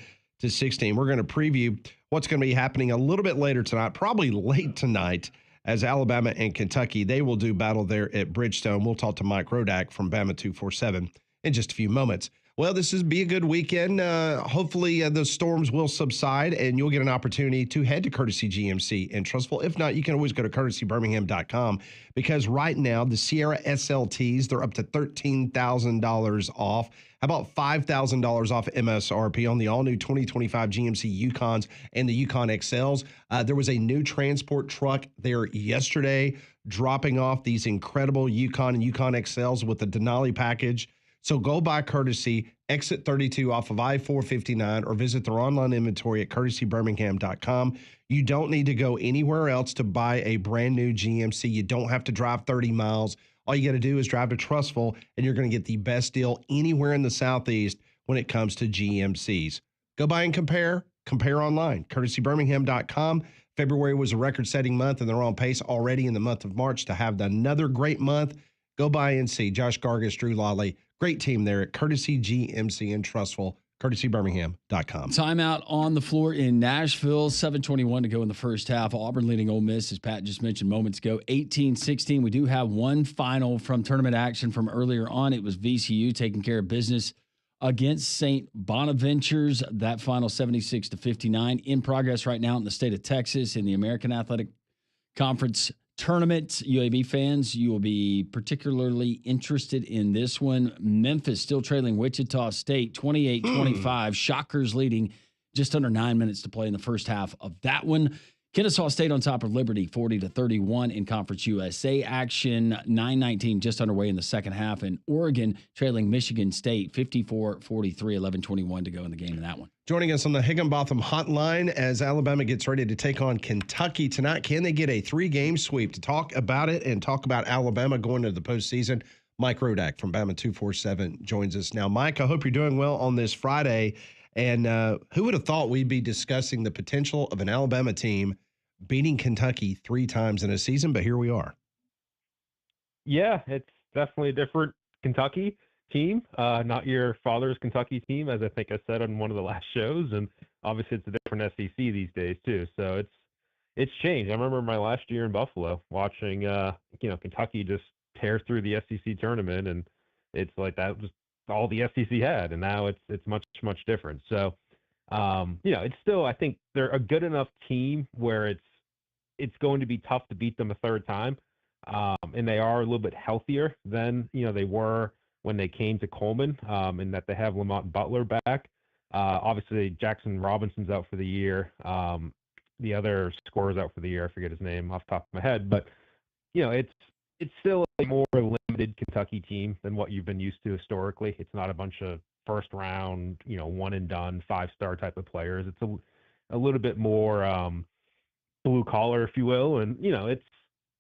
We're going to preview what's going to be happening a little bit later tonight, probably late tonight, as Alabama and Kentucky, they will do battle there at Bridgestone. We'll talk to Mike Rodak from Bama 247 in just a few moments. Well, this is be a good weekend. Hopefully, the storms will subside and you'll get an opportunity to head to Courtesy GMC in Trustful. If not, you can always go to courtesybirmingham.com because right now the Sierra SLTs, they're up to $13,000 off. How about $5,000 off MSRP on the all-new 2025 GMC Yukons and the Yukon XLs? There was a new transport truck there yesterday dropping off these incredible Yukon and Yukon XLs with the Denali package. So go by Courtesy, exit 32 off of I-459, or visit their online inventory at courtesybirmingham.com. You don't need to go anywhere else to buy a brand new GMC. You don't have to drive 30 miles. All you got to do is drive to Trustful, and you're going to get the best deal anywhere in the Southeast when it comes to GMCs. Go buy and compare. Compare online. courtesybirmingham.com. February was a record-setting month, and they're on pace already in the month of March to have another great month. Go by and see Josh Gargis, Drew Lawley. Great team there at Courtesy GMC and Trustful, courtesybirmingham.com. Timeout on the floor in Nashville, 7:21 to go in the first half. Auburn leading Ole Miss, as Pat just mentioned moments ago, 18-16. We do have one final from tournament action from earlier on. It was VCU taking care of business against St. Bonaventures. That final 76-59 in progress right now in the state of Texas in the American Athletic Conference tournament. UAB fans, you will be particularly interested in this one. Memphis still trailing Wichita State 28-25. Shockers leading just under 9 minutes to play in the first half of that one. Kennesaw State on top of Liberty 40-31 in Conference USA action. 9:19 just underway in the second half, and Oregon trailing Michigan State 54-43, 11:21 to go in the game in that one. Joining us on the Higginbotham hotline as Alabama gets ready to take on Kentucky tonight. Can they get a 3-game sweep? To talk about it and talk about Alabama going to the postseason, Mike Rodak from Bama 247 joins us now. Mike, I hope you're doing well on this Friday. And who would have thought we'd be discussing the potential of an Alabama team beating Kentucky 3 times in a season, but here we are. Yeah, it's definitely a different Kentucky team, not your father's Kentucky team, as I think I said on one of the last shows, and obviously it's a different SEC these days too. So it's changed. I remember my last year in Buffalo watching, Kentucky just tear through the SEC tournament, and it's like that was all the SEC had, and now it's much different. So, it's still, I think they're a good enough team where it's going to be tough to beat them a third time. And they are a little bit healthier than, they were when they came to Coleman, in that they have Lamont Butler back. Obviously Jackson Robinson's out for the year. The other scorer's out for the year. I forget his name off the top of my head, but it's still a more limited Kentucky team than what you've been used to historically. It's not a bunch of first round, one and done 5-star type of players. It's a little bit more blue collar, if you will, and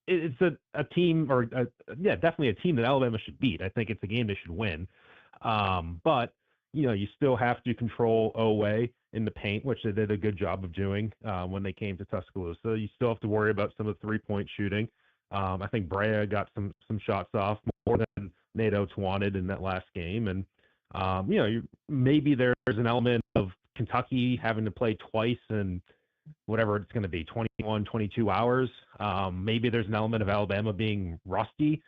it's a team, or definitely a team that Alabama should beat. I think it's a game they should win, but you still have to control Oweh in the paint, which they did a good job of doing when they came to Tuscaloosa. You still have to worry about some of the 3-point shooting. I think Brea got some shots off more than Nate Oates wanted in that last game, and maybe there's an element of Kentucky having to play twice in whatever it's going to be, 21, 22 hours. Maybe there's an element of Alabama being rusty.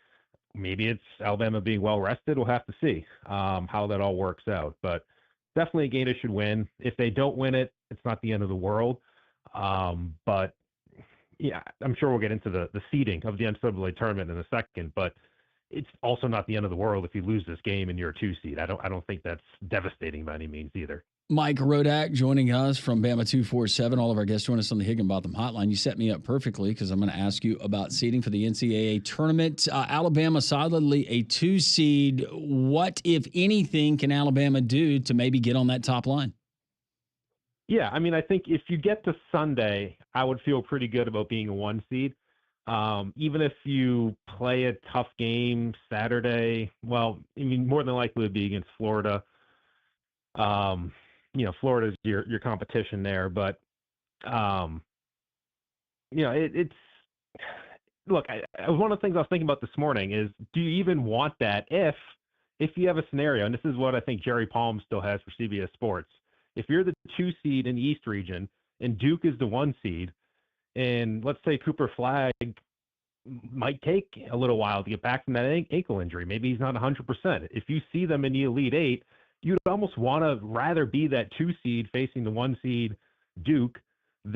Maybe it's Alabama being well rested. We'll have to see how that all works out. But definitely a game they should win. If they don't win it, it's not the end of the world. But yeah, I'm sure we'll get into the seeding of the NCAA tournament in a second. But it's also not the end of the world if you lose this game and you're a 2 seed. I don't think that's devastating by any means either. Mike Rodak joining us from Bama 247. All of our guests join us on the Higginbotham hotline. You set me up perfectly because I'm going to ask you about seeding for the NCAA tournament. Alabama solidly a 2 seed. What, if anything, can Alabama do to maybe get on that top line? Yeah, I mean, I think if you get to Sunday, I would feel pretty good about being a 1 seed. Even if you play a tough game Saturday, well, I mean, more than likely it would be against Florida. Florida's your competition there, but it's look, one of the things I was thinking about this morning is, do you even want that if you have a scenario, and this is what I think Jerry Palm still has for CBS Sports. If you're the 2 seed in the East region and Duke is the 1 seed, and let's say Cooper Flagg might take a little while to get back from that ankle injury. Maybe he's not 100%. If you see them in the Elite Eight, you'd almost want to rather be that 2 seed facing the 1 seed Duke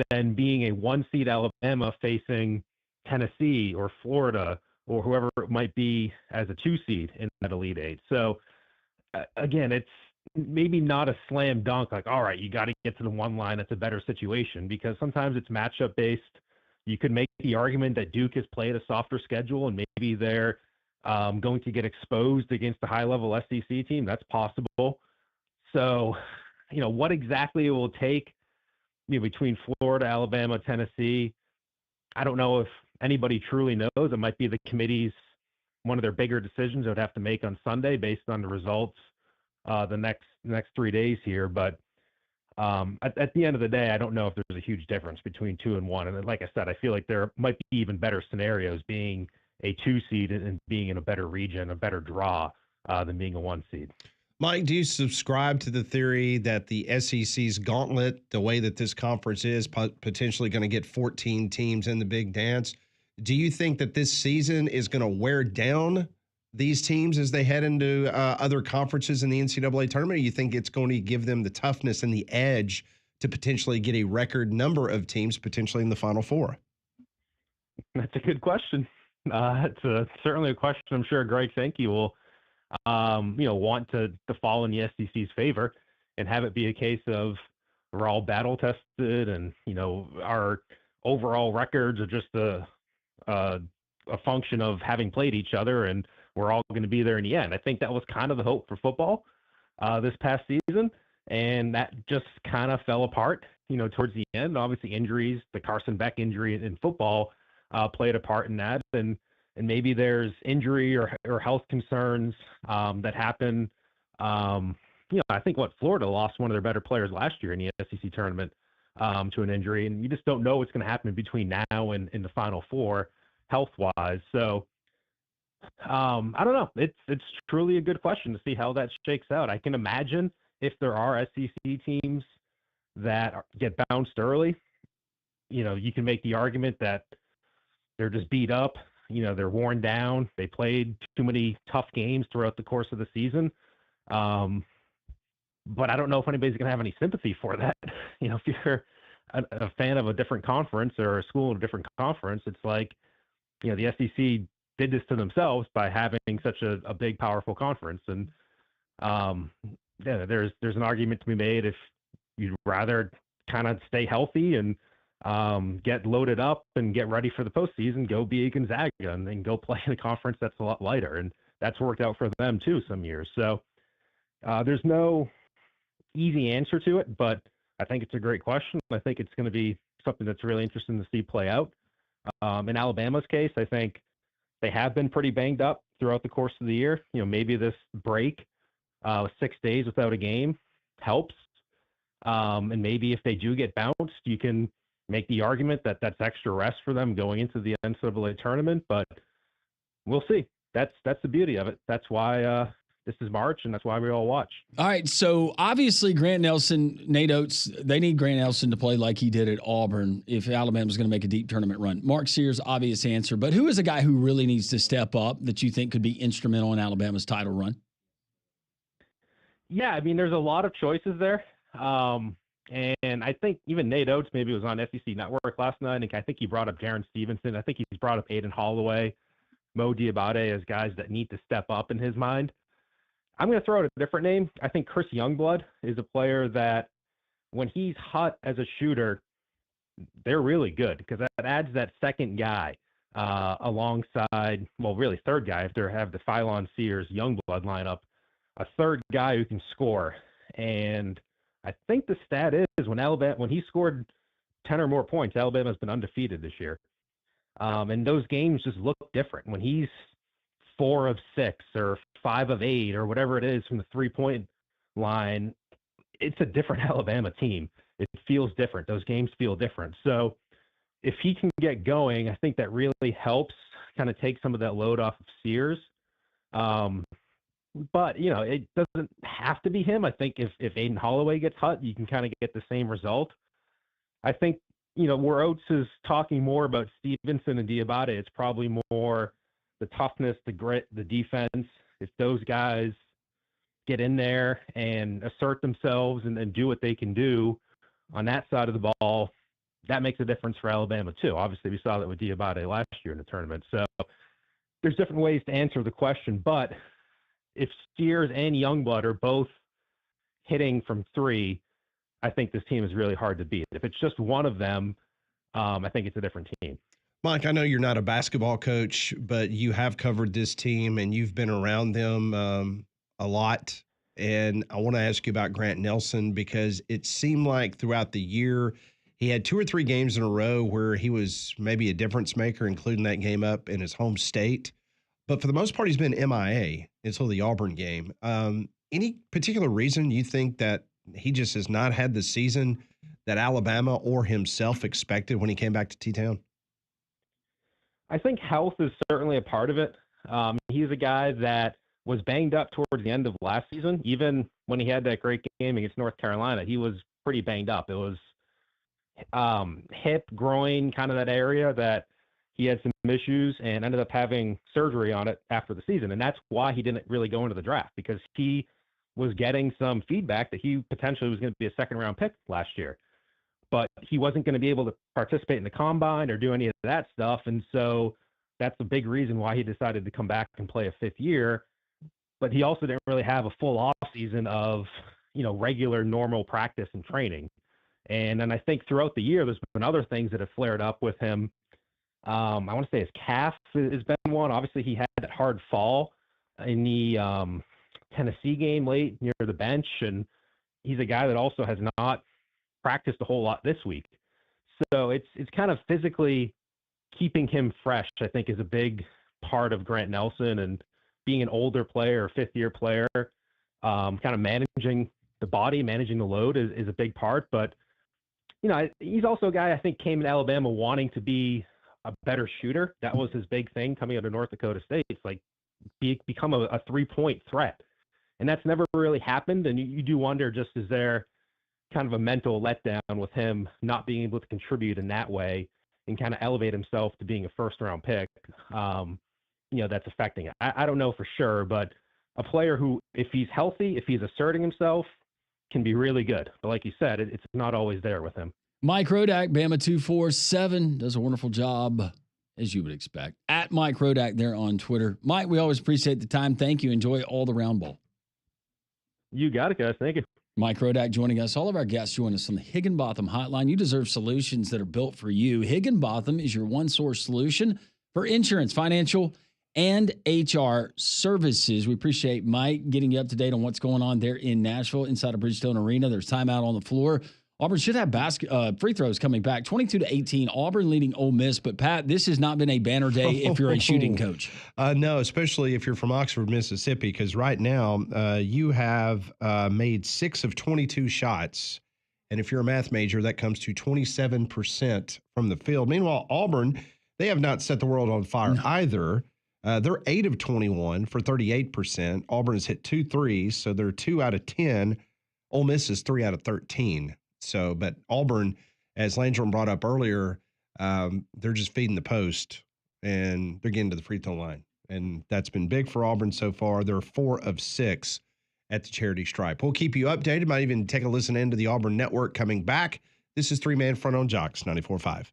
than being a 1 seed Alabama facing Tennessee or Florida or whoever it might be as a 2 seed in that Elite Eight. So again, it's maybe not a slam dunk like, all right, you got to get to the 1 line. That's a better situation, because sometimes it's matchup based. You could make the argument that Duke has played a softer schedule and maybe they're going to get exposed against the high-level SEC team. That's possible. So, what exactly it will take between Florida, Alabama, Tennessee, I don't know if anybody truly knows. It might be the committee's one of their bigger decisions they would have to make on Sunday based on the results the next 3 days here. But at the end of the day, I don't know if there's a huge difference between 2 and 1. And like I said, I feel like there might be even better scenarios being a 2 seed and being in a better region, a better draw than being a 1 seed. Mike, do you subscribe to the theory that the SEC's gauntlet, the way that this conference is, potentially going to get 14 teams in the big dance? Do you think that this season is going to wear down these teams as they head into other conferences in the NCAA tournament? Or you think it's going to give them the toughness and the edge to potentially get a record number of teams potentially in the Final Four? That's a good question. It's certainly a question I'm sure Greg Sankey will want to fall in the SEC's favor and have it be a case of we're all battle tested and, our overall records are just a function of having played each other and we're all going to be there in the end. I think that was kind of the hope for football this past season, and that just kind of fell apart, towards the end. Obviously injuries, the Carson Beck injury in football played a part in that. And maybe there's injury or health concerns that happen. I think Florida lost one of their better players last year in the SEC tournament to an injury, and you just don't know what's going to happen between now and in the Final Four health-wise. So I don't know. It's truly a good question to see how that shakes out. I can imagine if there are SEC teams that get bounced early, you can make the argument that they're just beat up. They're worn down. They played too many tough games throughout the course of the season. But I don't know if anybody's going to have any sympathy for that. If you're a fan of a different conference or a school in a different conference, it's like, the SEC did this to themselves by having such a big, powerful conference. And there's an argument to be made if you'd rather kind of stay healthy and get loaded up and get ready for the postseason, go be a Gonzaga and then go play in a conference that's a lot lighter. And that's worked out for them too some years. So there's no easy answer to it, but I think it's a great question. I think it's going to be something that's really interesting to see play out. In Alabama's case, I think they have been pretty banged up throughout the course of the year. Maybe this break, 6 days without a game helps. And maybe if they do get bounced, you can make the argument that that's extra rest for them going into the NCAA tournament, but we'll see. That's the beauty of it. That's why this is March, and that's why we all watch. All right, so obviously Grant Nelson, Nate Oates, they need Grant Nelson to play like he did at Auburn if Alabama's going to make a deep tournament run. Mark Sears, obvious answer, but who is a guy who really needs to step up that you think could be instrumental in Alabama's title run? Yeah, I mean, there's a lot of choices there. And I think even Nate Oates maybe was on SEC Network last night, and I think he brought up Darren Stevenson. I think he's brought up Aiden Holloway, Mo Diabate as guys that need to step up in his mind. I'm going to throw out a different name. I think Chris Youngblood is a player that when he's hot as a shooter, they're really good because that adds that second guy alongside, well, really third guy if they have the Philon Sears Youngblood lineup, a third guy who can score. And I think the stat is when he scored 10 or more points, Alabama's been undefeated this year. And those games just look different. When he's 4 of 6 or 5 of 8 or whatever it is from the 3-point line, it's a different Alabama team. It feels different. Those games feel different. So if he can get going, I think that really helps kind of take some of that load off of Sears. But, it doesn't have to be him. I think if Aiden Holloway gets hot, you can kind of get the same result. I think, where Oates is talking more about Stevenson and Diabate, it's probably more the toughness, the grit, the defense. If those guys get in there and assert themselves and then do what they can do on that side of the ball, that makes a difference for Alabama too. Obviously, we saw that with Diabate last year in the tournament. So there's different ways to answer the question, but if Steers and Youngblood are both hitting from three, I think this team is really hard to beat. If it's just one of them, I think it's a different team. Mike, I know you're not a basketball coach, but you have covered this team and you've been around them a lot. And I want to ask you about Grant Nelson because it seemed like throughout the year, he had 2 or 3 games in a row where he was maybe a difference maker, including that game up in his home state. But for the most part, he's been MIA until the Auburn game. Any particular reason you think that he just has not had the season that Alabama or himself expected when he came back to T-Town? I think health is certainly a part of it. He's a guy that was banged up towards the end of last season. Even when he had that great game against North Carolina, he was pretty banged up. It was hip, groin, kind of that area that he had some issues and ended up having surgery on it after the season. And that's why he didn't really go into the draft, because he was getting some feedback that he potentially was going to be a second-round pick last year. But he wasn't going to be able to participate in the combine or do any of that stuff. And so that's the big reason why he decided to come back and play a 5th year. But he also didn't really have a full off season of, regular normal practice and training. And then I think throughout the year, there's been other things that have flared up with him. I want to say his calf has been one. Obviously, he had that hard fall in the Tennessee game late near the bench. And he's a guy that also has not practiced a whole lot this week. So it's kind of physically keeping him fresh, I think, is a big part of Grant Nelson, and being an older player, a 5th-year player, kind of managing the body, managing the load is a big part. But, he's also a guy I think came to Alabama wanting to be a better shooter. That was his big thing coming out of North Dakota State. It's like become a 3-point threat. And that's never really happened. And you do wonder, just is there kind of a mental letdown with him not being able to contribute in that way and kind of elevate himself to being a first-round pick, that's affecting it. I don't know for sure, but a player who, if he's healthy, if he's asserting himself, can be really good. But like you said, it's not always there with him. Mike Rodak, Bama 247, does a wonderful job, as you would expect. At Mike Rodak there on Twitter. Mike, we always appreciate the time. Thank you. Enjoy all the round ball. You got it, guys. Thank you. Mike Rodak joining us. All of our guests join us on the Higginbotham Hotline. You deserve solutions that are built for you. Higginbotham is your one-source solution for insurance, financial, and HR services. We appreciate Mike getting you up to date on what's going on there in Nashville inside of Bridgestone Arena. There's timeout on the floor. Auburn should have free throws coming back, 22-18. Auburn leading Ole Miss. But, Pat, this has not been a banner day if you're a shooting coach. No, especially if you're from Oxford, Mississippi, because right now you have made 6 of 22 shots. And if you're a math major, that comes to 27% from the field. Meanwhile, Auburn, they have not set the world on fire either. They're 8 of 21 for 38%. Auburn has hit 2 threes, so they're 2 out of 10. Ole Miss is 3 out of 13. So, but Auburn, as Landrum brought up earlier, they're just feeding the post, and they're getting to the free throw line. And that's been big for Auburn so far. They're 4 of 6 at the charity stripe. We'll keep you updated. Might even take a listen into the Auburn Network coming back. This is 3-Man Front on Jocks, 94.5.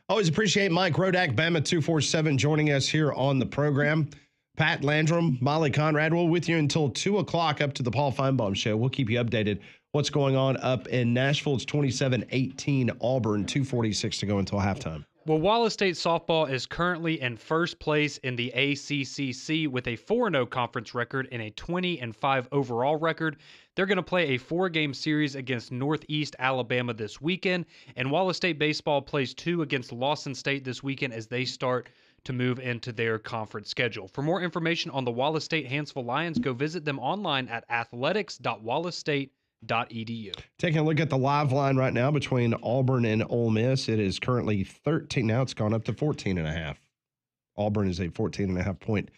Always appreciate Mike Rodak, Bama 247, joining us here on the program. Pat Landrum, Molly Conrad, we're with you until 2 o'clock up to the Paul Feinbaum Show. We'll keep you updated what's going on up in Nashville. It's 27-18 Auburn, 2:46 to go until halftime. Well, Wallace State softball is currently in first place in the ACCC with a 4-0 conference record and a 20-5 overall record. They're going to play a 4-game series against Northeast Alabama this weekend, and Wallace State baseball plays 2 against Lawson State this weekend as they start to move into their conference schedule. For more information on the Wallace State-Hansville Lions, go visit them online at athletics.wallacestate.edu. Taking a look at the live line right now between Auburn and Ole Miss. It is currently 13. Now it's gone up to 14.5. Auburn is a 14.5 point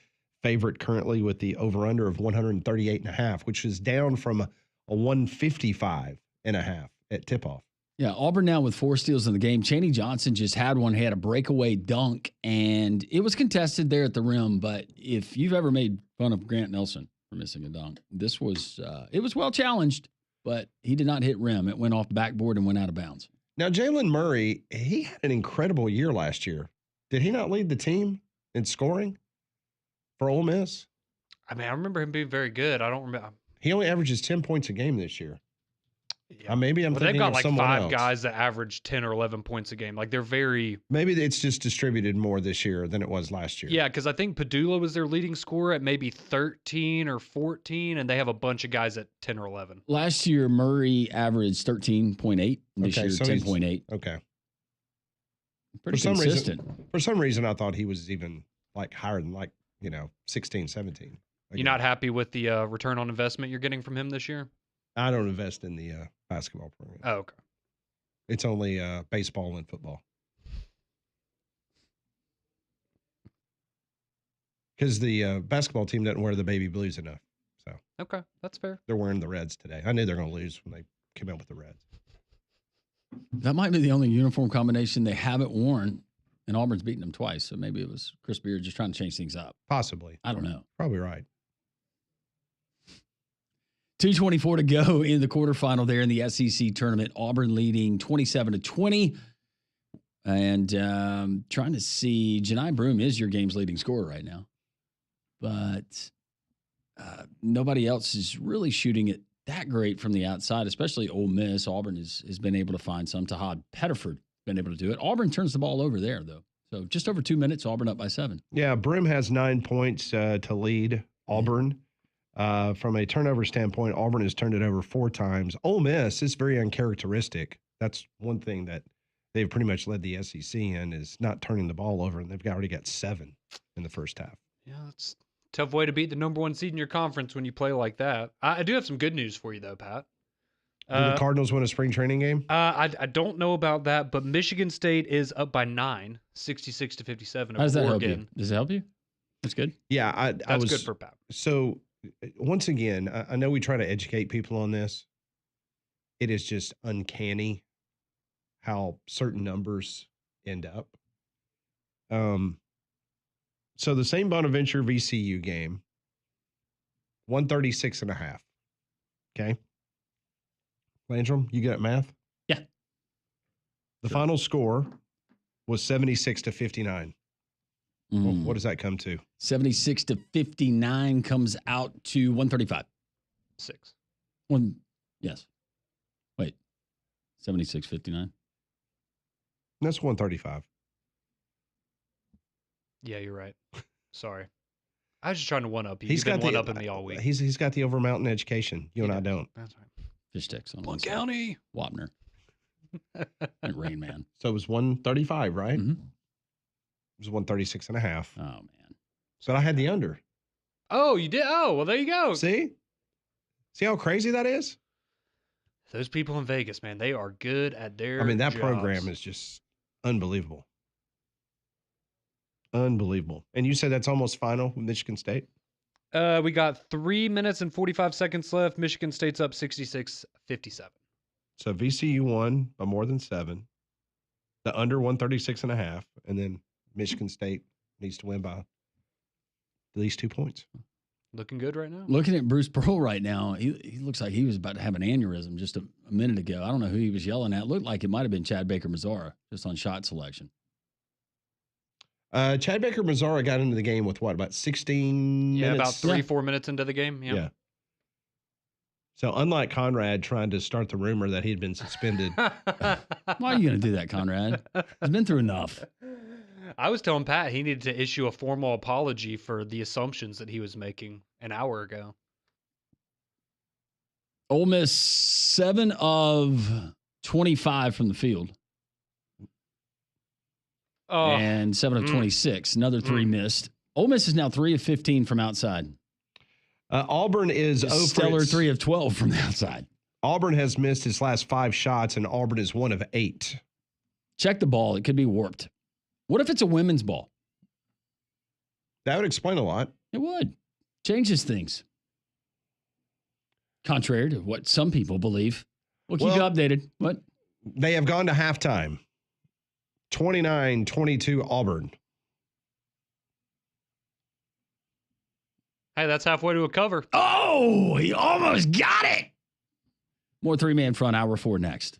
favorite currently with the over-under of 138.5, which is down from a 155.5 at tip-off. Yeah, Auburn now with 4 steals in the game. Chaney Johnson just had one. He had a breakaway dunk, and it was contested there at the rim. But if you've ever made fun of Grant Nelson for missing a dunk, this was it was well challenged, but he did not hit rim. It went off the backboard and went out of bounds. Now, Jalen Murray, he had an incredible year last year. Did he not lead the team in scoring for Ole Miss? I mean, I remember him being very good. I don't remember. He only averages 10 points a game this year. Yeah. Maybe I'm thinking they've got of like someone 5 else. guys that average 10 or 11 points a game. Like they're very. Maybe it's just distributed more this year than it was last year. Yeah, because I think Padula was their leading scorer at maybe 13 or 14, and they have a bunch of guys at 10 or 11. Last year, Murray averaged 13.8. This year, so 10.8. Okay. Pretty for some consistent. For some reason, I thought he was even like higher than 16, 17. You're not happy with the return on investment you're getting from him this year? I don't invest in the basketball program. Oh, okay. It's only baseball and football. Because the basketball team doesn't wear the baby blues enough. So okay, that's fair. They're wearing the reds today. I knew they're going to lose when they came out with the reds. That might be the only uniform combination they haven't worn, and Auburn's beaten them twice. So maybe it was Chris Beard just trying to change things up. Possibly. I don't know. Probably right. 2:24 to go in the quarterfinal there in the SEC tournament. Auburn leading 27-20. And trying to see, Janai Broome is your game's leading scorer right now. But nobody else is really shooting it that great from the outside, especially Ole Miss. Auburn has been able to find some. Tahad Pettiford been able to do it. Auburn turns the ball over there, though. So just over 2 minutes, Auburn up by 7. Yeah, Broome has 9 points to lead Auburn. From a turnover standpoint, Auburn has turned it over 4 times. Ole Miss is very uncharacteristic. That's one thing that they've pretty much led the SEC in, is not turning the ball over, and they've already got 7 in the first half. Yeah, it's a tough way to beat the number 1 seed in your conference when you play like that. I do have some good news for you, though, Pat. Did the Cardinals win a spring training game? I don't know about that, but Michigan State is up by 9, 66-57 How does over that Oregon. help you? Does it help you? That's good. Yeah, I was good for Pat. So once again, I know we try to educate people on this. It is just uncanny how certain numbers end up. So the St. Bonaventure VCU game, 136.5. Okay. Landrum, you got math? Yeah. The final score was 76-59. What does that come to? 76-59 comes out to 135. 6. Yes. Wait. 76-59. That's 135. Yeah, you're right. Sorry. I was just trying to one-up you. He's You've been got one-upping me all week. He's got the over mountain education. You and I don't. That's right. Fish sticks on Blunt one side. County. Wapner. And Rain Man. So it was 135, right? Mm-hmm. It was 136.5. Oh, man. But I had the under. Oh, you did? Oh, well, there you go. See how crazy that is? Those people in Vegas, man, they are good at their that jobs. program is just unbelievable. Unbelievable. And you said that's almost final with Michigan State? We got 3 minutes and 45 seconds left. Michigan State's up 66-57. So VCU won by more than 7. The under 136.5. And then Michigan State needs to win by at least 2 points. Looking good right now. Looking at Bruce Pearl right now, he looks like he was about to have an aneurysm just a minute ago. I don't know who he was yelling at. Looked like it might have been Chad Baker-Mazzara just on shot selection. Chad Baker-Mazara got into the game with what, about 16 Yeah, minutes? about 3-4 minutes into the game. Yeah. So unlike Conrad trying to start the rumor that he'd been suspended. Why are you going to do that, Conrad? He's been through enough. I was telling Pat he needed to issue a formal apology for the assumptions that he was making an hour ago. Ole Miss 7 of 25 from the field. Oh. And 7 of 26. Another 3 missed. Ole Miss is now 3 of 15 from outside. Auburn is stellar 3 of 12 from the outside. Auburn has missed his last 5 shots, and Auburn is 1 of 8. Check the ball. It could be warped. What if it's a women's ball? That would explain a lot. It would. Changes things. Contrary to what some people believe. We'll keep you updated. What? They have gone to halftime. 29-22 Auburn. Hey, that's halfway to a cover. Oh, he almost got it. More 3-man front, hour 4 next.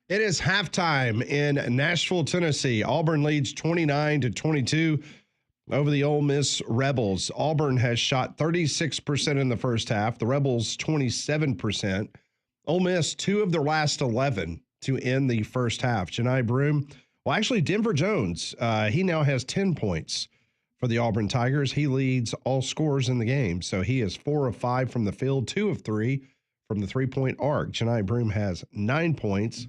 It is halftime in Nashville, Tennessee. Auburn leads 29-22 over the Ole Miss Rebels. Auburn has shot 36% in the first half. The Rebels 27%. Ole Miss 2 of their last 11 to end the first half. Janai Broome. Well, actually, Denver Jones. He now has 10 points for the Auburn Tigers. He leads all scorers in the game. So he is 4 of 5 from the field, 2 of 3 from the 3-point arc. Janai Broome has 9 points.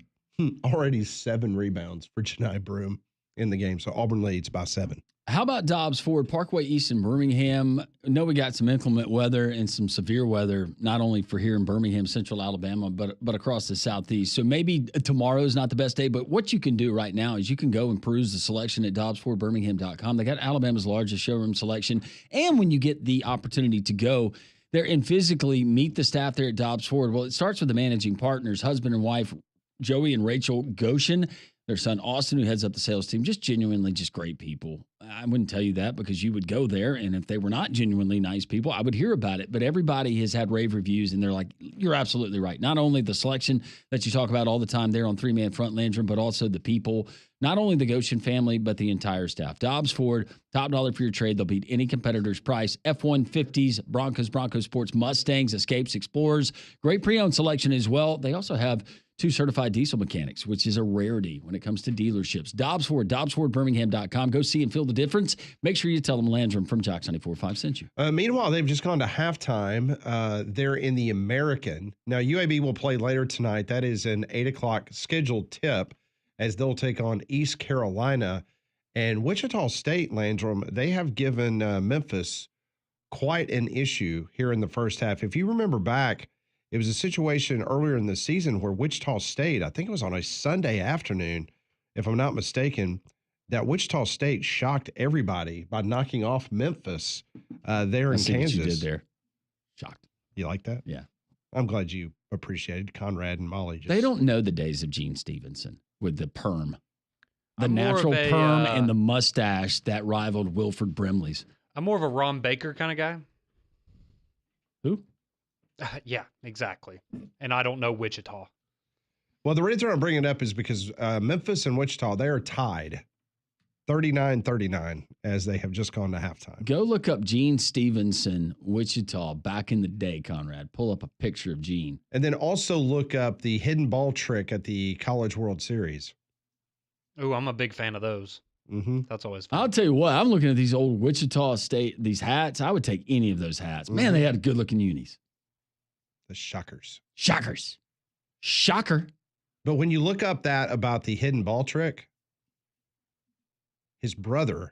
Already 7 rebounds for Janai Broome in the game. So Auburn leads by 7. How about Dobbs Ford, Parkway East in Birmingham? I know we got some inclement weather and some severe weather, not only for here in Birmingham, Central Alabama, but across the Southeast. So maybe tomorrow is not the best day, but what you can do right now is you can go and peruse the selection at DobbsFordBirmingham.com. They got Alabama's largest showroom selection. And when you get the opportunity to go there and physically meet the staff there at Dobbs Ford, well, it starts with the managing partners, husband and wife, Joey and Rachel Goshen. Their son, Austin, who heads up the sales team, just genuinely just great people. I wouldn't tell you that because you would go there, and if they were not genuinely nice people, I would hear about it. But everybody has had rave reviews, and they're like, you're absolutely right. Not only the selection that you talk about all the time there on three-man front Landrum, but also the people, not only the Goshen family, but the entire staff. Dobbs Ford, top dollar for your trade. They'll beat any competitor's price. F-150s, Broncos, Bronco Sports, Mustangs, Escapes, Explorers. Great pre-owned selection as well. They also have 2 certified diesel mechanics, which is a rarity when it comes to dealerships. Dobbs Ford, DobbsFordBirmingham.com. Go see and feel the difference. Make sure you tell them Landrum from Jock 94.5 sent you. Meanwhile, they've just gone to halftime. They're in the American. Now, UAB will play later tonight. That is an 8 o'clock scheduled tip as they'll take on East Carolina. And Wichita State, Landrum, they have given Memphis quite an issue here in the first half. If you remember back, it was a situation earlier in the season where Wichita State, I think it was on a Sunday afternoon, if I'm not mistaken, that Wichita State shocked everybody by knocking off Memphis there in Kansas. What you did there. Shocked. You like that? Yeah. I'm glad you appreciated Conrad and Molly. They don't know the days of Gene Stevenson with the perm. The I'm more natural of a, perm and the mustache that rivaled Wilford Brimley's. I'm more of a Ron Baker kind of guy. Who? Yeah, exactly. And I don't know Wichita. Well, the reason I'm bringing it up is because Memphis and Wichita, they are tied 39-39 as they have just gone to halftime. Go look up Gene Stevenson, Wichita, back in the day, Conrad. Pull up a picture of Gene. And then also look up the hidden ball trick at the College World Series. Oh, I'm a big fan of those. Mm-hmm. That's always fun. I'll tell you what, I'm looking at these old Wichita State, these hats. I would take any of those hats. Man, they had good-looking unis. The Shockers. Shockers. Shocker. But when you look up that about the hidden ball trick, his brother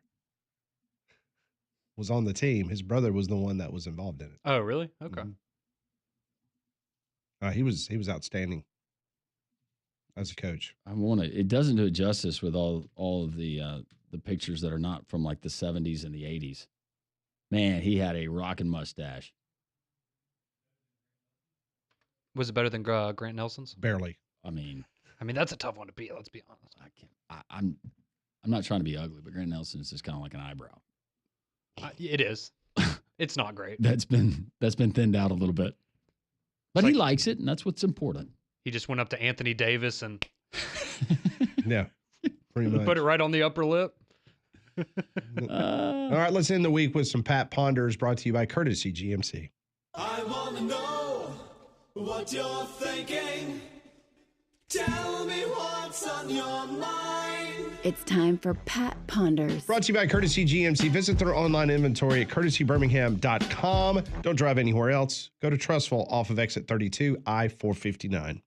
was on the team. His brother was the one that was involved in it. Oh, really? Okay. He was outstanding as a coach. It doesn't do it justice with all of the pictures that are not from like the 70s and the 80s. Man, he had a rockin' mustache. Was it better than Grant Nelson's? Barely. I mean, that's a tough one to beat. Let's be honest. I'm not trying to be ugly, but Grant Nelson's just kind of like an eyebrow. It is. It's not great. That's been thinned out a little bit, but he likes it, and that's what's important. He just went up to Anthony Davis and yeah, pretty much put it right on the upper lip. All right, let's end the week with some Pat Ponders brought to you by Courtesy GMC. I want to know what you're thinking. Tell me what's on your mind. It's time for Pat Ponders. Brought to you by Courtesy GMC. Visit their online inventory at courtesybirmingham.com. Don't drive anywhere else. Go to Trustful off of exit 32, I-459.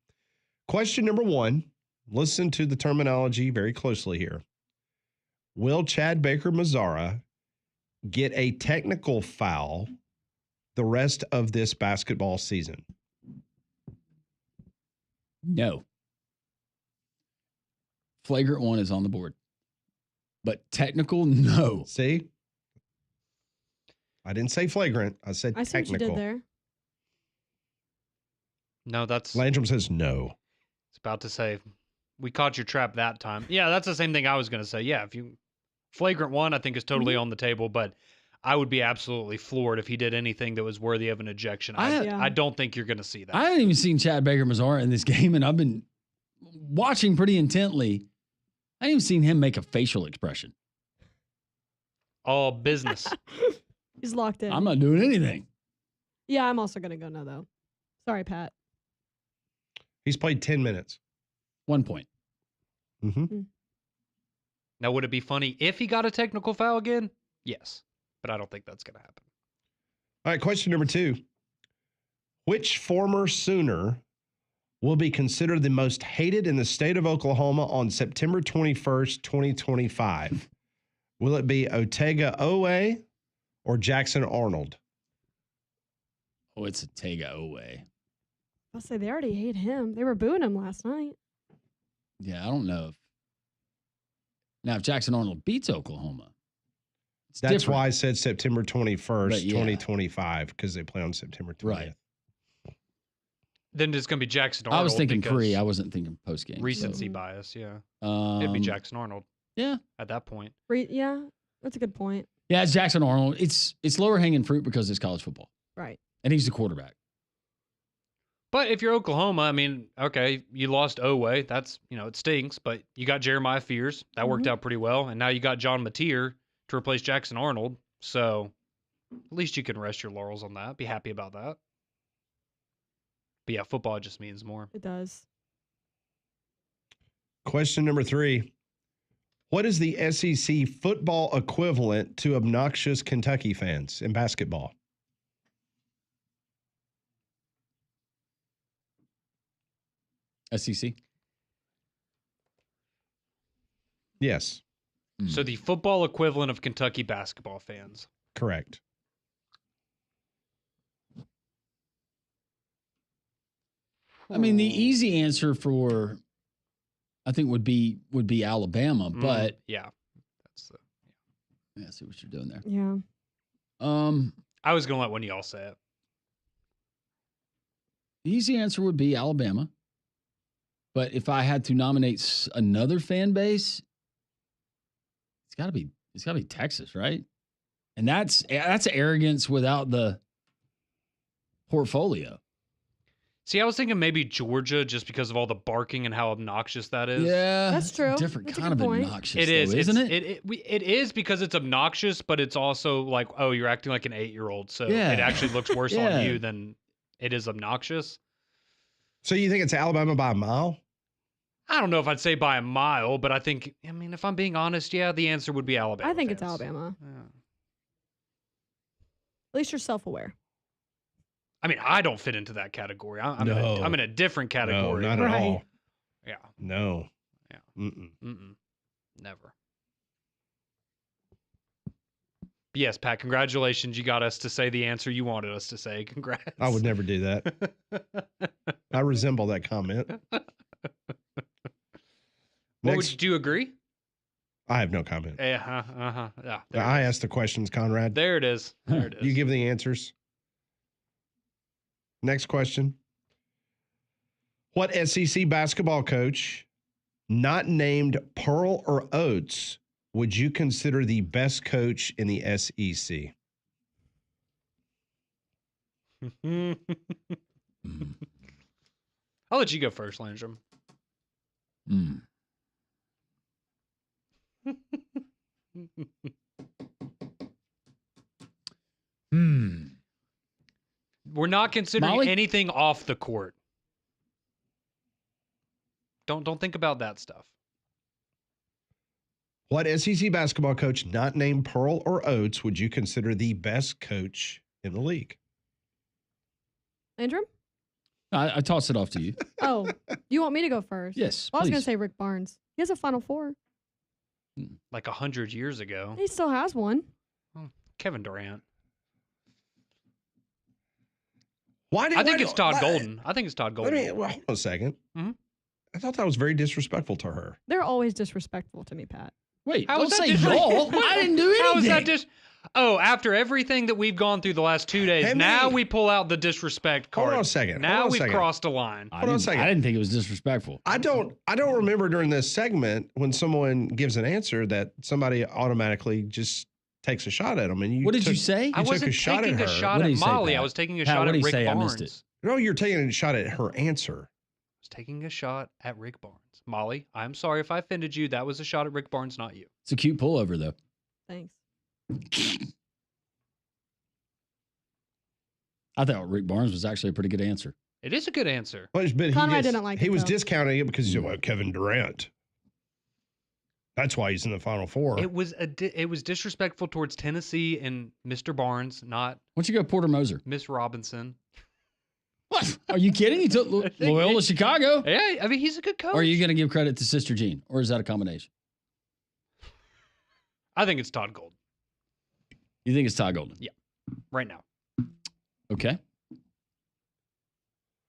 Question number 1. Listen to the terminology very closely here. Will Chad Baker-Mazara get a technical foul the rest of this basketball season? No. Flagrant 1 is on the board. But technical, no. See? I didn't say flagrant. I said I see technical. what you did there. No, that's... Landrum says no. It's about to say, we caught your trap that time. Yeah, that's the same thing I was going to say. Yeah, if you... Flagrant 1, I think, is totally on the table, but I would be absolutely floored if he did anything that was worthy of an ejection. I don't think you're going to see that. I haven't even seen Chad Baker-Mazara in this game, and I've been watching pretty intently. I haven't even seen him make a facial expression. All business. He's locked in. I'm not doing anything. Yeah, I'm also going to go no, though. Sorry, Pat. He's played 10 minutes. 1 point. Mm-hmm. Now, would it be funny if he got a technical foul again? Yes, but I don't think that's going to happen. All right, question number 2. Which former Sooner will be considered the most hated in the state of Oklahoma on September 21st, 2025? Will it be Otega Owe or Jackson Arnold? Oh, it's Otega Owe. I'll say they already hate him. They were booing him last night. Yeah, I don't know. If Jackson Arnold beats Oklahoma, That's different. why I said September 21st, But yeah. 2025, because they play on September 20th. Right. Then it's going to be Jackson Arnold. I was thinking because pre. I wasn't thinking post game. recency bias, yeah. So. It'd be Jackson Arnold. Yeah. At that point. Yeah, that's a good point. Yeah, it's Jackson Arnold. It's lower hanging fruit because it's college football. Right. And he's the quarterback. But if you're Oklahoma, I mean, okay, you lost Owe. That's, it stinks, but you got Jeremiah Fears. That worked out pretty well. And now you got John Mateer to replace Jackson Arnold. So at least you can rest your laurels on that. Be happy about that. But yeah, football just means more. It does. Question number 3. What is the SEC football equivalent to obnoxious Kentucky fans in basketball? SEC? Yes. So the football equivalent of Kentucky basketball fans. Correct. I mean, the easy answer I think would be Alabama, but yeah. I see what you're doing there. Yeah. I was going to let one of y'all say it. The easy answer would be Alabama. But if I had to nominate another fan base, it's got to be Texas, right? And that's arrogance without the portfolio. See, I was thinking maybe Georgia just because of all the barking and how obnoxious that is. Yeah, that's true. Different That's a kind of good point. obnoxious. It is, isn't it? It is because it's obnoxious, but it's also like, oh, you're acting like an 8-year-old, so Yeah. it actually looks worse Yeah. on you than it is obnoxious. So you think it's Alabama by a mile? I don't know if I'd say by a mile, but I mean, if I'm being honest, yeah, the answer would be Alabama. I think it's fans. Alabama. Yeah. At least you're self-aware. I mean, I don't fit into that category. I'm in a different category. No, not at all. Yeah. No. Yeah. Mm-mm. Never. But yes, Pat, congratulations. You got us to say the answer you wanted us to say. Congrats. I would never do that. I resemble that comment. Do you agree? I have no comment. Yeah. Yeah. I asked the questions, Conrad. There it is. There it is. You give the answers. Next question. What SEC basketball coach, not named Pearl or Oates, would you consider the best coach in the SEC? I'll let you go first, Landrum. We're not considering Molly? anything off the court. Don't think about that stuff. What SEC basketball coach, not named Pearl or Oates, would you consider the best coach in the league? Andrew? I toss it off to you. Oh, you want me to go first? Yes, Well, I was going please. to say Rick Barnes. He has a Final Four. Like 100 years ago. He still has one. Kevin Durant. I think it's Todd Golden. I think it's Todd Golden. Hold on a second. Mhm. I thought that was very disrespectful to her. They're always disrespectful to me, Pat. Wait, How don't is that say disrespectful? y'all. I didn't do anything. How is that just? Oh, after everything that we've gone through the last 2 days, Hey, now man. we pull out the disrespect card. Hold on a second. Now Hold on a we've second. crossed a line. I Hold on a second. didn't think it was disrespectful. I don't remember during this segment when someone gives an answer that somebody automatically just takes a shot at them. And you What did you took- say? You I took wasn't a shot taking at a her. shot What did at he say, Molly. I Pat? was taking a Pat, shot what at did he Rick say? I Barnes. missed it. No, you're taking a shot at her answer. I was taking a shot at Rick Barnes. Molly, I'm sorry if I offended you. That was a shot at Rick Barnes, not you. It's a cute pullover, though. Thanks. I thought Rick Barnes was actually a pretty good answer. It is a good answer. But Conrad didn't like he it, was though. discounting it because he said, well, Kevin Durant. That's why he's in the Final Four. It was disrespectful towards Tennessee and Mr. Barnes, not Why don't you go Porter Moser? Miss Robinson. What? Are you kidding? He took Loyola Chicago? Yeah, I mean, he's a good coach. Or are you going to give credit to Sister Jean? Or is that a combination? I think it's Todd Golden. You think it's Todd Golden? Yeah, right now. Okay.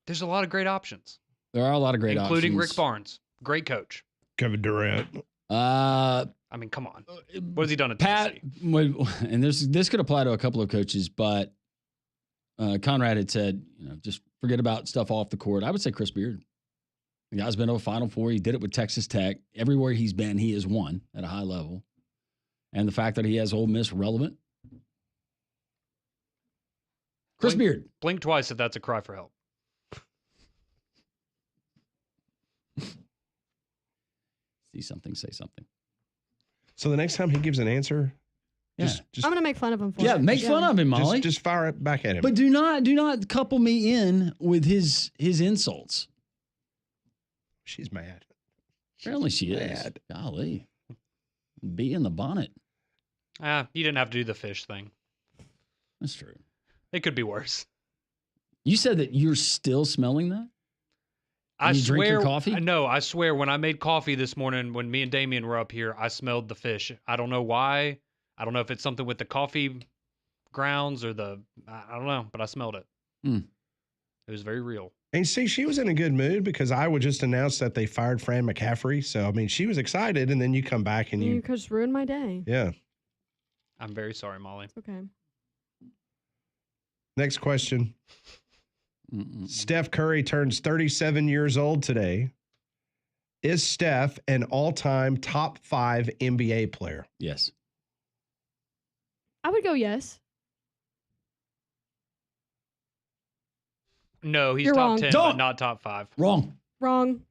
There's a lot of great options. There are a lot of great options. Including Rick Barnes. Great coach. Kevin Durant. I mean, come on. What has he done at Pat, Tennessee? and this could apply to a couple of coaches, but Conrad had said, just forget about stuff off the court. I would say Chris Beard. The guy's been to a Final Four. He did it with Texas Tech. Everywhere he's been, he has won at a high level. And the fact that he has Ole Miss relevant. Chris Beard. Blink twice if that's a cry for help. See something, say something. So the next time he gives an answer, just I'm going to make fun of him for yeah, it. make fun of him, Molly. Just fire it back at him. But do not couple me in with his insults. She's mad. Apparently she is. Golly. Bee in the bonnet. You didn't have to do the fish thing. That's true. It could be worse. You said that you're still smelling that? I you drink your coffee? No, I swear when I made coffee this morning, when me and Damien were up here, I smelled the fish. I don't know why. I don't know if it's something with the coffee grounds or I don't know, but I smelled it. It was very real. And see, she was in a good mood because I would just announce that they fired Fran McCaffrey. So, I mean, she was excited, and then you come back and You just ruined my day. Yeah. I'm very sorry, Molly. Okay. Next question. Steph Curry turns 37 years old today. Is Steph an all-time top 5 NBA player? Yes. I would go yes. No, he's You're top wrong. 10, Don't. but not top 5. Wrong. Wrong.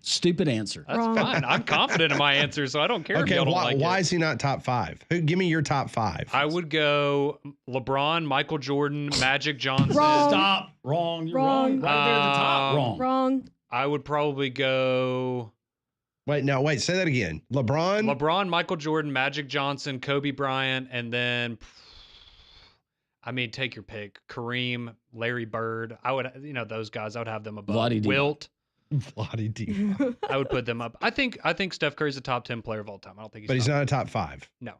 Stupid answer. That's Wrong. fine. I'm confident in my answer, so I don't care if Okay, y'all don't why, like why it. is he not top 5? Give me your top 5. I would go LeBron, Michael Jordan, Magic Johnson. Wrong. Stop. Wrong. You're Wrong. wrong. Right there at the top. Wrong. Wrong. I would probably go Wait, say that again. LeBron, Michael Jordan, Magic Johnson, Kobe Bryant, and then take your pick. Kareem, Larry Bird. I would, those guys. I would have them above. Vlade Divac. Wilt. Vlade Divac. I would put them up. I think Steph Curry's a top 10 player of all time. I don't think he's. But he's not a top 5. No,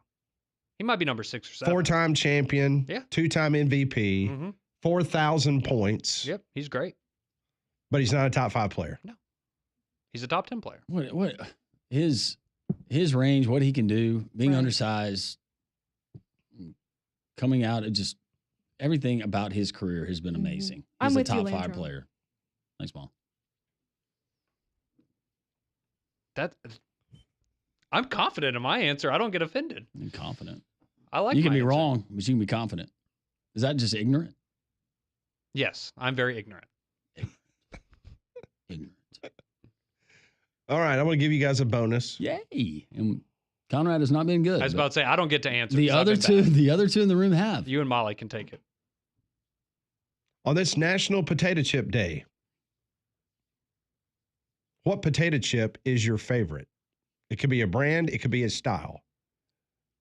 he might be number 6 or 7. 4-time champion. Yeah. 2-time MVP. Mhm. 4,000 points. Yep, he's great. But he's not a top 5 player. No, he's a top 10 player. What his range, what he can do, being undersized, coming out, it just everything about his career has been amazing. I'm He's a with you, top 5 Landro. player. Thanks, Mom. I'm confident in my answer. I don't get offended. I'm confident. I like. You can my be answer. wrong, but you can be confident. Is that just ignorant? Yes, I'm very ignorant. Ignorant. All right, I'm going to give you guys a bonus. Yay! And Conrad has not been good. I was but about to say I don't get to answer. the 'cause I've other been bad. the other two in the room have. You and Molly can take it. On this National Potato Chip Day, what potato chip is your favorite? It could be a brand, it could be a style.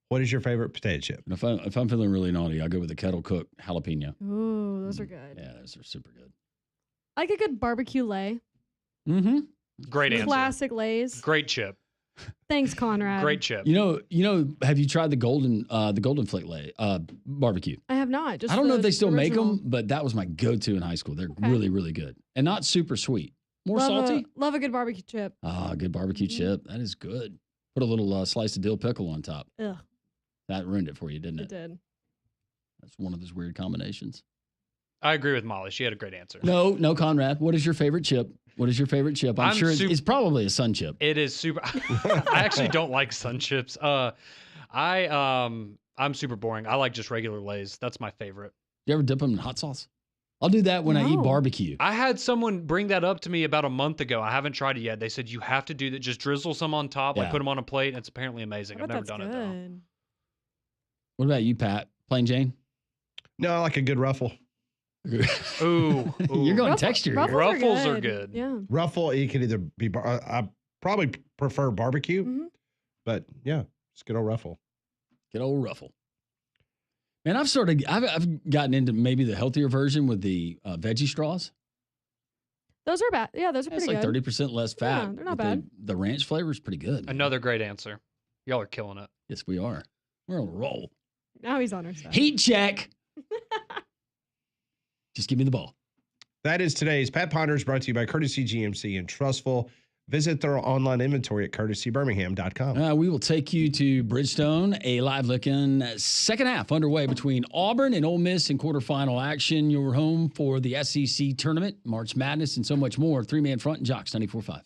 What is your favorite potato chip? And if I'm feeling really naughty, I'll go with the kettle cooked jalapeno. Ooh, those are good. Yeah, those are super good. I like a good barbecue lay. Mm-hmm. Great answer. Classic lays. Great chip. Thanks, Conrad. Great chip. You know. Have you tried the golden flake lay barbecue? I have not. Just I don't know if the they still make original. them, but that was my go-to in high school. They're really, really good and not super sweet. More salty. Love a good barbecue chip. Ah, good barbecue chip. That is good. Put a little slice of dill pickle on top. Ugh, That ruined it for you, didn't it it? did. That's one of those weird combinations. I agree with Molly. She had a great answer. No, Conrad. What is your favorite chip? What is your favorite chip? I'm sure it's probably a Sun chip. It is super. I actually don't like Sun chips. I'm super boring. I like just regular Lay's. That's my favorite. You ever dip them in hot sauce? I'll do that when I eat barbecue. I had someone bring that up to me about a month ago. I haven't tried it yet. They said you have to do that. Just drizzle some on top, like Yeah. put them on a plate. And it's apparently amazing. I've never done it though. What about you, Pat? Plain Jane? No, I like a good ruffle. Ooh. You're going texture here. Ruffles are good. Yeah. Ruffle, it could either be, I probably prefer barbecue, but yeah, it's good old ruffle. Good old ruffle. Man, I've gotten into maybe the healthier version with the veggie straws. Those are bad. Yeah, those are It's pretty like good. 30% less fat. they're not but bad. The ranch flavor is pretty good. Another great answer. Y'all are killing it. Yes, we are. We're on a roll. Now he's on our side. Heat check. Just give me the ball. That is today's Pat Ponders, brought to you by Courtesy GMC and Trustful. Visit their online inventory at courtesybirmingham.com. We will take you to Bridgestone. A live-looking second half underway between Auburn and Ole Miss in quarterfinal action. Your home for the SEC tournament, March Madness, and so much more. Three-man front and Jocks 94.5.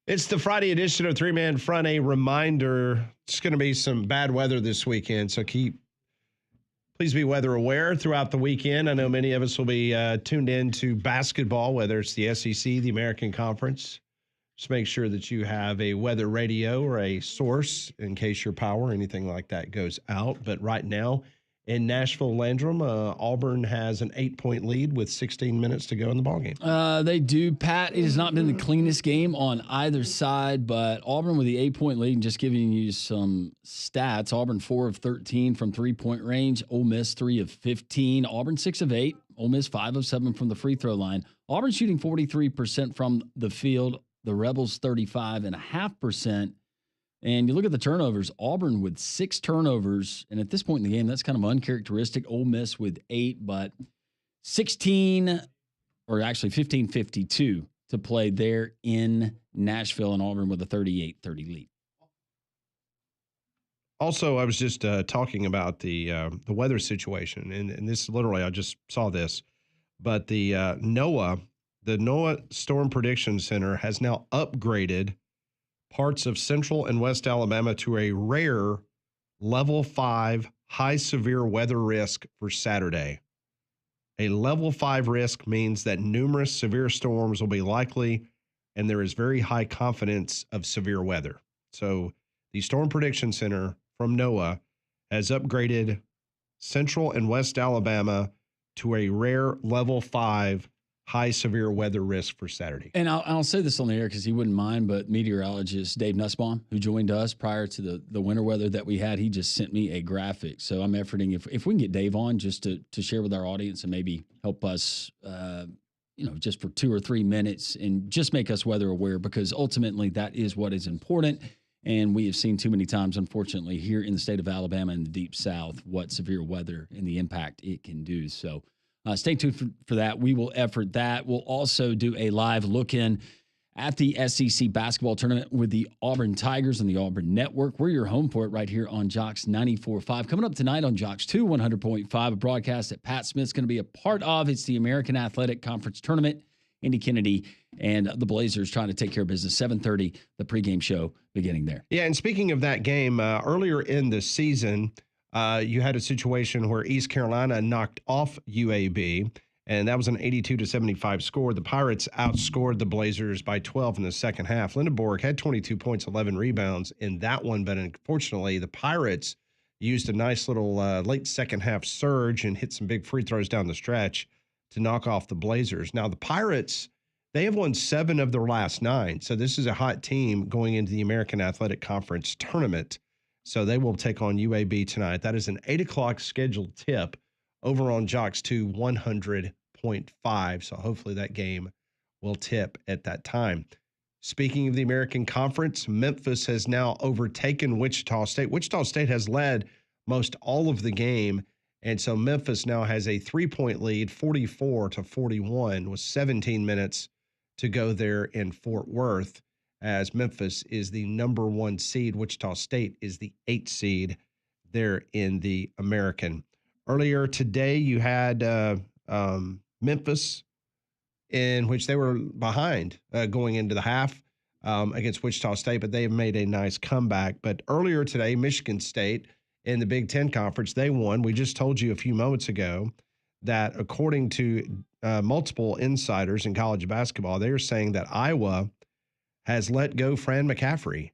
It's the Friday edition of Three Man Front. A reminder, it's going to be some bad weather this weekend, so please be weather aware throughout the weekend. I know many of us will be tuned in to basketball, whether it's the SEC, the American Conference. Just make sure that you have a weather radio or a source in case your power or anything like that goes out. But right now in Nashville Landrum, Auburn has an 8-point lead with 16 minutes to go in the ballgame. They do, Pat. It has not been the cleanest game on either side, but Auburn with the 8-point lead, and just giving you some stats. Auburn 4 of 13 from 3-point range. Ole Miss 3 of 15. Auburn 6 of 8. Ole Miss 5 of 7 from the free throw line. Auburn shooting 43% from the field. The Rebels 35.5%. And you look at the turnovers, Auburn with 6 turnovers. And at this point in the game, that's kind of uncharacteristic. Ole Miss with 8, but 15:52 to play there in Nashville, and Auburn with a 38-30 lead. Also, I was just talking about the weather situation, and this literally, I just saw this, but the NOAA Storm Prediction Center has now upgraded parts of central and west Alabama to a rare level 5 high severe weather risk for Saturday. A level 5 risk means that numerous severe storms will be likely, and there is very high confidence of severe weather. So the Storm Prediction Center from NOAA has upgraded central and west Alabama to a rare level 5 high severe weather risk for Saturday. And I'll say this on the air because he wouldn't mind, but meteorologist Dave Nussbaum, who joined us prior to the winter weather that we had, he just sent me a graphic. So I'm efforting if we can get Dave on just to share with our audience and maybe help us, just for 2 or 3 minutes and just make us weather aware, because ultimately that is what is important. And we have seen too many times, unfortunately, here in the state of Alabama and the Deep South, what severe weather and the impact it can do. So stay tuned for that. We will effort that. We'll also do a live look-in at the SEC basketball tournament with the Auburn Tigers and the Auburn Network. We're your home for it right here on Jocks 94.5. Coming up tonight on Jocks 2, 100.5, a broadcast that Pat Smith's going to be a part of. It's the American Athletic Conference Tournament. Andy Kennedy and the Blazers trying to take care of business. 7:30, the pregame show beginning there. Yeah, and speaking of that game, earlier in the season, you had a situation where East Carolina knocked off UAB, and that was an 82-75 score. The Pirates outscored the Blazers by 12 in the second half. Lindenborg had 22 points, 11 rebounds in that one, but unfortunately, the Pirates used a nice little late second half surge and hit some big free throws down the stretch to knock off the Blazers. Now, the Pirates, they have won 7 of their last 9, so this is a hot team going into the American Athletic Conference Tournament. So they will take on UAB tonight. That is an 8 o'clock scheduled tip over on Jocks 2 100.5. So hopefully that game will tip at that time. Speaking of the American Conference, Memphis has now overtaken Wichita State. Wichita State has led most all of the game. And so Memphis now has a 3-point lead, 44-41, with 17 minutes to go there in Fort Worth, as Memphis is the number 1 seed. Wichita State is the 8th seed there in the American. Earlier today, you had Memphis, in which they were behind going into the half against Wichita State, but they have made a nice comeback. But earlier today, Michigan State in the Big Ten Conference, they won. We just told you a few moments ago that according to multiple insiders in college basketball, they are saying that Iowa has let go Fran McCaffrey.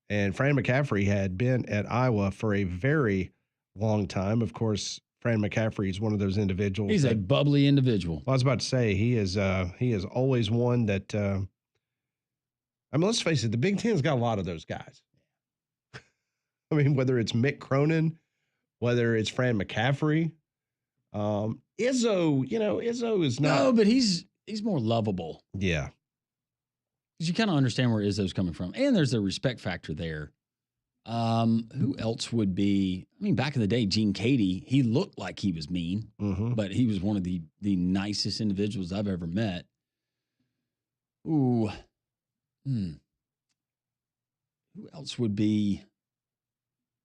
And Fran McCaffrey had been at Iowa for a very long time. Of course, Fran McCaffrey is one of those individuals. He's a bubbly individual. I was about to say, he is always one that, I mean, let's face it, the Big Ten's got a lot of those guys. I mean, whether it's Mick Cronin, whether it's Fran McCaffrey, Izzo, Izzo is not. No, but he's more lovable. Yeah. Because you kind of understand where Izzo's coming from. And there's a respect factor there. Who else would be? I mean, back in the day, Gene Cady, he looked like he was mean, but he was one of the nicest individuals I've ever met. Ooh. Who else would be?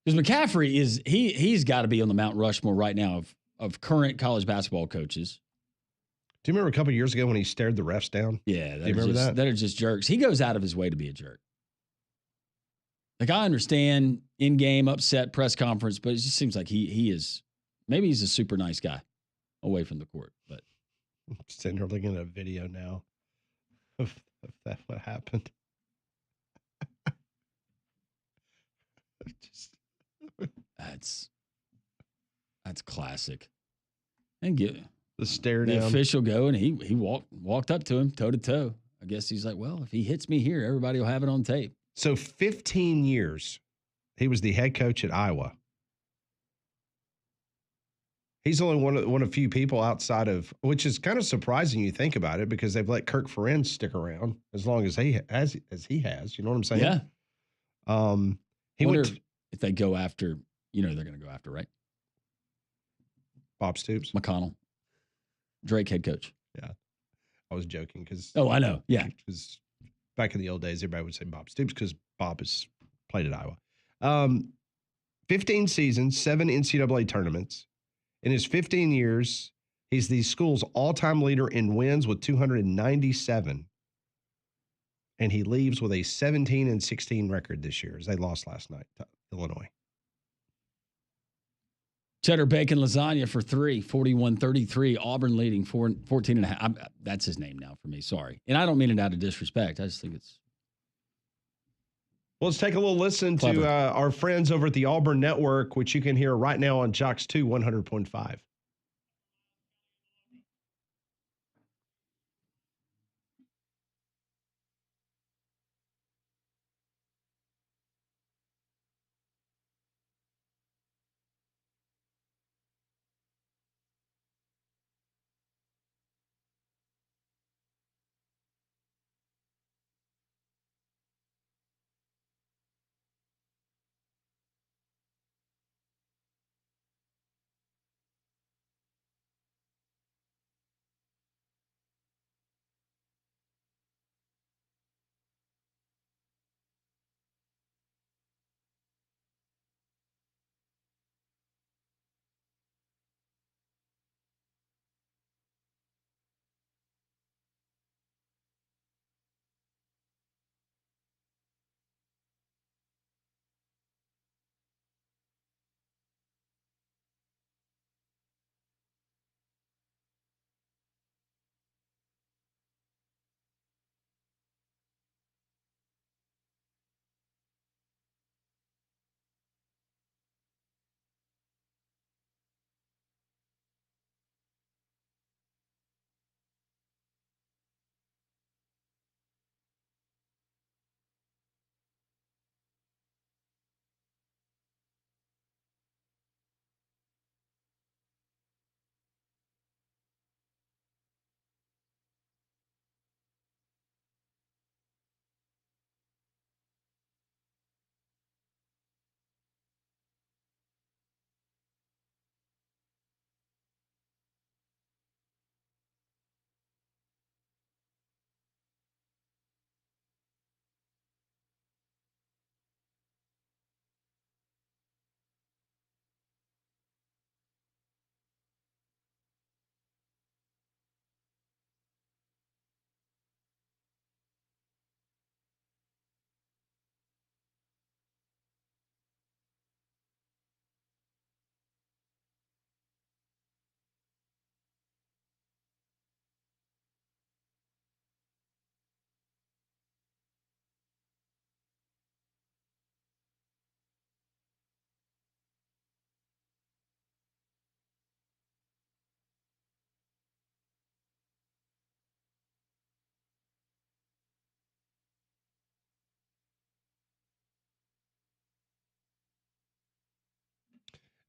Because McCaffrey he's got to be on the Mount Rushmore right now of current college basketball coaches. Do you remember a couple of years ago when he stared the refs down? Yeah. Do you remember that? That are just jerks. He goes out of his way to be a jerk. Like, I understand in-game upset press conference, but it just seems like he is, maybe he's a super nice guy away from the court. But I'm sitting here looking at a video now of that what happened. That's classic. And get the stare the down. official go, and he walked up to him toe to toe. I guess he's like, well, if he hits me here, everybody will have it on tape. So 15 years, he was the head coach at Iowa. He's only one of few people outside of, which is kind of surprising you think about it, because they've let Kirk Ferentz stick around as long as he has. You know what I'm saying? Yeah. He wonder went if they go after, they're going to go after, right? Bob Stoops. McConnell. Drake head coach. Yeah. I was joking because. Oh, I know. Yeah. Because back in the old days, everybody would say Bob Stoops because Bob has played at Iowa. 15 seasons, 7 NCAA tournaments. In his 15 years, he's the school's all-time leader in wins with 297. And he leaves with a 17-16 record this year as they lost last night to Illinois. Cheddar bacon lasagna for 3, 41-33. Auburn leading 14.5. That's his name now for me. Sorry. And I don't mean it out of disrespect. I just think it's. Well, let's take a little listen to our friends over at the Auburn Network, which you can hear right now on Jocks 2 100.5.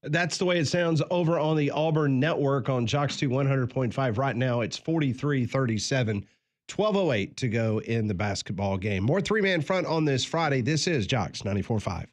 That's the way it sounds over on the Auburn Network on Jocks 2 100.5. Right now, it's 43-37, 12:08 to go in the basketball game. More three-man front on this Friday. This is Jocks 94.5.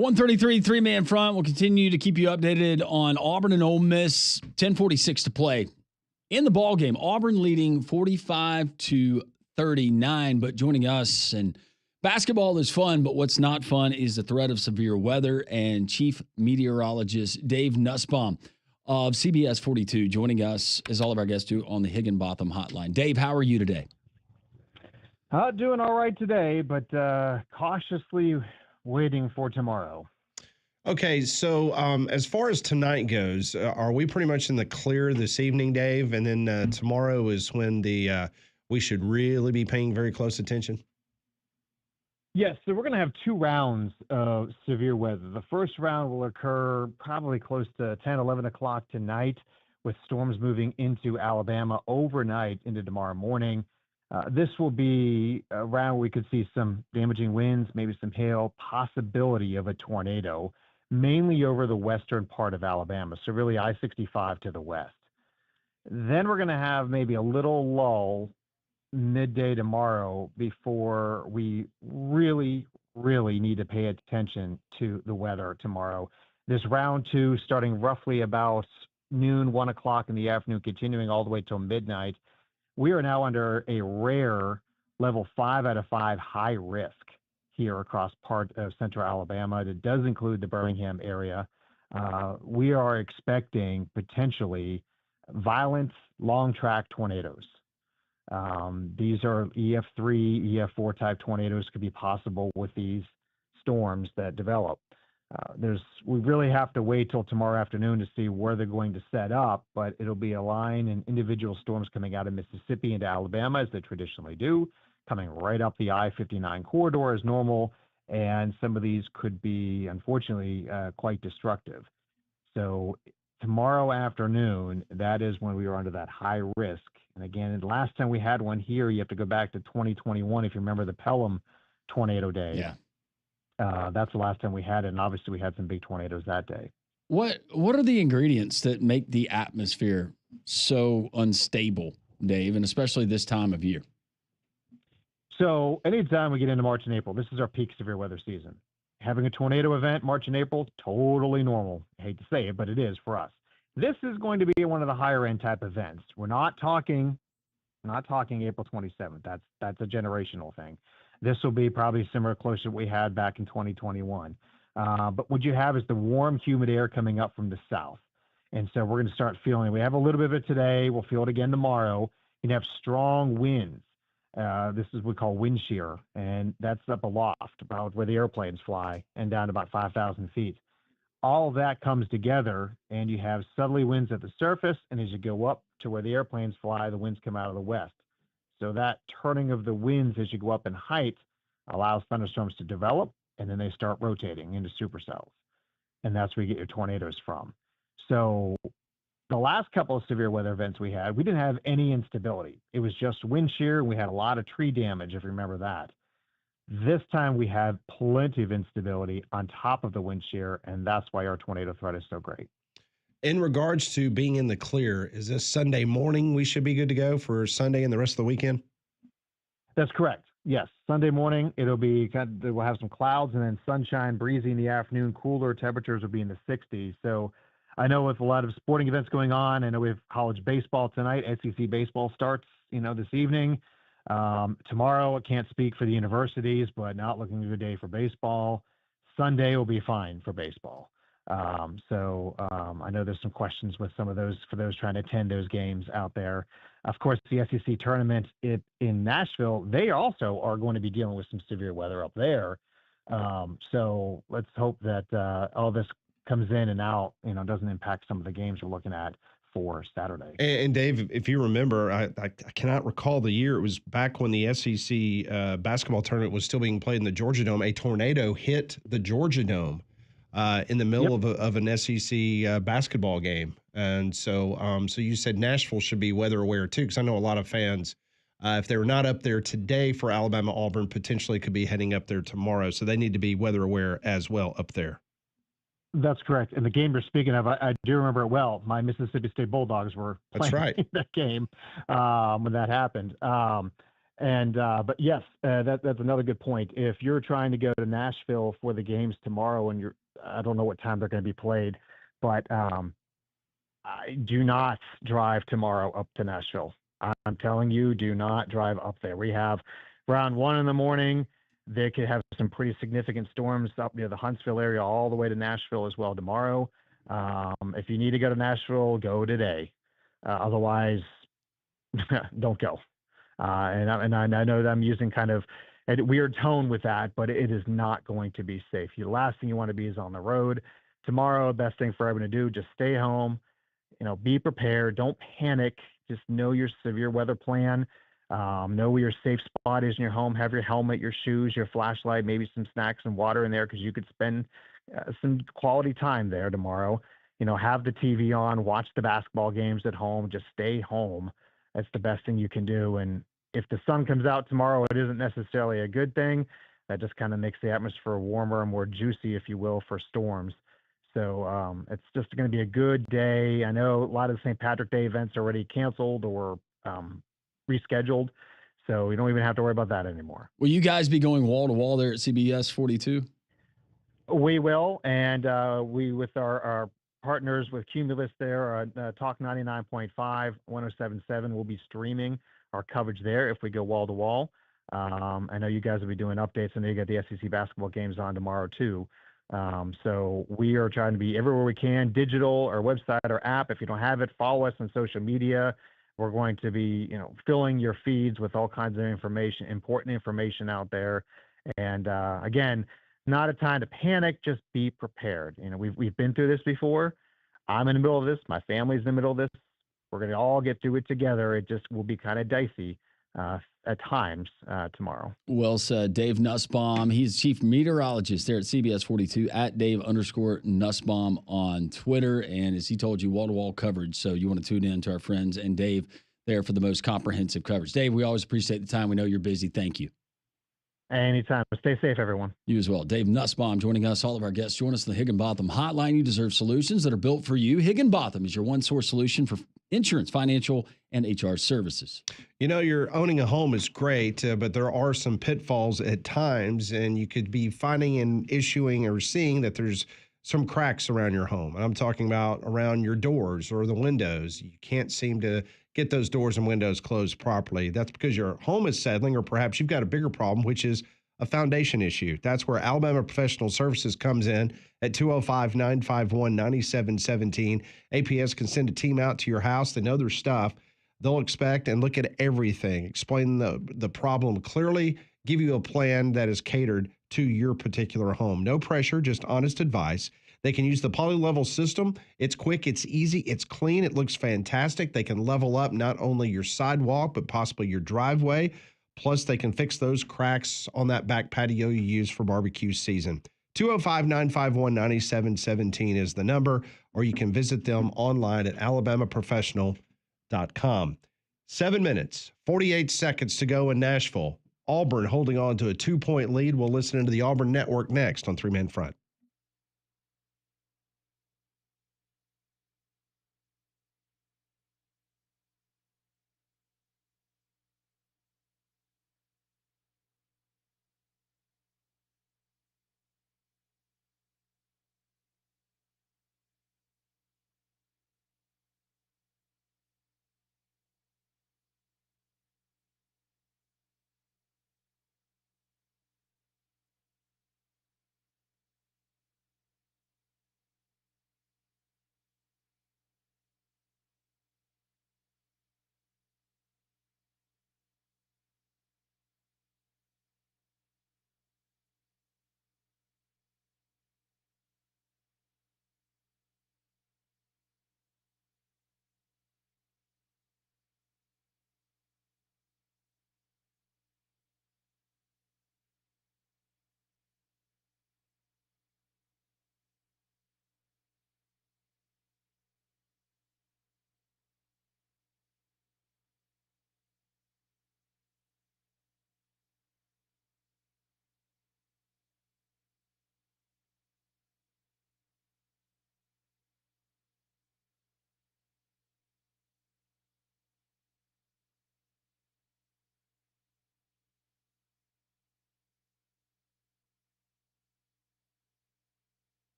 133 three-man front. We'll continue to keep you updated on Auburn and Ole Miss. 10:46 to play in the ball game. Auburn leading 45-39. But joining us, and basketball is fun, but what's not fun is the threat of severe weather. And Chief Meteorologist Dave Nussbaum of CBS 42 joining us, as all of our guests do, on the Higginbotham Hotline. Dave, how are you today? Doing all right today, but cautiously waiting for tomorrow. Okay, so as far as tonight goes, are we pretty much in the clear this evening, Dave? And then tomorrow is when we should really be paying very close attention? Yes, so we're going to have 2 rounds of severe weather. The first round will occur probably close to 10, 11 o'clock tonight, with storms moving into Alabama overnight into tomorrow morning. This will be a round where we could see some damaging winds, maybe some hail, possibility of a tornado, mainly over the western part of Alabama, so really I-65 to the west. Then we're going to have maybe a little lull midday tomorrow before we really need to pay attention to the weather tomorrow. This round 2 starting roughly about noon, 1 o'clock in the afternoon, continuing all the way till midnight. We are now under a rare level 5 out of 5 high risk here across part of central Alabama. It does include the Birmingham area. We are expecting potentially violent long track tornadoes. These are EF3, EF4 type tornadoes could be possible with these storms that develop. We really have to wait till tomorrow afternoon to see where they're going to set up, but it'll be a line and individual storms coming out of Mississippi into Alabama, as they traditionally do, coming right up the I-59 corridor as normal, and some of these could be, unfortunately, quite destructive. So tomorrow afternoon, that is when we are under that high risk. And again, the last time we had one here, you have to go back to 2021, if you remember the Pelham tornado day. Yeah. That's the last time we had it, and obviously we had some big tornadoes that day. What are the ingredients that make the atmosphere so unstable, Dave, and especially this time of year? So anytime we get into March and April, this is our peak severe weather season. Having a tornado event, March and April, totally normal. I hate to say it, but it is for us. This is going to be one of the higher end type events. We're not talking April 27th. That's a generational thing. This will be probably similar, close to what we had back in 2021. But what you have is the warm, humid air coming up from the south. And so we're going to start feeling it. We have a little bit of it today. We'll feel it again tomorrow. You can have strong winds. This is what we call wind shear, and that's up aloft, about where the airplanes fly, and down to about 5,000 feet. All of that comes together, and you have southerly winds at the surface, and as you go up to where the airplanes fly, the winds come out of the west. So that turning of the winds as you go up in height allows thunderstorms to develop, and then they start rotating into supercells. And that's where you get your tornadoes from. So the last couple of severe weather events we had, we didn't have any instability. It was just wind shear, and we had a lot of tree damage, if you remember that. This time we have plenty of instability on top of the wind shear, and that's why our tornado threat is so great. In regards to being in the clear, is this Sunday morning we should be good to go for Sunday and the rest of the weekend? That's correct. Yes. Sunday morning, we'll have some clouds and then sunshine, breezy in the afternoon, cooler temperatures will be in the 60s. So I know with a lot of sporting events going on, I know we have college baseball tonight. SEC baseball starts, this evening. Tomorrow, I can't speak for the universities, but not looking a good day for baseball. Sunday will be fine for baseball. I know there's some questions with some of those for those trying to attend those games out there. Of course, the SEC tournament in Nashville, they also are going to be dealing with some severe weather up there. So let's hope that all this comes in and out, doesn't impact some of the games we're looking at for Saturday. And Dave, if you remember, I cannot recall the year. It was back when the SEC basketball tournament was still being played in the Georgia Dome. A tornado hit the Georgia Dome in the middle of an SEC basketball game. And so you said Nashville should be weather aware too, because I know a lot of fans, if they're not up there today for Alabama Auburn, potentially could be heading up there tomorrow. So they need to be weather aware as well up there. That's correct. And the game you're speaking of, I do remember it well. My Mississippi State Bulldogs were playing that game when that happened. But yes, that's another good point. If you're trying to go to Nashville for the games tomorrow, and I don't know what time they're going to be played, but do not drive tomorrow up to Nashville. I'm telling you, do not drive up there. We have around 1 in the morning. They could have some pretty significant storms up near the Huntsville area, all the way to Nashville as well tomorrow. If you need to go to Nashville, go today. Otherwise, don't go. And I know that I'm using kind of a weird tone with that, but it is not going to be safe. The last thing you want to be is on the road. Tomorrow, best thing for everyone to do, just stay home. Be prepared. Don't panic. Just know your severe weather plan. Know where your safe spot is in your home. Have your helmet, your shoes, your flashlight, maybe some snacks and water in there because you could spend some quality time there tomorrow. Have the TV on, watch the basketball games at home. Just stay home. That's the best thing you can do. And if the sun comes out tomorrow, it isn't necessarily a good thing. That just kind of makes the atmosphere warmer and more juicy, if you will, for storms. So it's just going to be a good day. I know a lot of the St. Patrick Day events are already canceled or rescheduled, so we don't even have to worry about that anymore. Will you guys be going wall to wall there at CBS 42? We will, and we with our partners with Cumulus there, Talk 99.5, 107.7, we'll be streaming our coverage there if we go wall to wall. I know you guys will be doing updates, and you got the SEC basketball games on tomorrow too. So we are trying to be everywhere we can, digital, our website, our app. If you don't have it, follow us on social media. We're going to be, filling your feeds with all kinds of information, important information out there. And again, not a time to panic. Just be prepared. We've been through this before. I'm in the middle of this. My family's in the middle of this. We're going to all get through it together. It just will be kind of dicey at times tomorrow. Well said. Dave Nussbaum, he's chief meteorologist there at CBS 42 at Dave_Nussbaum on Twitter. And as he told you, wall-to-wall coverage. So you want to tune in to our friends and Dave there for the most comprehensive coverage. Dave, we always appreciate the time. We know you're busy. Thank you. Anytime. Stay safe, everyone. You as well. Dave Nussbaum joining us. All of our guests join us in the Higginbotham Hotline. You deserve solutions that are built for you. Higginbotham is your one-source solution for insurance, financial, and HR services. You're owning a home is great, but there are some pitfalls at times, and you could be finding and issuing or seeing that there's some cracks around your home. And I'm talking about around your doors or the windows. You can't seem to get those doors and windows closed properly. That's because your home is settling, or perhaps you've got a bigger problem, which is a foundation issue. That's where Alabama Professional Services comes in at 205-951-9717. APS can send a team out to your house. They know their stuff. They'll inspect and look at everything, explain the problem clearly, give you a plan that is catered to your particular home. No pressure, just honest advice. They can use the poly-level system. It's quick, it's easy, it's clean, it looks fantastic. They can level up not only your sidewalk, but possibly your driveway. Plus, they can fix those cracks on that back patio you use for barbecue season. 205-951-9717 is the number, or you can visit them online at alabamaprofessional.com. 7 minutes, 48 seconds to go in Nashville. Auburn holding on to a 2-point lead. We'll listen into the Auburn Network next on 3 Man Front.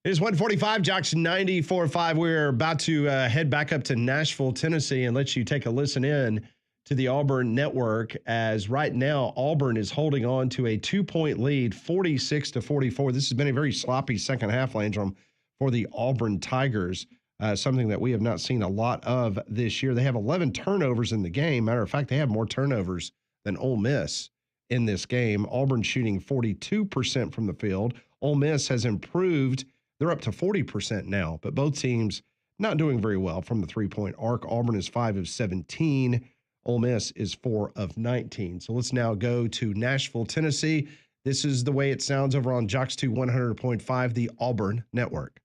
It is 145, Jocks 94.5. We're about to head back up to Nashville, Tennessee, and let you take a listen in to the Auburn network, as right now Auburn is holding on to a 2-point lead, 46-44. This has been a very sloppy second half, Landrum, for the Auburn Tigers, something that we have not seen a lot of this year. They have 11 turnovers in the game. Matter of fact, they have more turnovers than Ole Miss in this game. Auburn shooting 42% from the field. Ole Miss has improved. They're up to 40% now, but both teams not doing very well from the three-point arc. Auburn is 5 of 17. Ole Miss is 4 of 19. So let's now go to Nashville, Tennessee. This is the way it sounds over on Jocks 2 100.5, the Auburn Network.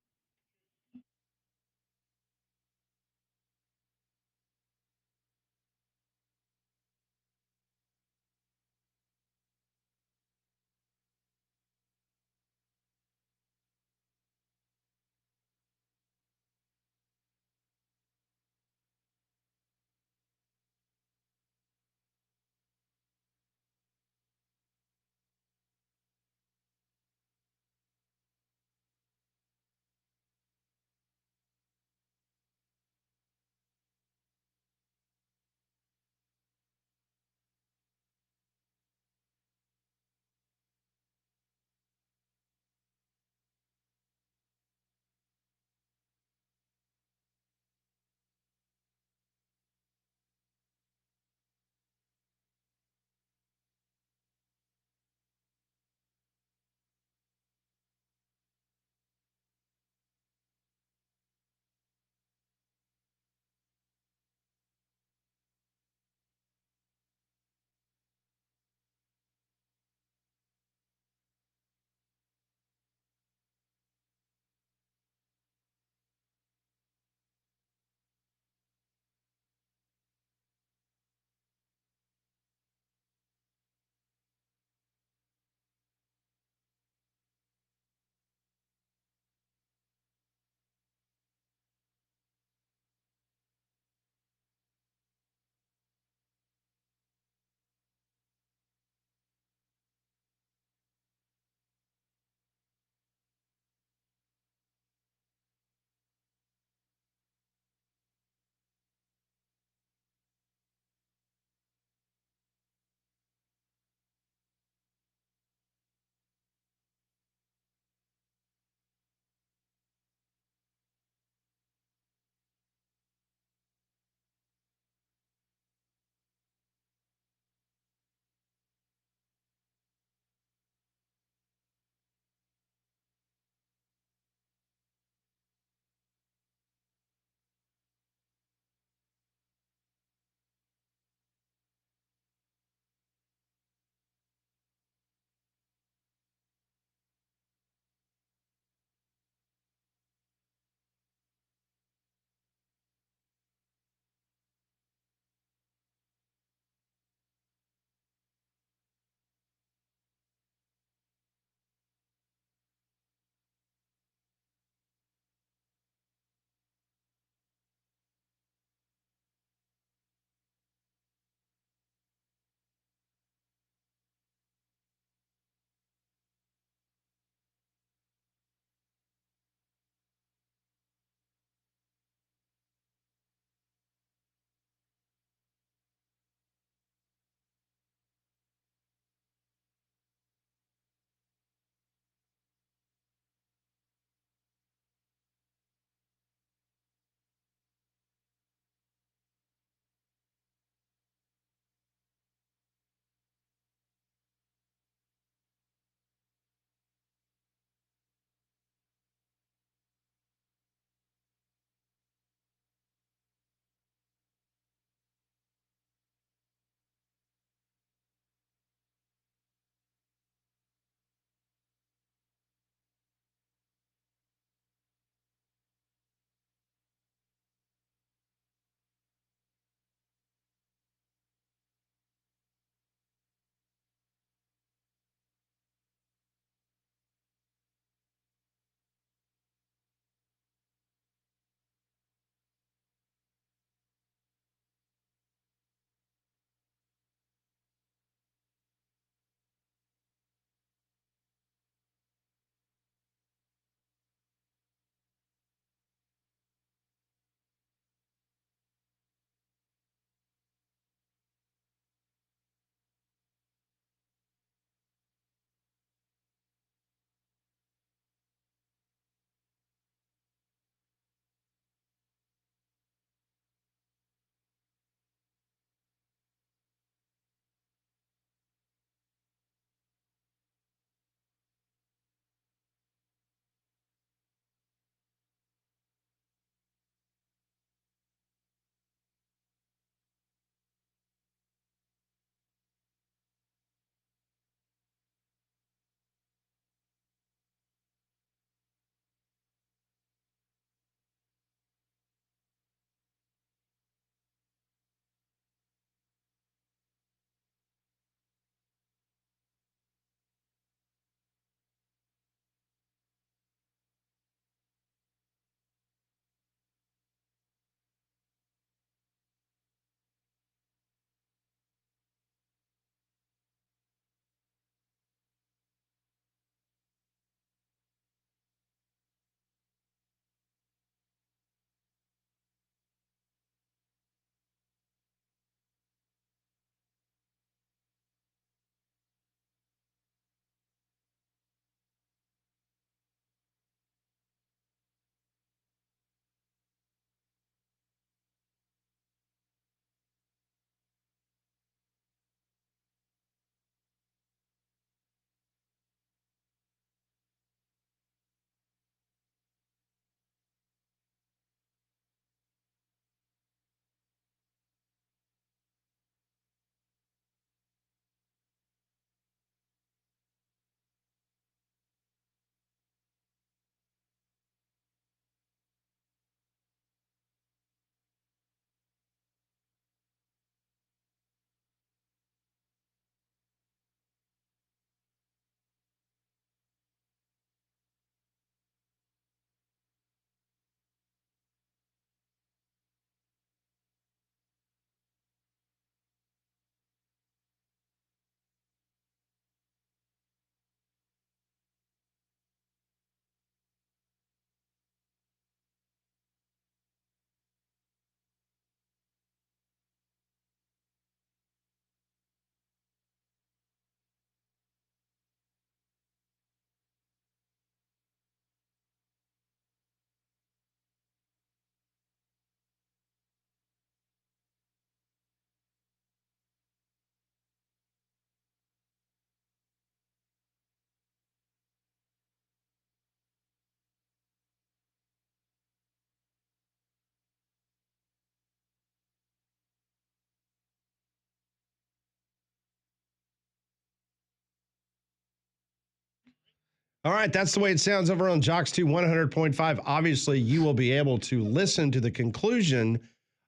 All right, that's the way it sounds over on Jocks 2 100.5. Obviously, you will be able to listen to the conclusion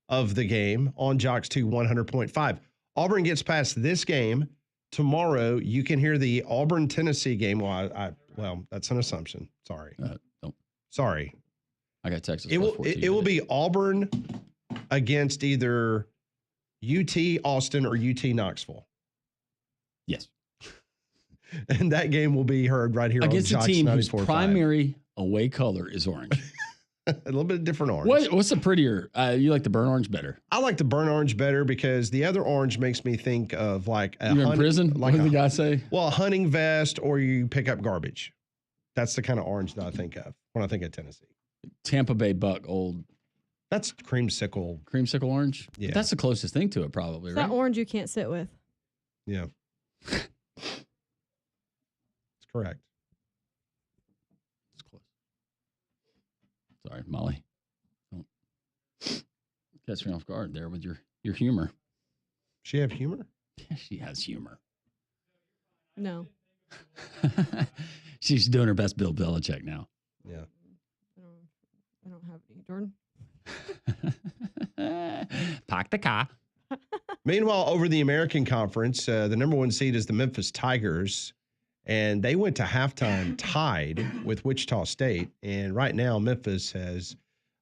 of the game on Jocks 2 100.5. Auburn gets past this game. Tomorrow, you can hear the Auburn-Tennessee game. Well, that's an assumption. Sorry. Sorry. I got Texas. It will be Auburn against either UT Austin or UT Knoxville. Yes. And that game will be heard right here against on a Jocks team whose 94.5. primary away color is orange. A little bit different orange. What's the prettier? You like the burnt orange better? I like the burnt orange better because the other orange makes me think of like You're in prison? Like what did the guy say? Well, a hunting vest or you pick up garbage. That's the kind of orange that I think of when I think of Tennessee. Tampa Bay Buck old. That's creamsicle. Creamsicle orange? Yeah. But that's the closest thing to it probably, It's right? that orange you can't sit with. Yeah. It's correct. It's close. Sorry, Molly. Don't catch me off guard there with your humor. She have humor? Yeah, she has humor. No. She's doing her best Bill Belichick now. Yeah. I don't have any. Jordan? Park the car. Meanwhile, over the American Conference, the number one seed is the Memphis Tigers, and they went to halftime tied with Wichita State. And right now, Memphis has,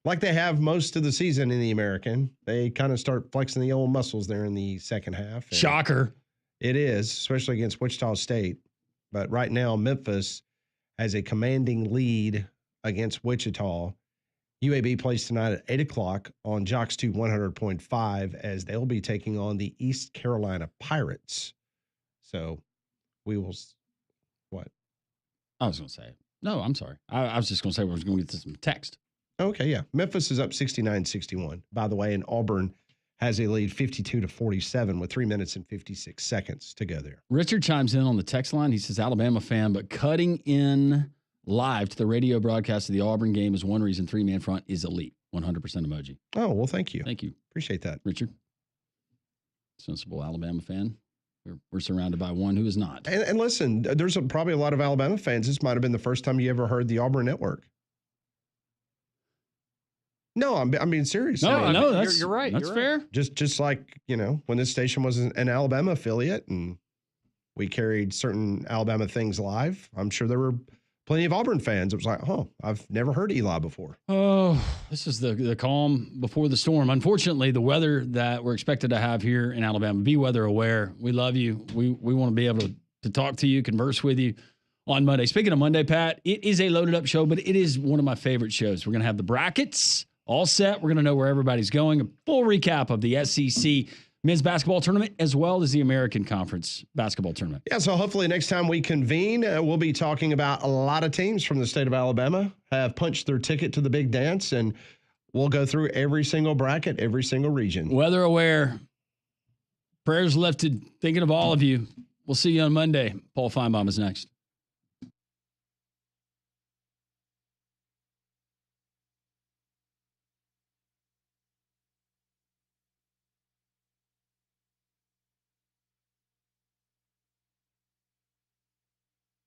like they have most of the season in the American, they kind of start flexing the old muscles there in the second half. And shocker. It is, especially against Wichita State. But right now, Memphis has a commanding lead against Wichita. UAB plays tonight at 8 o'clock on Jocks 2 100.5 as they'll be taking on the East Carolina Pirates. So we will, what? I was going to say, no, I'm sorry. I was just going to say we was going to get to some text. Okay, yeah. Memphis is up 69-61, by the way, and Auburn has a lead 52-47 with 3 minutes and 56 seconds to go there. Richard chimes in on the text line. He says, Alabama fan, but cutting in live to the radio broadcast of the Auburn game is one reason three-man front is elite. 100% emoji. Oh, well, thank you. Thank you. Appreciate that. Richard. Sensible Alabama fan. We're surrounded by one who is not. And listen, there's probably a lot of Alabama fans. This might have been the first time you ever heard the Auburn Network. No, I'm being serious. No, that's, you're right. That's fair. Just like, when this station was an Alabama affiliate and we carried certain Alabama things live, I'm sure there were plenty of Auburn fans. It was like, I've never heard Eli before. Oh, this is the calm before the storm. Unfortunately, the weather that we're expected to have here in Alabama, be weather aware. We love you. We want to be able to talk to you, converse with you on Monday. Speaking of Monday, Pat, it is a loaded up show, but it is one of my favorite shows. We're going to have the brackets all set. We're going to know where everybody's going. A full recap of the SEC men's basketball tournament as well as the American Conference basketball tournament. Yeah, so hopefully next time we convene, we'll be talking about a lot of teams from the state of Alabama have punched their ticket to the big dance, and we'll go through every single bracket, every single region. Weather aware, prayers lifted, thinking of all of you. We'll see you on Monday. Paul Feinbaum is next.